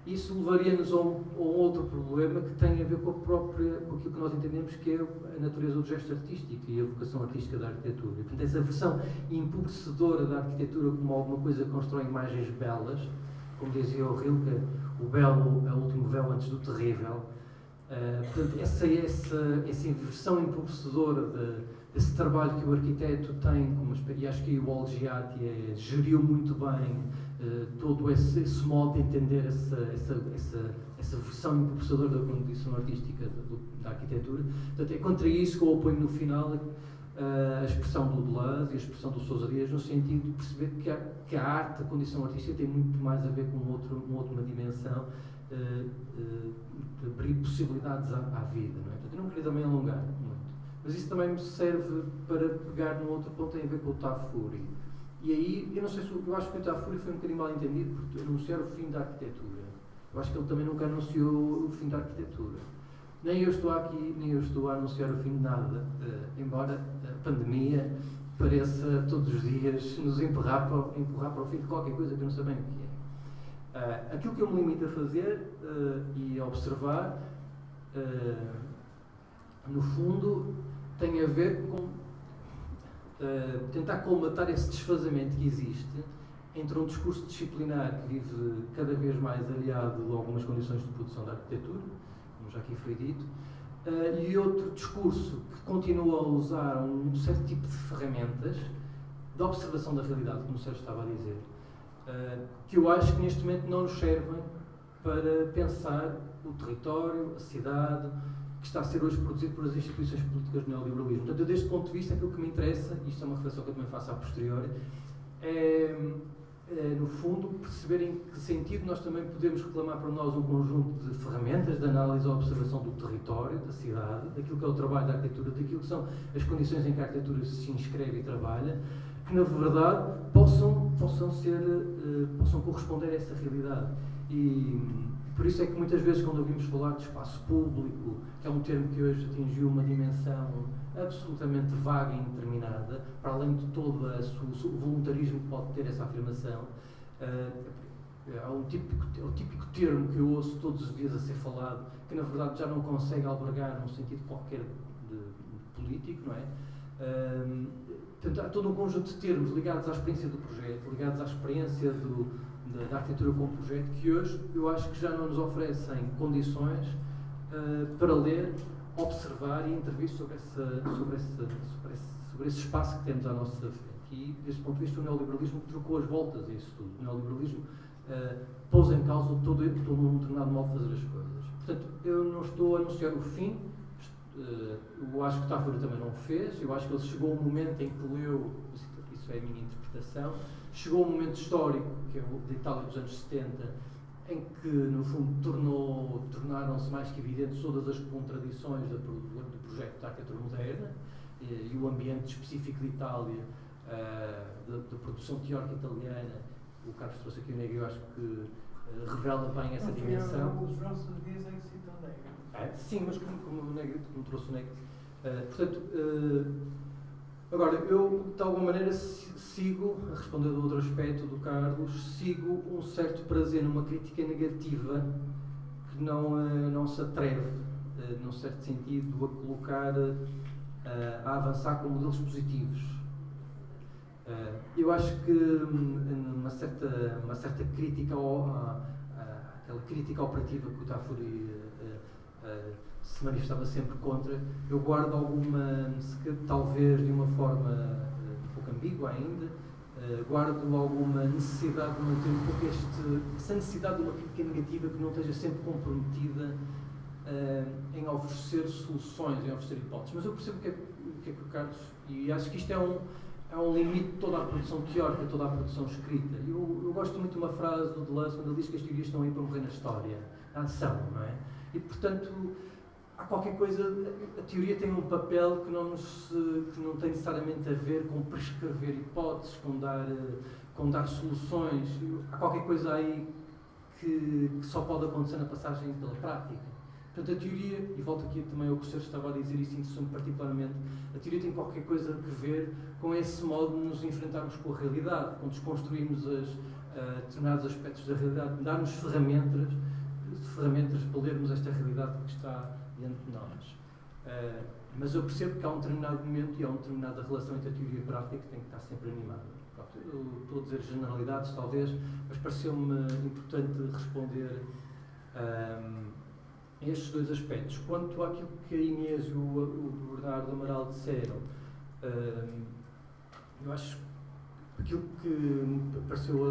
Isso levaria-nos a um outro problema que tem a ver com aquilo que nós entendemos que é a natureza do gesto artístico e a vocação artística da arquitetura. E, portanto, essa versão empobrecedora da arquitetura como alguma coisa que constrói imagens belas, como dizia o Rilke, o belo é o último véu antes do terrível. Portanto, essa inversão empobrecedora desse trabalho que o arquiteto tem, e acho que o Olgiati geriu muito bem todo esse modo de entender essa versão empobrecedora da condição artística da arquitetura. Portanto, é contra isso que eu oponho no final a expressão do Deleuze e a expressão do Sousa Dias, no sentido de perceber que a arte, a condição artística, tem muito mais a ver com uma dimensão de abrir possibilidades à vida. Não é? Portanto, eu não queria também alongar muito. Mas isso também me serve para pegar num outro ponto, tem a ver com o Tafuri. E aí, eu não sei se eu acho que o Tafuri foi um bocadinho mal entendido por anunciar o fim da arquitetura. Eu acho que ele também nunca anunciou o fim da arquitetura. Nem eu estou aqui, nem eu estou a anunciar o fim de nada, embora a pandemia pareça todos os dias nos empurrar para o fim de qualquer coisa que eu não sei bem o que é. Aquilo que eu me limito a fazer e a observar, no fundo, tem a ver com tentar colmatar esse desfazamento que existe entre um discurso disciplinar que vive cada vez mais aliado a algumas condições de produção da arquitetura, como já aqui foi dito, e outro discurso que continua a usar um certo tipo de ferramentas de observação da realidade, como o Sérgio estava a dizer, que eu acho que neste momento não nos servem para pensar o território, a cidade, que está a ser hoje produzido por as instituições políticas do neoliberalismo. Portanto, deste ponto de vista, aquilo que me interessa, e isto é uma reflexão que eu também faço a posteriori, no fundo, perceber em que sentido nós também podemos reclamar para nós um conjunto de ferramentas de análise e observação do território, da cidade, daquilo que é o trabalho da arquitetura, daquilo que são as condições em que a arquitetura se inscreve e trabalha, que na verdade possam corresponder a essa realidade. E por isso é que muitas vezes quando ouvimos falar de espaço público, que é um termo que hoje atingiu uma dimensão absolutamente vaga e indeterminada, para além de todo o voluntarismo que pode ter essa afirmação, é o típico termo que eu ouço todos os dias a ser falado, que na verdade já não consegue albergar num sentido qualquer de político, não é? Portanto, há todo um conjunto de termos ligados à experiência do projeto, ligados à experiência da arquitetura como projeto, que hoje eu acho que já não nos oferecem condições para ler, observar e intervir sobre esse espaço que temos à nossa frente. E, desse ponto de vista, o neoliberalismo trocou as voltas a isso tudo. O neoliberalismo pôs em causa todo um determinado modo de fazer as coisas. Portanto, eu não estou a anunciar o fim, eu acho que o Tafuri também não o fez, eu acho que ele chegou a um momento em que leu, isso é a minha interpretação, chegou a um momento histórico, que é o da Itália dos anos 70, em que, no fundo, tornaram-se mais que evidentes todas as contradições do projeto da arquitetura moderna e o ambiente específico de Itália, da produção teórica italiana. O Carlos trouxe aqui o Negri, eu acho que revela bem essa dimensão. Os nossos dias é que citam Negri. Sim, mas como o Negri, como trouxe o Negri. Portanto, agora, eu, de alguma maneira, sigo, a responder do outro aspecto do Carlos, sigo um certo prazer numa crítica negativa que não se atreve, num certo sentido, a colocar, a avançar com modelos positivos. Eu acho que uma certa crítica, aquela crítica operativa que o Tafuri se manifestava sempre contra, eu guardo alguma, talvez de uma forma um pouco ambígua ainda, guardo alguma necessidade de manter um pouco essa necessidade de uma crítica negativa que não esteja sempre comprometida em oferecer soluções, em oferecer hipóteses. Mas eu percebo o que é que o Carlos, e acho que isto é um limite de toda a produção teórica, toda a produção escrita. Eu gosto muito de uma frase do Deleuze quando ele diz que as teorias estão aí para morrer na história, na ação, não é? E, portanto, há qualquer coisa, a teoria tem um papel que não tem necessariamente a ver com prescrever hipóteses, com dar soluções. Há qualquer coisa aí que só pode acontecer na passagem pela prática. Portanto, a teoria, e volto aqui também ao que o Sérgio estava a dizer, e isso interessa-me particularmente, a teoria tem qualquer coisa a ver com esse modo de nos enfrentarmos com a realidade, com desconstruirmos determinados aspectos da realidade, dar-nos ferramentas ferramentas para lermos esta realidade que está diante de nós. Mas eu percebo que há um determinado momento e há uma determinada relação entre a teoria e a prática que tem que estar sempre animada. Pronto, eu estou a dizer generalidades, talvez, mas pareceu-me importante responder a estes dois aspectos. Quanto àquilo que a Inês e o Bernardo Amaral disseram, eu acho que aquilo que me pareceu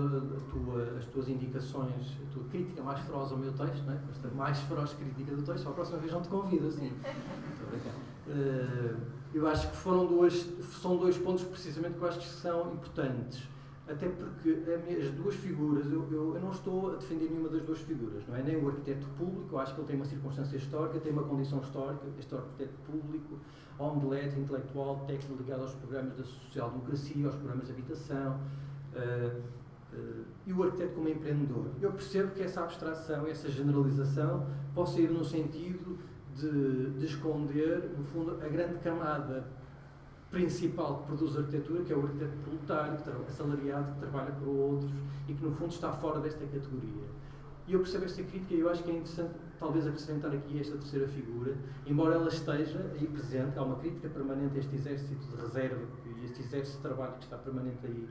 as tuas indicações, a tua crítica mais feroz ao meu texto, não é? Esta mais feroz crítica do texto, a próxima vez não te convido, assim. Eu acho que são dois pontos precisamente que eu acho que são importantes. Até porque as duas figuras, eu não estou a defender nenhuma das duas figuras, não é? Nem o arquiteto público, eu acho que ele tem uma circunstância histórica, tem uma condição histórica, este arquiteto público, homem de letra, intelectual, técnico ligado aos programas da social-democracia, aos programas de habitação, e o arquiteto como empreendedor. Eu percebo que essa abstração, essa generalização, possa ir no sentido de esconder, no fundo, a grande camada principal que produz arquitetura, que é o arquiteto proletário, assalariado, que trabalha para outros e que, no fundo, está fora desta categoria. E eu percebo esta crítica e eu acho que é interessante, talvez, acrescentar aqui esta terceira figura, embora ela esteja aí presente, há uma crítica permanente a este exército de reserva e este exército de trabalho que está permanente aí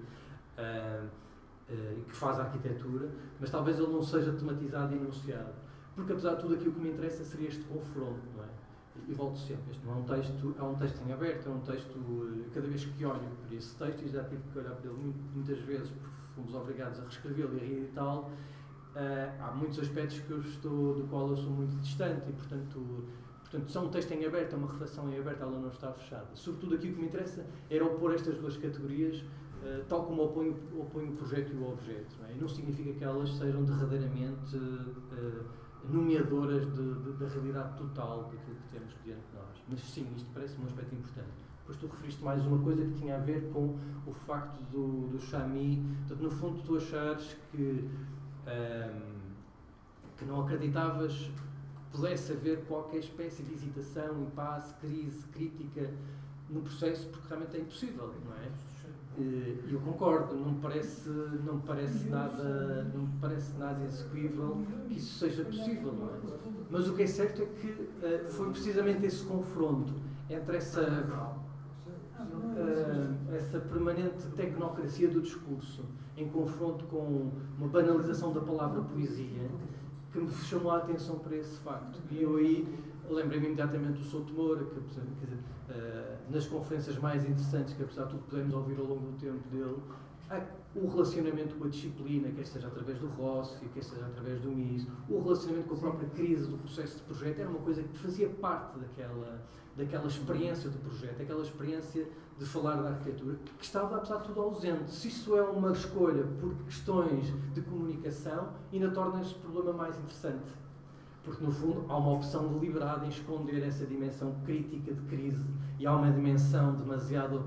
e que faz a arquitetura, mas talvez ele não seja tematizado e enunciado. Porque, apesar de tudo, aquilo que me interessa seria este confronto, não é? E volto sempre, este não é um texto em aberto, é um texto, cada vez que olho para esse texto, e já tive que olhar para ele muitas vezes, porque fomos obrigados a reescrevê-lo e a reeditá-lo, há muitos aspectos do qual eu sou muito distante, e portanto, se é um texto em aberto, é uma reflexão em aberto, ela não está fechada. Sobretudo aquilo que me interessa era opor estas duas categorias, tal como oponho o projeto e o objeto, não é? E não significa que elas sejam derradeiramente nomeadoras da realidade total daquilo que temos diante de nós. Mas sim, isto parece-me um aspecto importante. Depois tu referiste mais uma coisa que tinha a ver com o facto do Chamy, portanto, no fundo tu achares que não acreditavas que pudesse haver qualquer espécie de hesitação, impasse, crise, crítica no processo, porque realmente é impossível, não é? E eu concordo, não me parece nada execuível que isso seja possível, não é? Mas o que é certo é que foi precisamente esse confronto entre essa permanente tecnocracia do discurso em confronto com uma banalização da palavra poesia que me chamou a atenção para esse facto. E eu aí lembrei-me imediatamente do Souto Moura, que, quer dizer, nas conferências mais interessantes que, apesar de tudo, podemos ouvir ao longo do tempo dele, o relacionamento com a disciplina, quer seja através do Rossi, quer seja através do MIS, o relacionamento com a própria crise do processo de projeto, era uma coisa que fazia parte daquela experiência do projeto, aquela experiência de falar da arquitetura, que estava, apesar de tudo, ausente. Se isso é uma escolha por questões de comunicação, ainda torna esse problema mais interessante. Porque, no fundo, há uma opção deliberada em esconder essa dimensão crítica de crise e há uma dimensão demasiado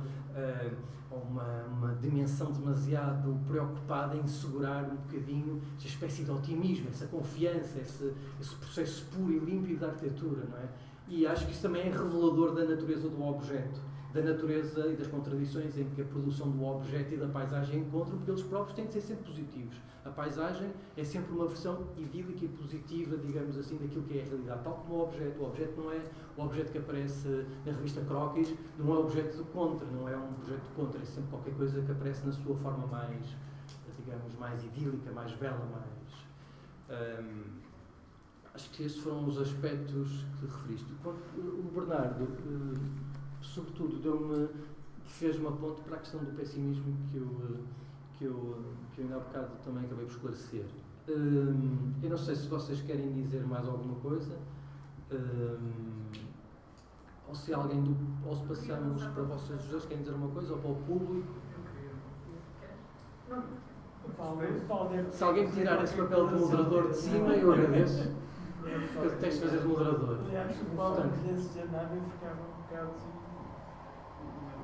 preocupada em segurar um bocadinho essa espécie de otimismo, essa confiança, esse processo puro e límpido da arquitetura, não é? E acho que isso também é revelador da natureza do objeto, da natureza e das contradições em que a produção do objeto e da paisagem encontram, porque eles próprios têm de ser sempre positivos. A paisagem é sempre uma versão idílica e positiva, digamos assim, daquilo que é a realidade, tal como o objeto. O objeto não é o objeto que aparece na revista Croquis, não é o objeto de contra, não é um projeto de contra, é sempre qualquer coisa que aparece na sua forma mais, digamos, mais idílica, mais bela, mais... acho que estes foram os aspectos que referiste. O Bernardo, sobretudo, fez uma ponte para a questão do pessimismo que eu ainda há bocado também acabei por esclarecer. Eu não sei se vocês querem dizer mais alguma coisa, ou se alguém ou se passamos para vocês os dois, querem dizer uma coisa, ou para o público. Se alguém me tirar esse papel de moderador de cima, eu agradeço. Eu detesto fazer de moderador.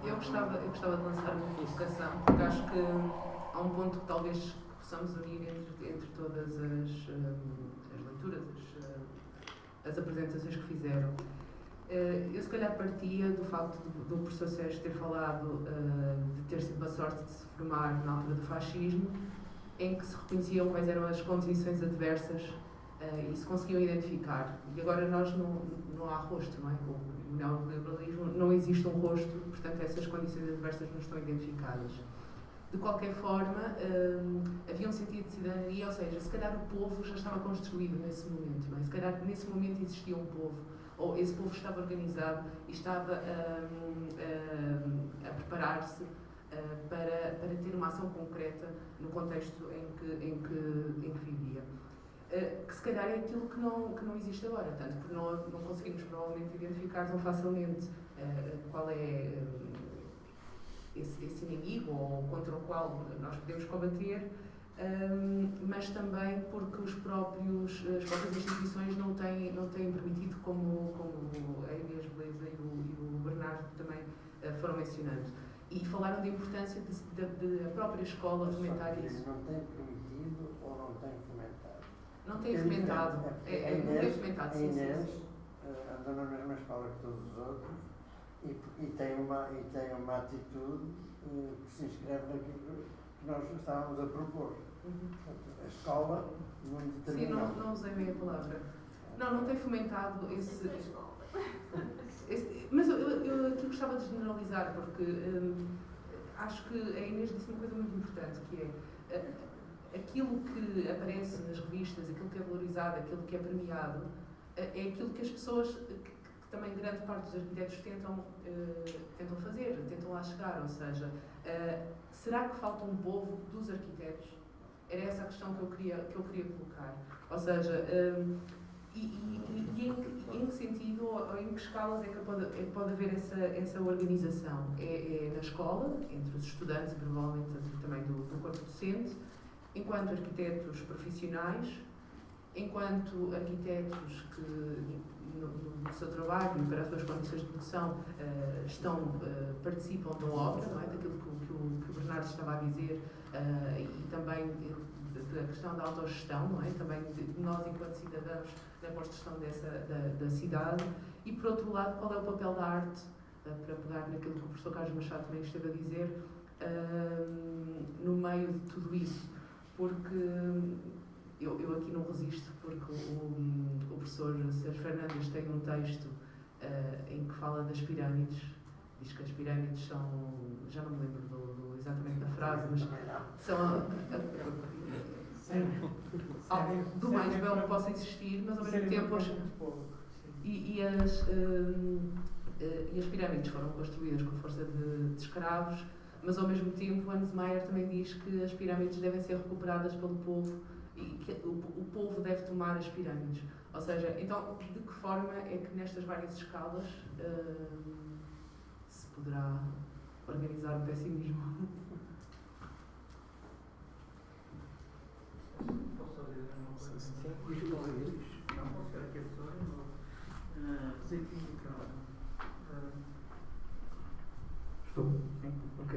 Eu gostava de lançar uma provocação, porque acho que há um ponto que talvez possamos unir entre todas as leituras, as apresentações que fizeram. Eu se calhar partia do facto do professor Sérgio ter falado de ter sido uma sorte de se formar na altura do fascismo, em que se reconheciam quais eram as condições adversas e se conseguiam identificar. E agora nós não há rosto, não é? O neoliberalismo não existe um rosto, portanto essas condições adversas não estão identificadas. De qualquer forma, havia um sentido de cidadania, ou seja, se calhar o povo já estava construído nesse momento, não é? Se calhar nesse momento existia um povo, ou esse povo estava organizado e estava a preparar-se para ter uma ação concreta no contexto em que vivia. Que se calhar é aquilo que não existe agora, tanto porque não conseguimos provavelmente identificar tão facilmente qual é esse inimigo ou contra o qual nós podemos combater, mas também porque as próprias instituições não têm permitido, como a Inês Beleza e o Bernardo também foram mencionando. E falaram da importância de a própria escola fomentar isso. Não tem permitido ou não tem fomentado? Não tem fomentado. Não tem fomentado, sim. A Inês anda na mesma escola que todos os outros e tem uma atitude que se inscreve naquilo que nós estávamos a propor. A escola não determinou. Sim, não usei bem a palavra. Não tem fomentado esse mas eu aqui gostava de generalizar, porque acho que a Inês disse uma coisa muito importante, que é aquilo que aparece nas revistas, aquilo que é valorizado, aquilo que é premiado, é aquilo que as pessoas, que também grande parte dos arquitetos tentam fazer, tentam lá chegar, ou seja, será que falta um povo dos arquitetos? Era essa a questão que eu queria colocar. Ou seja, em que sentido ou em que escalas é que pode haver essa organização? É na escola, entre os estudantes e provavelmente também do corpo docente, enquanto arquitetos profissionais, enquanto arquitetos que no seu trabalho e para as suas condições de produção participam da obra, não é? Daquilo que o Bernardo estava a dizer, e também da questão da autogestão, não é? Também de nós enquanto cidadãos na construção da cidade, e por outro lado qual é o papel da arte, para pegar naquilo que o professor Carlos Machado também esteve a dizer, no meio de tudo isso, porque eu aqui não resisto, porque o professor Sérgio Fernandes tem um texto em que fala das pirâmides, diz que as pirâmides são, já não me lembro exatamente da frase, mas são do mais belo que possa existir, mas ao mesmo tempo e as pirâmides foram construídas com força de escravos, mas ao mesmo tempo Hans Meyer também diz que as pirâmides devem ser recuperadas pelo povo e que o povo deve tomar as pirâmides. Ou seja, então, de que forma é que nestas várias escalas se poderá organizar o pessimismo? Posso só dizer uma coisa? Sim. Não posso ser aqui a pessoa. Positivo, Estou? Sim? Ok.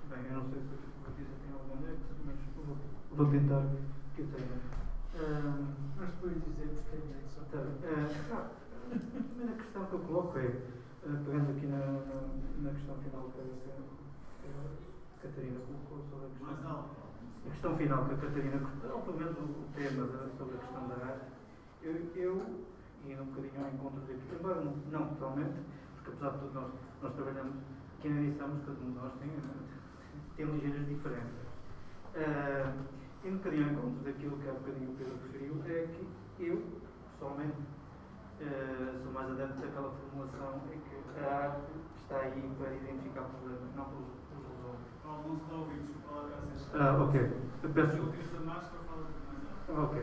Bem, eu não sei se a Batista tem algum nexo, mas vou tentar que eu tenha. Mas depois dizemos que tem nexo. A primeira questão que eu coloco é, pegando aqui na questão final que a Catarina colocou sobre a questão final que a Catarina colocou, ou pelo menos o tema sobre a questão da arte, eu indo um bocadinho ao encontro daquilo, embora não totalmente, porque apesar de tudo nós trabalhamos aqui na edição, mas cada um de nós tem ligeiras diferenças. E um bocadinho ao encontro daquilo que há bocadinho o Pedro referiu, é que eu, pessoalmente, sou mais adepto daquela formulação em que a arte está aí para identificar problemas, não pelos resolver. Não se está a ouvir, desculpa lá, graças. Ok. Eu peço. Eu utilizo a máscara, fala mais alto. Ok.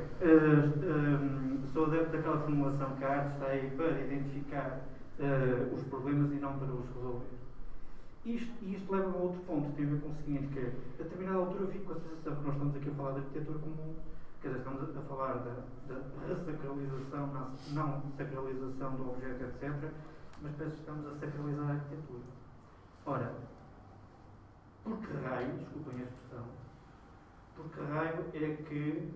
Sou adepto daquela formulação que a arte está aí para identificar os problemas e não para os resolver. Isto leva-me a outro ponto, tem a ver com o seguinte, que é, a determinada altura eu fico com a sensação que nós estamos aqui a falar de arquitetura como, quer dizer, estamos a falar da ressacralização, não sacralização do objeto, etc., mas parece que estamos a sacralizar a arquitetura. Ora, por que raio, desculpem a expressão, por que raio é que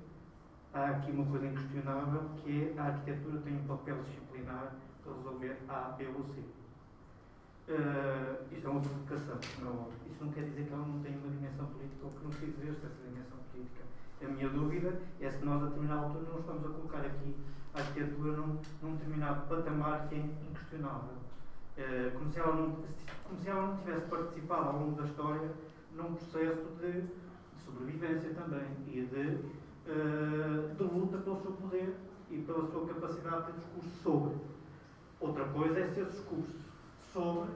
há aqui uma coisa inquestionável, que é a arquitetura tem um papel disciplinar para resolver A, B ou C. Isto é uma provocação, não. Isso não quer dizer que ela não tenha uma dimensão política ou que não se exerça essa dimensão política. A minha dúvida é se nós, a determinada altura, não estamos a colocar aqui a arquitetura num determinado patamar que é inquestionável. Como se ela não tivesse participado ao longo da história num processo de sobrevivência também e de luta pelo seu poder e pela sua capacidade de ter discurso sobre. Outra coisa é se esse discurso sobre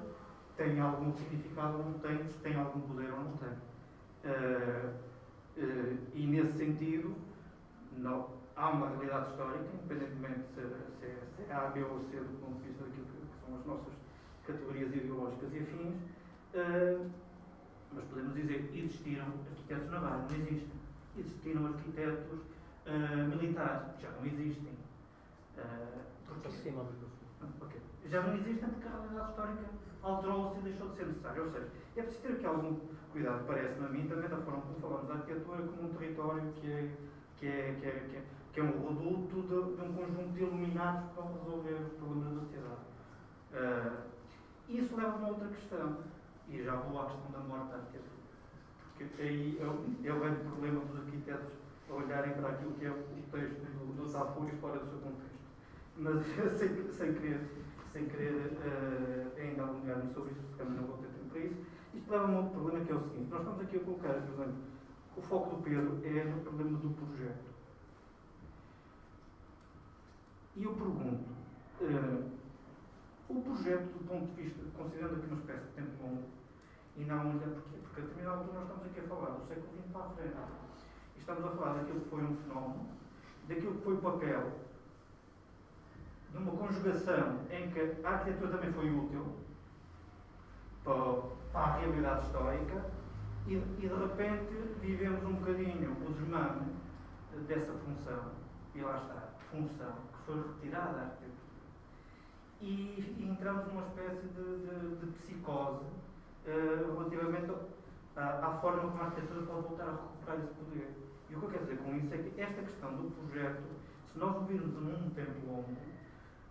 tem algum significado ou não tem, se tem algum poder ou não tem. E nesse sentido, não, há uma realidade histórica, independentemente se é A, B ou C do ponto de vista daquilo que são as nossas categorias ideológicas e afins, mas podemos dizer que existiram arquitetos navais, não existem. Existiram arquitetos militares, já não existem. Okay. Já não existem porque a realidade histórica alterou-se e deixou de ser necessária. Ou seja, é preciso ter aqui algum cuidado, parece-me a mim, também da forma como falamos da arquitetura como um território que é um reduto de um conjunto de iluminados para resolver os problemas da sociedade. Isso leva a uma outra questão, e já vou à questão da morte da arquitetura. Porque aí é o grande problema dos arquitetos olharem para aquilo que é o texto do Tafuri fora do seu contexto. Mas sem querer ainda alongar-me sobre isso, porque também não vou ter tempo para isso, isto leva a um outro problema que é o seguinte: nós estamos aqui a colocar, por exemplo, o foco do Pedro é no problema do projeto. E eu pergunto, o projeto, do ponto de vista, considerando aqui uma espécie de tempo longo, e não olhar porquê? Porque a determinada altura nós estamos aqui a falar do século XX para a frente. E estamos a falar daquilo que foi um fenómeno, daquilo que foi o papel de uma conjugação em que a arquitetura também foi útil para a realidade histórica e de repente vivemos um bocadinho o desmame dessa função, e lá está, função que foi retirada da arquitetura. E entramos numa espécie de psicose relativamente à forma como a arquitetura pode voltar a recuperar esse poder. E o que eu quero dizer com isso é que esta questão do projeto, se nós o virmos num tempo longo,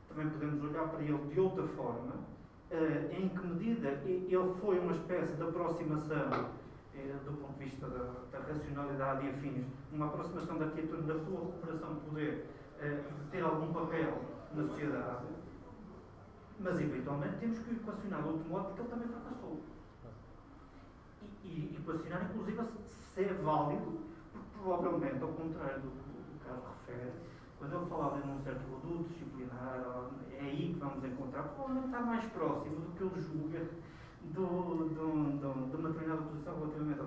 também podemos olhar para ele de outra forma, em que medida ele foi uma espécie de aproximação do ponto de vista da racionalidade e afins, uma aproximação da arquitetura, da sua recuperação de poder, de ter algum papel na sociedade, mas eventualmente temos que o equacionar de outro modo, porque ele também fracassou. E equacionar, inclusive, se é válido, porque provavelmente, ao contrário do que o Carlos refere, quando ele falava de um certo reduto disciplinar, é aí que vamos encontrar, provavelmente está mais próximo do que ele julga de uma determinada posição relativamente ao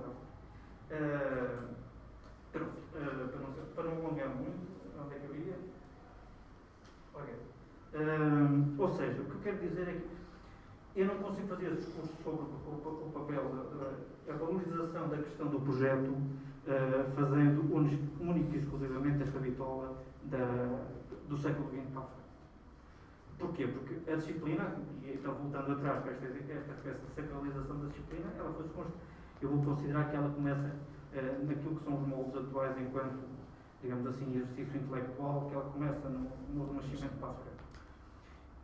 para não alongar muito, onde é que eu ia? Ok. Ou seja, o que eu quero dizer é que eu não consigo fazer esse discurso sobre o papel da valorização da questão do projeto, fazendo única e exclusivamente esta bitola do século XX para a frente. Porquê? Porque a disciplina, e então voltando atrás para esta espécie de sacralização da disciplina, ela foi eu vou considerar que ela começa naquilo que são os moldes atuais enquanto, digamos assim, exercício intelectual, que ela começa no Renascimento para a frente.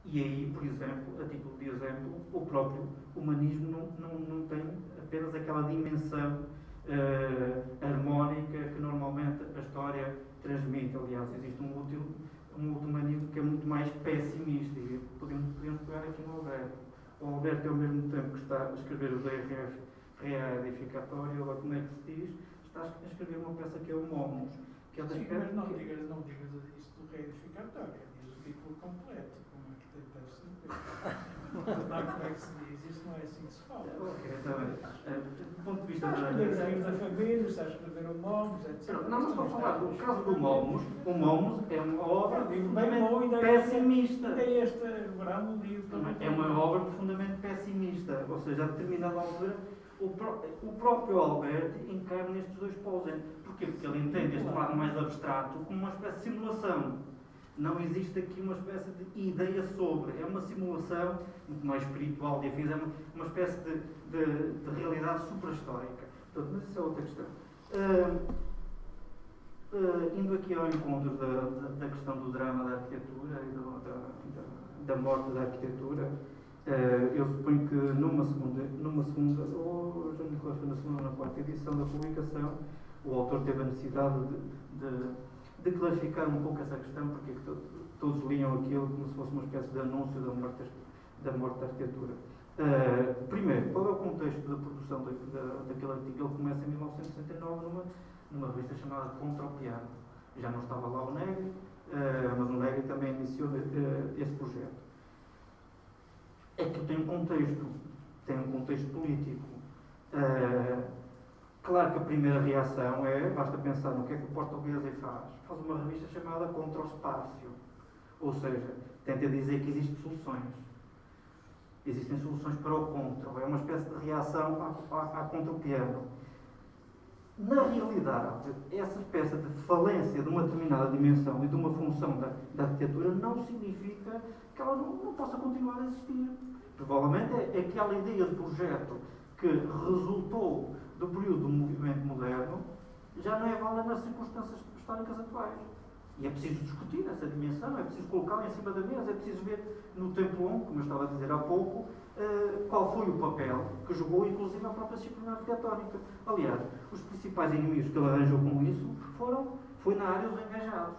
E aí, por exemplo, a título de exemplo, o próprio humanismo não tem apenas aquela dimensão harmónica que normalmente a história transmite. Aliás, existe um humanismo que é muito mais pessimista. E podemos pegar aqui no Alberto. O Alberto, ao mesmo tempo que está a escrever o DRF Reedificatório, ou como é que se diz, está a escrever uma peça que é o Momos. Que é da Sim, mas não digas isso do reedificatório, diz o título completo. Como é que se diz? Isso não é assim que se fala. Ok, está bem. Do ponto de vista da família, está a escrever o Momos, etc. Não estou a falar do caso do Momos. O Momos é uma obra profundamente pessimista. É uma obra profundamente pessimista. Ou seja, a determinada altura, o próprio Albert encarna nestes dois polos. Porquê? Porque ele entende este lado mais abstrato como uma espécie de simulação. Não existe aqui uma espécie de ideia sobre, é uma simulação muito mais espiritual de afins, é uma espécie de realidade suprahistórica. Portanto, mas isso é outra questão. Indo aqui ao encontro da questão do drama da arquitetura e da morte da arquitetura, eu suponho que numa segunda, ou já me recordo, na segunda ou na quarta edição da publicação, o autor teve a necessidade de clarificar um pouco essa questão, porque todos liam aquilo como se fosse uma espécie de anúncio da morte da arquitetura. Primeiro, qual é o contexto da produção daquele artigo? Ele começa em 1969 numa revista chamada Contra o Piano. Já não estava lá o Negri, mas o Negri também iniciou esse projeto. É que tem um contexto político. Claro que a primeira reação basta pensar no que é que o Portuguesa faz. Faz uma revista chamada Contra o Espaço. Ou seja, tenta dizer que existem soluções. Existem soluções para o contra. É uma espécie de reação à contra o piano. Na realidade, essa espécie de falência de uma determinada dimensão e de uma função da arquitetura não significa que ela não possa continuar a existir. Provavelmente é aquela ideia de projeto que resultou do período do movimento moderno já não é válida nas circunstâncias históricas atuais. E é preciso discutir essa dimensão, é preciso colocá-la em cima da mesa, é preciso ver no tempo longo, como eu estava a dizer há pouco, qual foi o papel que jogou, inclusive, a própria disciplina arquitetónica. Aliás, os principais inimigos que ele arranjou com isso foi na área dos engajados.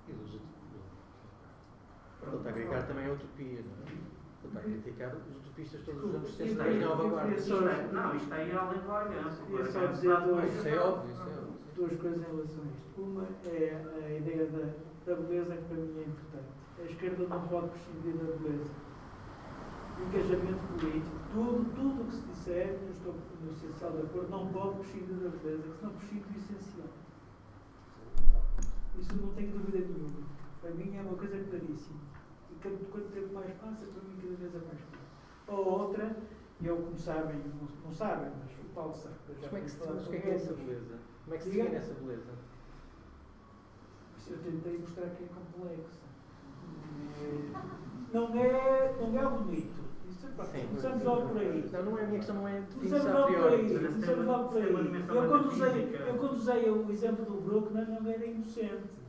E dos Ele está a criticar também a utopia, não é? Ele está a criticar os utopistas todos os anos Isto aí é além da aliança. Isso é óbvio. Duas coisas em relação a isto. Uma é a ideia da beleza, que para mim é importante. A esquerda não pode prescindir da beleza. Engajamento político, tudo o que se disser, eu estou no essencial de acordo, não pode prescindir da beleza, que senão prescinde do essencial. Isso não tenho dúvida nenhuma. Para mim é uma coisa claríssima. E quanto tempo mais passa, para mim cada vez é mais claro. Ou outra, como sabem, não sabem, mas o Paulo sabe. Como é que se define essa beleza? Como é que se define essa beleza? Eu tentei mostrar que é complexa. Não é bonito. Começamos logo por aí. Não é a minha questão, não é Começamos logo por aí. Eu quando usei o exemplo do Bruckner não era inocente.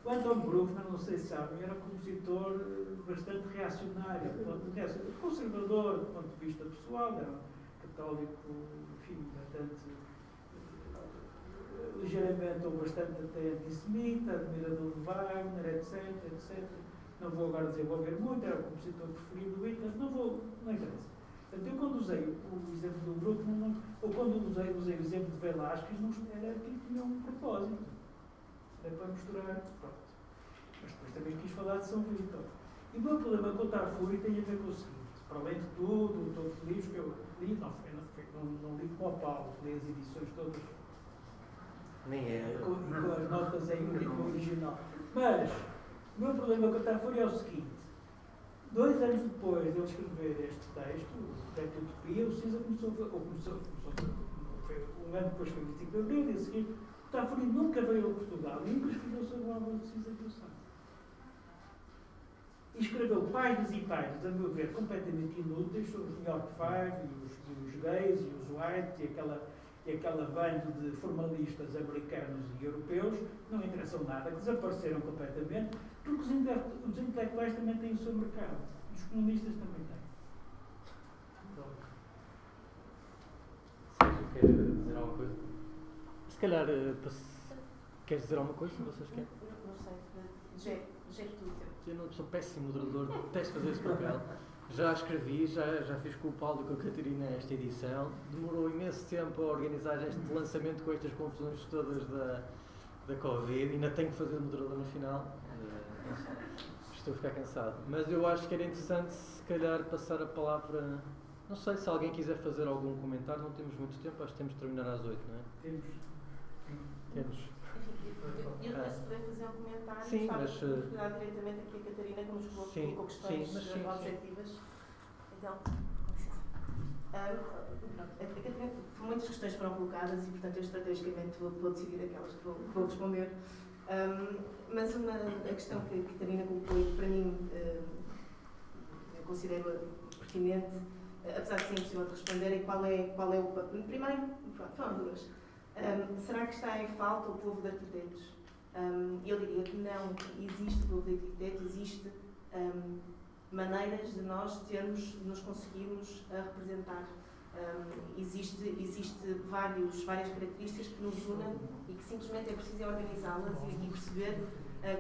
O Anton Bruckner, não sei se sabem, era um compositor bastante reacionário, conservador do ponto de vista pessoal, era católico, enfim, bastante ligeiramente ou bastante até antissemita, admirador de Wagner, etc. Não vou agora desenvolver muito, era o compositor preferido do Hitler, não interessa. Portanto, eu quando usei o exemplo do Bruckner, ou quando usei o exemplo de Velázquez, não era que tinha um propósito. Era para misturar, pronto. Mas depois também quis falar de São Vítor. E o meu problema com o Tafuri tem a ver com o seguinte: para além de tudo, todos os livros que eu li, não li como o Paulo, li as edições todas. Nem é. Com as notas em original. Mas o meu problema com o Tafuri é o seguinte: 2 anos depois de ele escrever este texto, o Projeto de Utopia, o Cisa começou, um ano depois foi o 25 de Abril, e a seguir, o Tafuri nunca veio a Portugal, nunca escreveu sobre o amor de Cisa Cruzado. E escreveu páginas e páginas, a meu ver, completamente inúteis sobre os New York Five, e os gays, e os whites, e aquela banda de formalistas americanos e europeus, que não interessam nada, que desapareceram completamente, porque os intelectuais também têm o seu mercado. Os economistas também têm. Sérgio, quer dizer alguma coisa? Se calhar, queres dizer alguma coisa? Vocês querem? Não sei, jeito tudo. Eu não sou péssimo moderador, detesto fazer esse papel. Já escrevi, já fiz com o Paulo e com a Catarina esta edição. Demorou imenso tempo a organizar este lançamento com estas confusões todas da Covid. Ainda tenho que fazer moderador no final. Estou a ficar cansado. Mas eu acho que era interessante, se calhar, passar a palavra. Não sei se alguém quiser fazer algum comentário. Não temos muito tempo, acho que temos de terminar às 8, não é? Temos. Eu se puder fazer um comentário, sim, estava mas, a cuidar diretamente aqui a Catarina, que nos colocou questões objetivas. Então, muitas questões foram colocadas e, portanto, eu estrategicamente vou decidir aquelas que vou responder. Mas a questão que a Catarina colocou e que para mim eu considero pertinente, apesar de ser impossível de responder, é qual é o papel. Primeiro, foram duas. Será que está em falta o povo de arquitetos? Eu diria que não existe povo de arquitetos, existe maneiras de nós nos conseguirmos representar Existe várias características que nos unem e que simplesmente é preciso organizá-las e perceber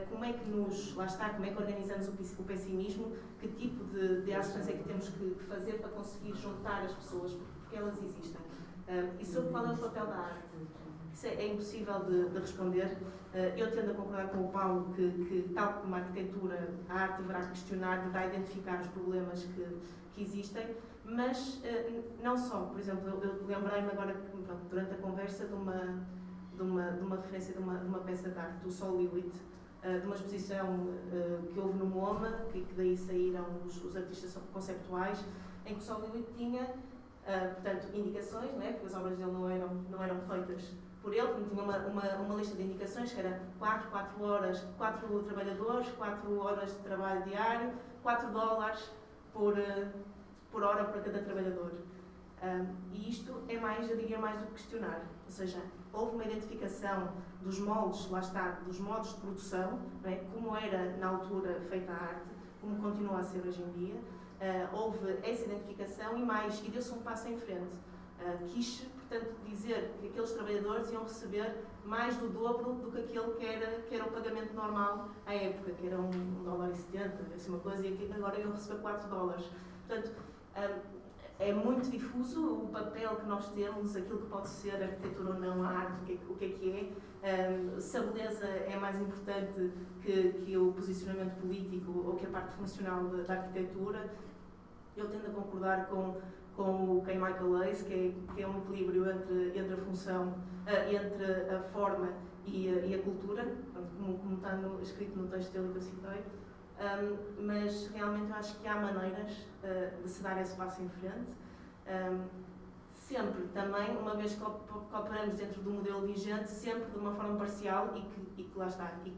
como é que como é que organizamos o pessimismo, que tipo de ações é que temos que fazer para conseguir juntar as pessoas, porque elas existem. E sobre qual é o papel da arte? Isso é impossível de responder. Eu tendo a concordar com o Paulo que tal como a arquitetura, a arte deverá questionar, deverá identificar os problemas que existem, mas não só. Por exemplo, eu lembrei-me agora, durante a conversa, de uma referência de uma peça de arte, do Sol Lilith, de uma exposição que houve no MoMA, que daí saíram os artistas conceptuais, em que o Sol Lilith tinha, portanto, indicações, não é? Porque as obras dele não eram feitas por ele, porque tinha uma lista de indicações que era 4 horas, 4 trabalhadores, 4 horas de trabalho diário, $4 por hora para cada trabalhador. E isto é mais, eu diria, mais do que questionar. Ou seja, houve uma identificação dos moldes, lá está, dos modos de produção, não é? Como era na altura feita a arte, como continua a ser hoje em dia. Houve essa identificação e deu-se um passo em frente. Quis, portanto, dizer que aqueles trabalhadores iam receber mais do dobro do que aquele que era o pagamento normal à época, que era $1,70, assim uma coisa, e agora iam receber $4. Portanto, é muito difuso o papel que nós temos, aquilo que pode ser a arquitetura ou não, a arte, o que é. Se a beleza é mais importante que o posicionamento político ou que a parte funcional da arquitetura, eu tendo a concordar com o K. Michael Hayes, que é um equilíbrio entre a função, entre a forma e a cultura, como está escrito no texto dele que eu citei. Mas realmente eu acho que há maneiras de se dar esse passo em frente. Sempre também, uma vez que operamos dentro do modelo vigente, sempre de uma forma parcial e que lá está, e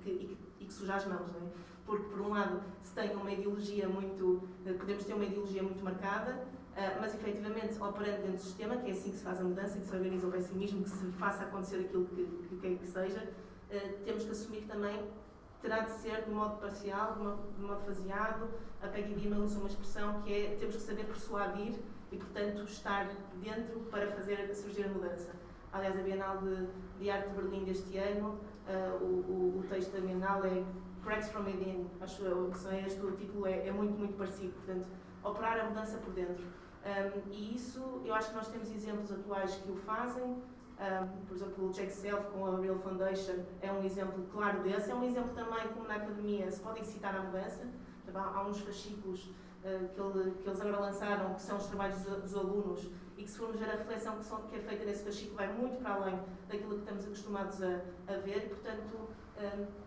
que suja as mãos, não é? Porque, por um lado, se tem uma ideologia podemos ter uma ideologia muito marcada, mas efetivamente operando dentro do sistema, que é assim que se faz a mudança, que se organiza o pessimismo, que se faça acontecer aquilo que quer que seja, temos que assumir que também terá de ser de modo parcial, de modo faseado. A Peggy Dima usa uma expressão que é: temos que saber persuadir e, portanto, estar dentro para fazer surgir a mudança. Aliás, a Bienal de Arte de Berlim deste ano, o texto da Bienal é Cracks from Within, acho eu, o título é muito, muito parecido. Portanto, operar a mudança por dentro. E isso, eu acho que nós temos exemplos atuais que o fazem. Por exemplo, o Jack Self com a Real Foundation é um exemplo claro desse. É um exemplo também como na academia se pode incitar à mudança. Há uns fascículos que eles agora lançaram, que são os trabalhos dos alunos, e que, se formos ver a reflexão que é feita nesse fascículo, vai muito para além daquilo que estamos acostumados a ver. E, portanto,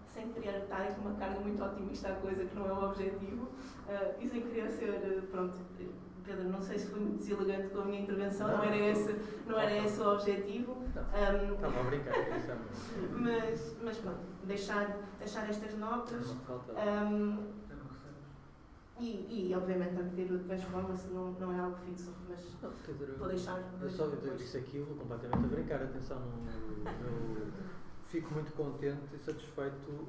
sem querer estar aqui uma carga muito otimista à coisa, que não é o objetivo, e sem querer ser, pronto, Pedro, não sei se fui muito deselegante com a minha intervenção, não era esse o objetivo. Estava a brincar, mas pronto, deixar estas notas. E obviamente a arquitetura transforma-se, não é algo fixo, mas vou deixar. Eu só disse aquilo completamente a brincar, atenção, eu fico muito contente e satisfeito.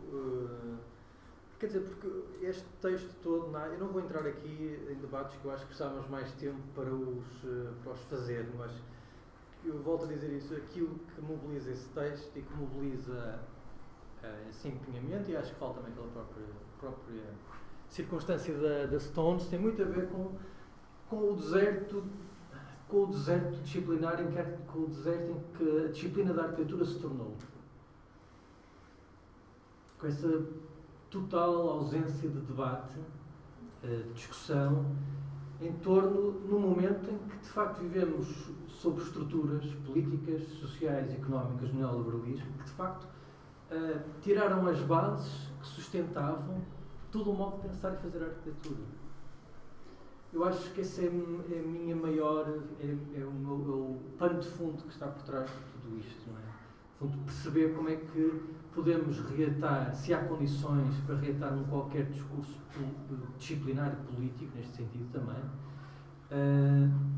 Quer dizer, porque este texto todo, eu não vou entrar aqui em debates que eu acho que precisávamos mais tempo para os fazer, mas eu volto a dizer isso, aquilo que mobiliza esse texto e que mobiliza esse empenhamento, e acho que falta também aquela própria circunstância da Stones, tem muito a ver com o deserto disciplinar, com o deserto em que a disciplina da arquitetura se tornou. Com essa total ausência de debate, de discussão, em torno, no momento em que de facto vivemos sob estruturas políticas, sociais e económicas no neoliberalismo, que de facto tiraram as bases que sustentavam todo o modo de pensar e fazer a arquitetura. Eu acho que esse é a minha maior, é o pano de fundo que está por trás de tudo isto, não é? Fundo, perceber como é que podemos reatar, se há condições para reatar qualquer discurso disciplinar e político, neste sentido também,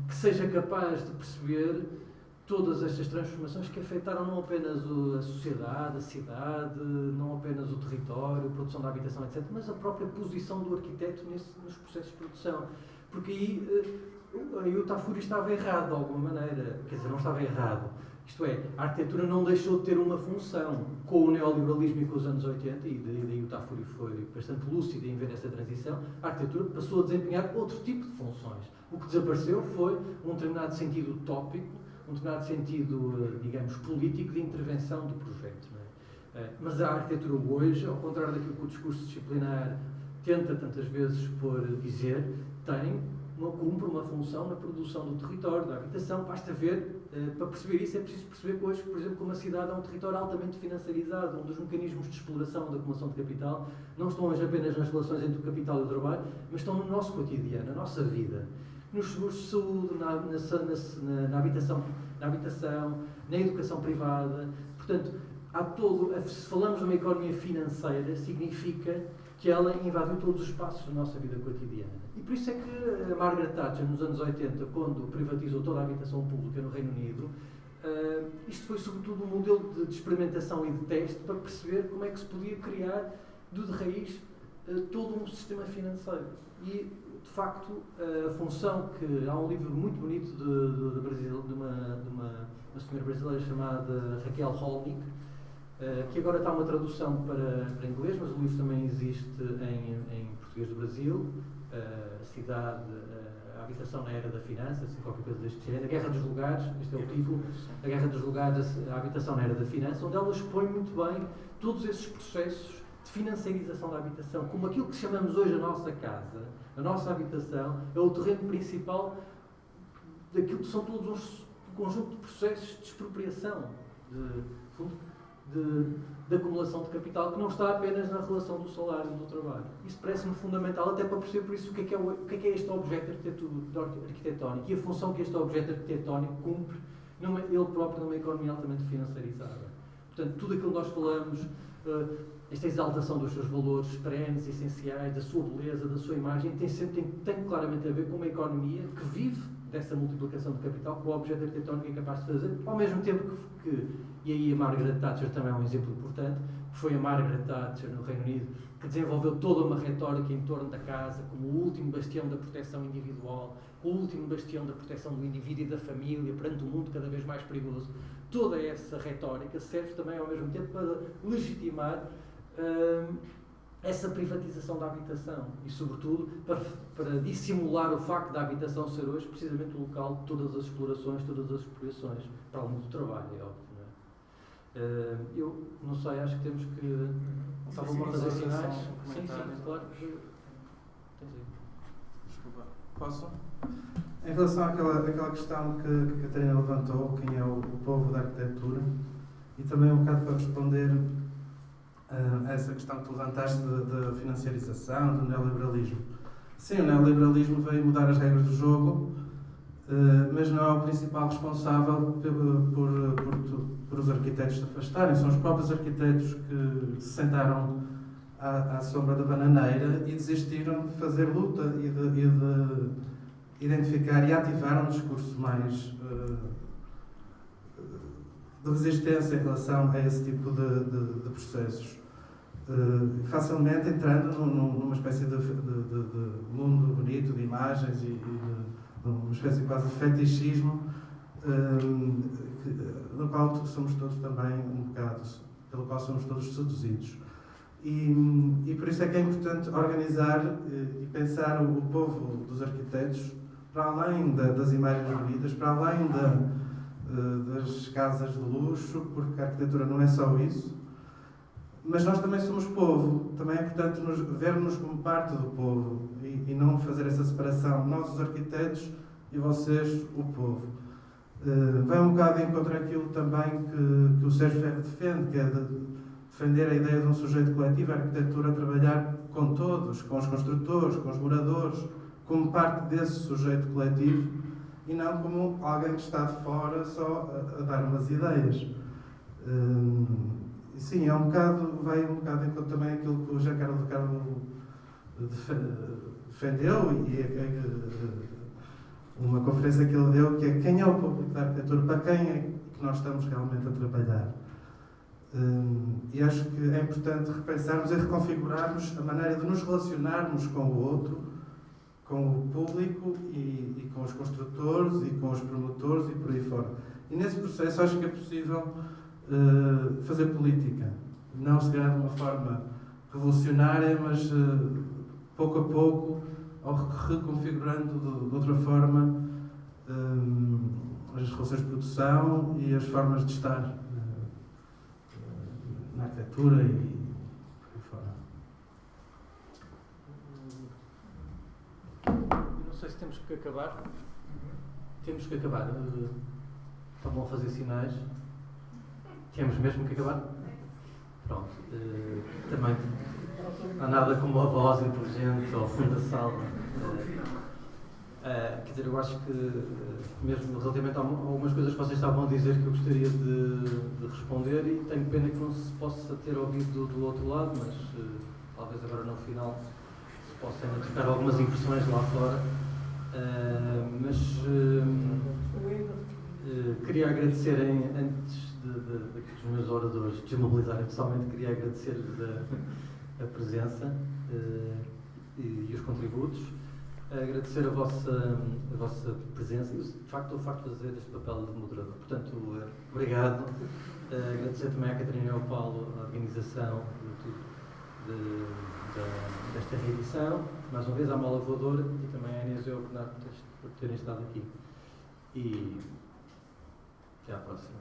que seja capaz de perceber todas estas transformações que afetaram não apenas a sociedade, a cidade, não apenas o território, a produção da habitação, etc., mas a própria posição do arquiteto nos processos de produção. porque aí o Tafuri estava errado de alguma maneira, quer dizer, não estava errado. Isto é, a arquitetura não deixou de ter uma função com o neoliberalismo e com os anos 80, e daí o Tafuri foi bastante lúcido em ver essa transição. A arquitetura passou a desempenhar outro tipo de funções. O que desapareceu foi um determinado sentido utópico, um determinado sentido, digamos, político de intervenção do projeto. Não é? Mas a arquitetura hoje, ao contrário daquilo que o discurso disciplinar tenta tantas vezes dizer, cumpre uma função na produção do território, da habitação. Basta ver, para perceber isso, é preciso perceber que hoje, por exemplo, que uma cidade é um território altamente financiarizado, onde os mecanismos de exploração da acumulação de capital não estão hoje apenas nas relações entre o capital e o trabalho, mas estão no nosso cotidiano, na nossa vida. Nos seguros de saúde, na habitação, na educação privada. Portanto, se falamos de uma economia financeira, significa que ela invadiu todos os espaços da nossa vida cotidiana. E por isso é que a Margaret Thatcher, nos anos 80, quando privatizou toda a habitação pública no Reino Unido, isto foi sobretudo um modelo de experimentação e de teste para perceber como é que se podia criar, de raiz, todo um sistema financeiro. E, de facto, a função que... Há um livro muito bonito de uma senhora brasileira chamada Raquel Holnick, que agora está uma tradução para inglês, mas o livro também existe em português do Brasil, a habitação na era da finança, assim, qualquer coisa deste género, a Guerra dos Lugares, este é o título, a Guerra dos Lugares, a habitação na era da finança, onde ela expõe muito bem todos esses processos de financiarização da habitação, como aquilo que chamamos hoje a nossa casa, a nossa habitação, é o terreno principal daquilo que são todos um conjunto de processos de expropriação, de acumulação de capital, que não está apenas na relação do salário e do trabalho. Isso parece-me fundamental, até para perceber por isso o que é este objeto arquitetónico e a função que este objeto arquitetónico cumpre, ele próprio, numa economia altamente financiarizada. Portanto, tudo aquilo que nós falamos, esta exaltação dos seus valores perenes, essenciais, da sua beleza, da sua imagem, tem claramente a ver com uma economia que vive dessa multiplicação de capital que o objeto arquitetónico é capaz de fazer, ao mesmo tempo e aí a Margaret Thatcher também é um exemplo importante, que foi a Margaret Thatcher no Reino Unido, que desenvolveu toda uma retórica em torno da casa como o último bastião da proteção individual, o último bastião da proteção do indivíduo e da família perante um mundo cada vez mais perigoso. Toda essa retórica serve também ao mesmo tempo para legitimar essa privatização da habitação e, sobretudo, para dissimular o facto da habitação ser hoje precisamente o local de todas as explorações, todas as expropriações, para além do trabalho, é óbvio. Não é? Eu não sei, acho que temos que... Estavam a fazer sinais? Sim, claro. Desculpa. Posso? Em relação àquela questão que a Catarina levantou, quem é o povo da arquitetura, e também um bocado para responder a essa questão que tu levantaste da financiarização, do neoliberalismo. Sim, o neoliberalismo veio mudar as regras do jogo, mas não é o principal responsável por os arquitetos se afastarem. São os próprios arquitetos que se sentaram à sombra da bananeira e desistiram de fazer luta e de identificar e ativar um discurso mais de resistência em relação a esse tipo de processos. Facilmente entrando numa espécie de mundo bonito, de imagens e numa espécie quase de fetichismo, no qual somos todos também um bocado, pelo qual somos todos seduzidos. E por isso é que é importante organizar e pensar o povo dos arquitetos para além das imagens bonitas, para além das casas de luxo, porque a arquitetura não é só isso. Mas nós também somos povo, também é importante ver-nos como parte do povo e não fazer essa separação, nós os arquitetos e vocês o povo. Vai um bocado em contra aquilo também que o Sérgio Ferro defende, que é defender a ideia de um sujeito coletivo, a arquitetura trabalhar com todos, com os construtores, com os moradores, como parte desse sujeito coletivo e não como alguém que está de fora só a dar umas ideias. Sim, vai um bocado em conta também aquilo que o Giancarlo de Carlo defendeu e uma conferência que ele deu, que é quem é o público da arquitetura, para quem é que nós estamos realmente a trabalhar. E acho que é importante repensarmos e reconfigurarmos a maneira de nos relacionarmos com o outro, com o público e com os construtores e com os promotores e por aí fora. E nesse processo acho que é possível fazer política. Não se calhar de uma forma revolucionária, mas pouco a pouco, ou reconfigurando de outra forma as relações de produção e as formas de estar na arquitetura e por aí fora. Não sei se temos que acabar. Temos que acabar. Estavam a fazer sinais. Temos mesmo que acabar? Pronto. Também não há nada como uma voz inteligente ao fundo da sala. Quer dizer, eu acho que, mesmo relativamente a algumas coisas que vocês estavam a dizer, que eu gostaria de responder, e tenho pena que não se possa ter ouvido do outro lado, mas talvez agora no final se possa ainda trocar algumas impressões lá fora. Queria agradecer, antes dos meus oradores desmobilizarem pessoalmente, queria agradecer-lhes a presença e os contributos. Agradecer a vossa presença e, de facto, o facto de fazer este papel de moderador. Portanto, obrigado. Agradecer também à Catarina e ao Paulo a organização desta reedição. Mais uma vez à Mola Voadora e também à Inês e ao Bernardo por terem estado aqui. E até à próxima.